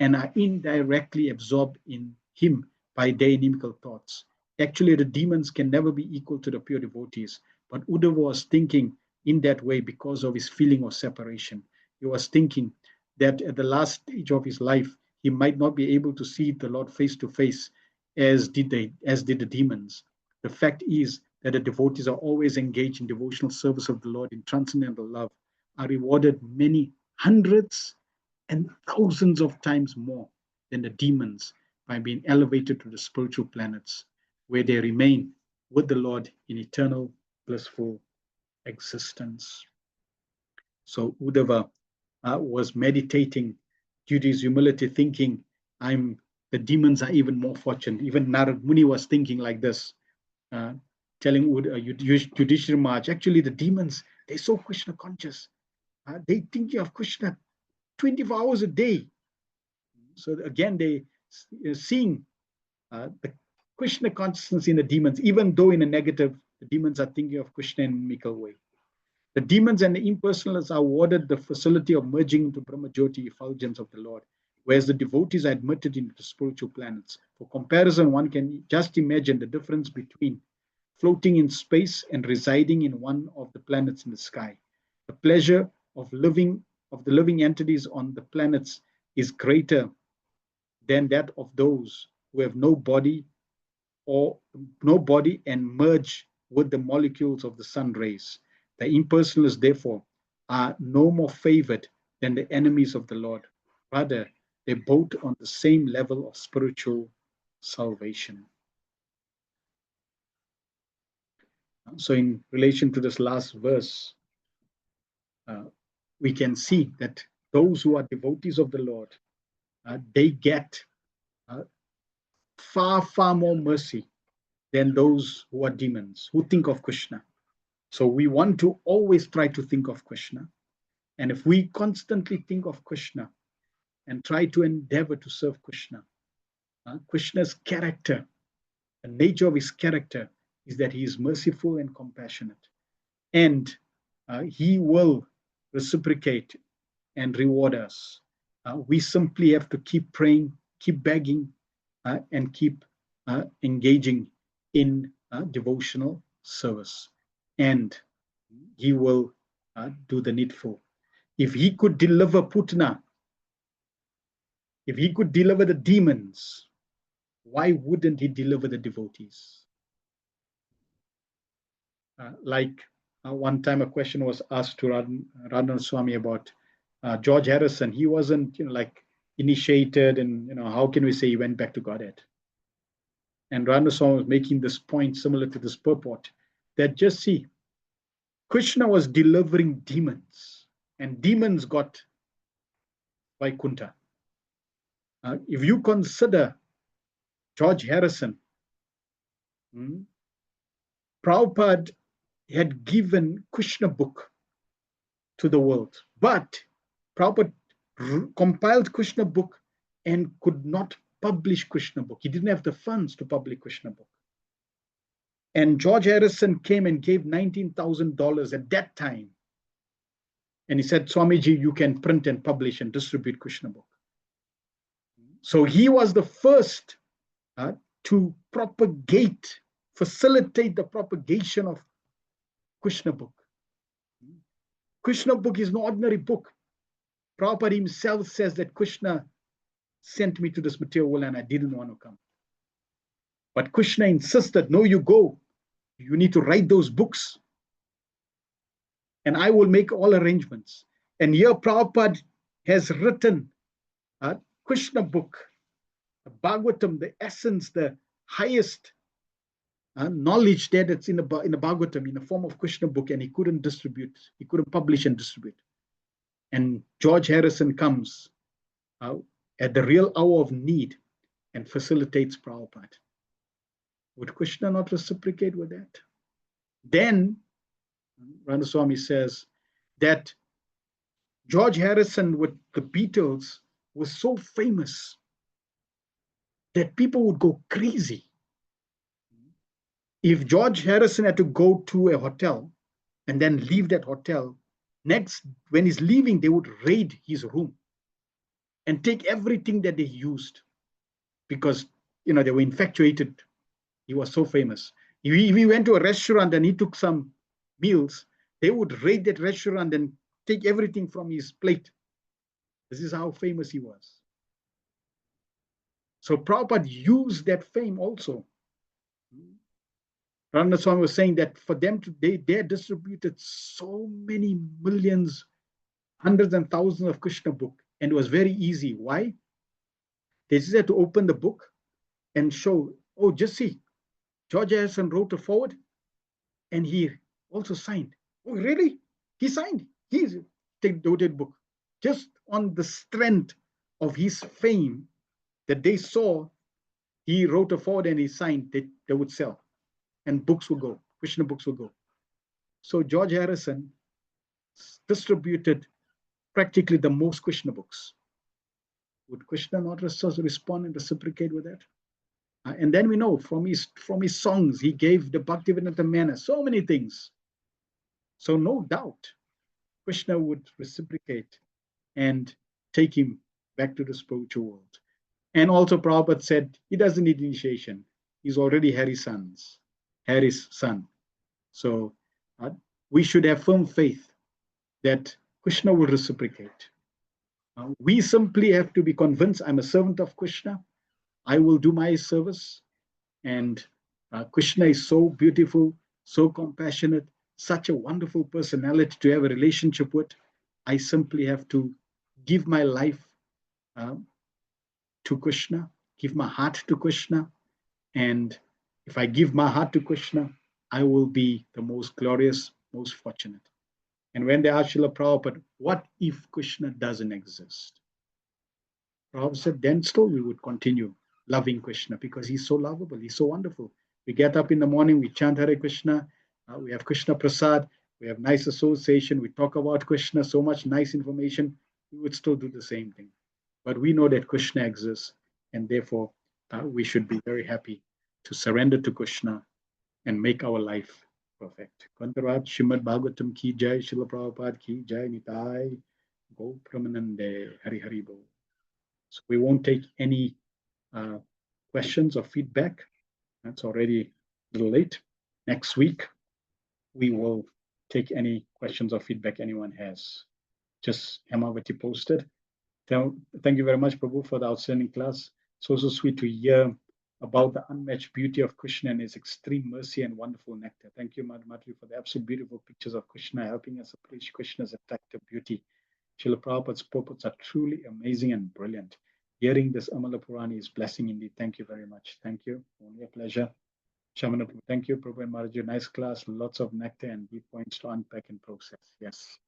and are indirectly absorbed in him by their inimical thoughts. Actually, the demons can never be equal to the pure devotees, but Uddhava was thinking in that way because of his feeling of separation. He was thinking that at the last stage of his life, he might not be able to see the Lord face to face as did the demons. The fact is that the devotees are always engaged in devotional service of the Lord in transcendental love, are rewarded many hundreds and thousands of times more than the demons by being elevated to the spiritual planets, where they remain with the Lord in eternal blissful existence. So Uddhava was meditating due to his humility, thinking, the demons are even more fortunate. Even Narad Muni was thinking like this, telling Yudhishthira Maharaj, actually the demons, they're so Krishna conscious. They think of Krishna 24 hours a day. So again, they seeing the Krishna consciousness in the demons, even though in a negative, the demons are thinking of Krishna in a mimical way. The demons and the impersonalists are awarded the facility of merging into Brahmajyoti effulgence of the Lord, whereas the devotees are admitted into the spiritual planets. For comparison, one can just imagine the difference between floating in space and residing in one of the planets in the sky. The pleasure of the living entities on the planets is greater than that of those who have no body and merge with the molecules of the sun rays. The impersonalists, therefore, are no more favored than the enemies of the Lord. Rather, they're both on the same level of spiritual salvation. So, in relation to this last verse, we can see that those who are devotees of the Lord, they get far, far more mercy than those who are demons, who think of Krishna. So we want to always try to think of Krishna. And if we constantly think of Krishna and try to endeavor to serve Krishna, Krishna's character, the nature of his character is that he is merciful and compassionate. And he will reciprocate and reward us. We simply have to keep praying, keep begging, and keep engaging in devotional service. And he will do the needful. If he could deliver Putana, if he could deliver the demons, why wouldn't he deliver the devotees? One time a question was asked to Radhanath Swami about George Harrison. He wasn't, initiated, and how can we say he went back to Godhead? And Radhanath Swami was making this point similar to this purport, that just see, Krishna was delivering demons, and demons got Vaikuntha. If you consider George Harrison, Prabhupada had given Krishna book to the world, but Prabhupada compiled Krishna book and could not publish Krishna book. He didn't have the funds to publish Krishna book. And George Harrison came and gave $19,000 at that time. And he said, Swamiji, you can print and publish and distribute Krishna book. So he was the first to facilitate the propagation of Krishna book. Krishna book is no ordinary book. Prabhupada himself says that Krishna sent me to this material world and I didn't want to come. But Krishna insisted, no, you go. You need to write those books. And I will make all arrangements. And here Prabhupada has written a Krishna book, the Bhagavatam, the essence, the highest knowledge that's in the Bhagavatam in the form of Krishna book, and he couldn't publish and distribute. And George Harrison comes at the real hour of need and facilitates Prabhupada. Would Krishna not reciprocate with that? Then Ranaswamy says that George Harrison with the Beatles was so famous that people would go crazy. If George Harrison had to go to a hotel and then leave that hotel, when he's leaving, they would raid his room and take everything that they used because, they were infatuated. He was so famous. If he went to a restaurant and he took some meals, they would raid that restaurant and take everything from his plate. This is how famous he was. So Prabhupada used that fame also. Radhanath Swami was saying that for them, they distributed so many millions, hundreds and thousands of Krishna book, and it was very easy. Why? They just had to open the book and show, oh, just see, George Harrison wrote a forward, and he also signed. Oh, really? He signed. He's devoted book. Just on the strength of his fame that they saw, he wrote a forward and he signed. They would sell. And books would go, Krishna books would go. So George Harrison distributed practically the most Krishna books. Would Krishna not respond and reciprocate with that? And then we know from his songs, he gave the Bhaktivedanta Mana so many things. So no doubt, Krishna would reciprocate and take him back to the spiritual world. And also Prabhupada said he doesn't need initiation. He's already Hari's son. So uh, we should have firm faith that Krishna will reciprocate. We simply have to be convinced I'm a servant of Krishna. I will do my service. And Krishna is so beautiful, so compassionate, such a wonderful personality to have a relationship with. I simply have to give my life um, to Krishna, give my heart to Krishna. And if I give my heart to Krishna, I will be the most glorious, most fortunate. And when they asked Srila Prabhupada, what if Krishna doesn't exist? Prabhupada said, then still we would continue loving Krishna because he's so lovable, he's so wonderful. We get up in the morning, we chant Hare Krishna, we have Krishna Prasad, we have nice association, we talk about Krishna, so much nice information, we would still do the same thing. But we know that Krishna exists, and therefore we should be very happy to surrender to Krishna and make our life perfect. Kantarat Srimad Bhagavatam ki jai, Srila Prabhupada ki jai, Nitai, Go Pramanande, Hari Hari Bo. So we won't take any questions or feedback. That's already a little late. Next week, we will take any questions or feedback anyone has. Just Hemavati posted. Thank you very much, Prabhu, for the outstanding class. It's also sweet to hear about the unmatched beauty of Krishna and his extreme mercy and wonderful nectar. Thank you, Madhuri, for the absolute beautiful pictures of Krishna, helping us appreciate Krishna's attractive beauty. Srila Prabhupada's purports are truly amazing and brilliant. Hearing this Amala Purani is blessing indeed. Thank you very much. Thank you. Only a pleasure. Shamana, thank you, Prabhu and Maharaj. Nice class, lots of nectar and deep points to unpack and process. Yes.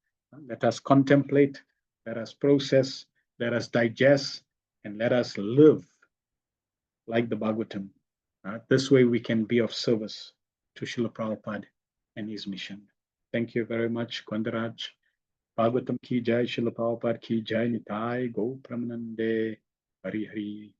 Let us contemplate, let us process, let us digest, and let us live like the Bhagavatam. This way we can be of service to Srila Prabhupada and his mission. Thank you very much, Kwandaraj. Bhagavatam ki jai, Srila Prabhupada ki jai, Nitai, Go Pramanande, Hari Hari.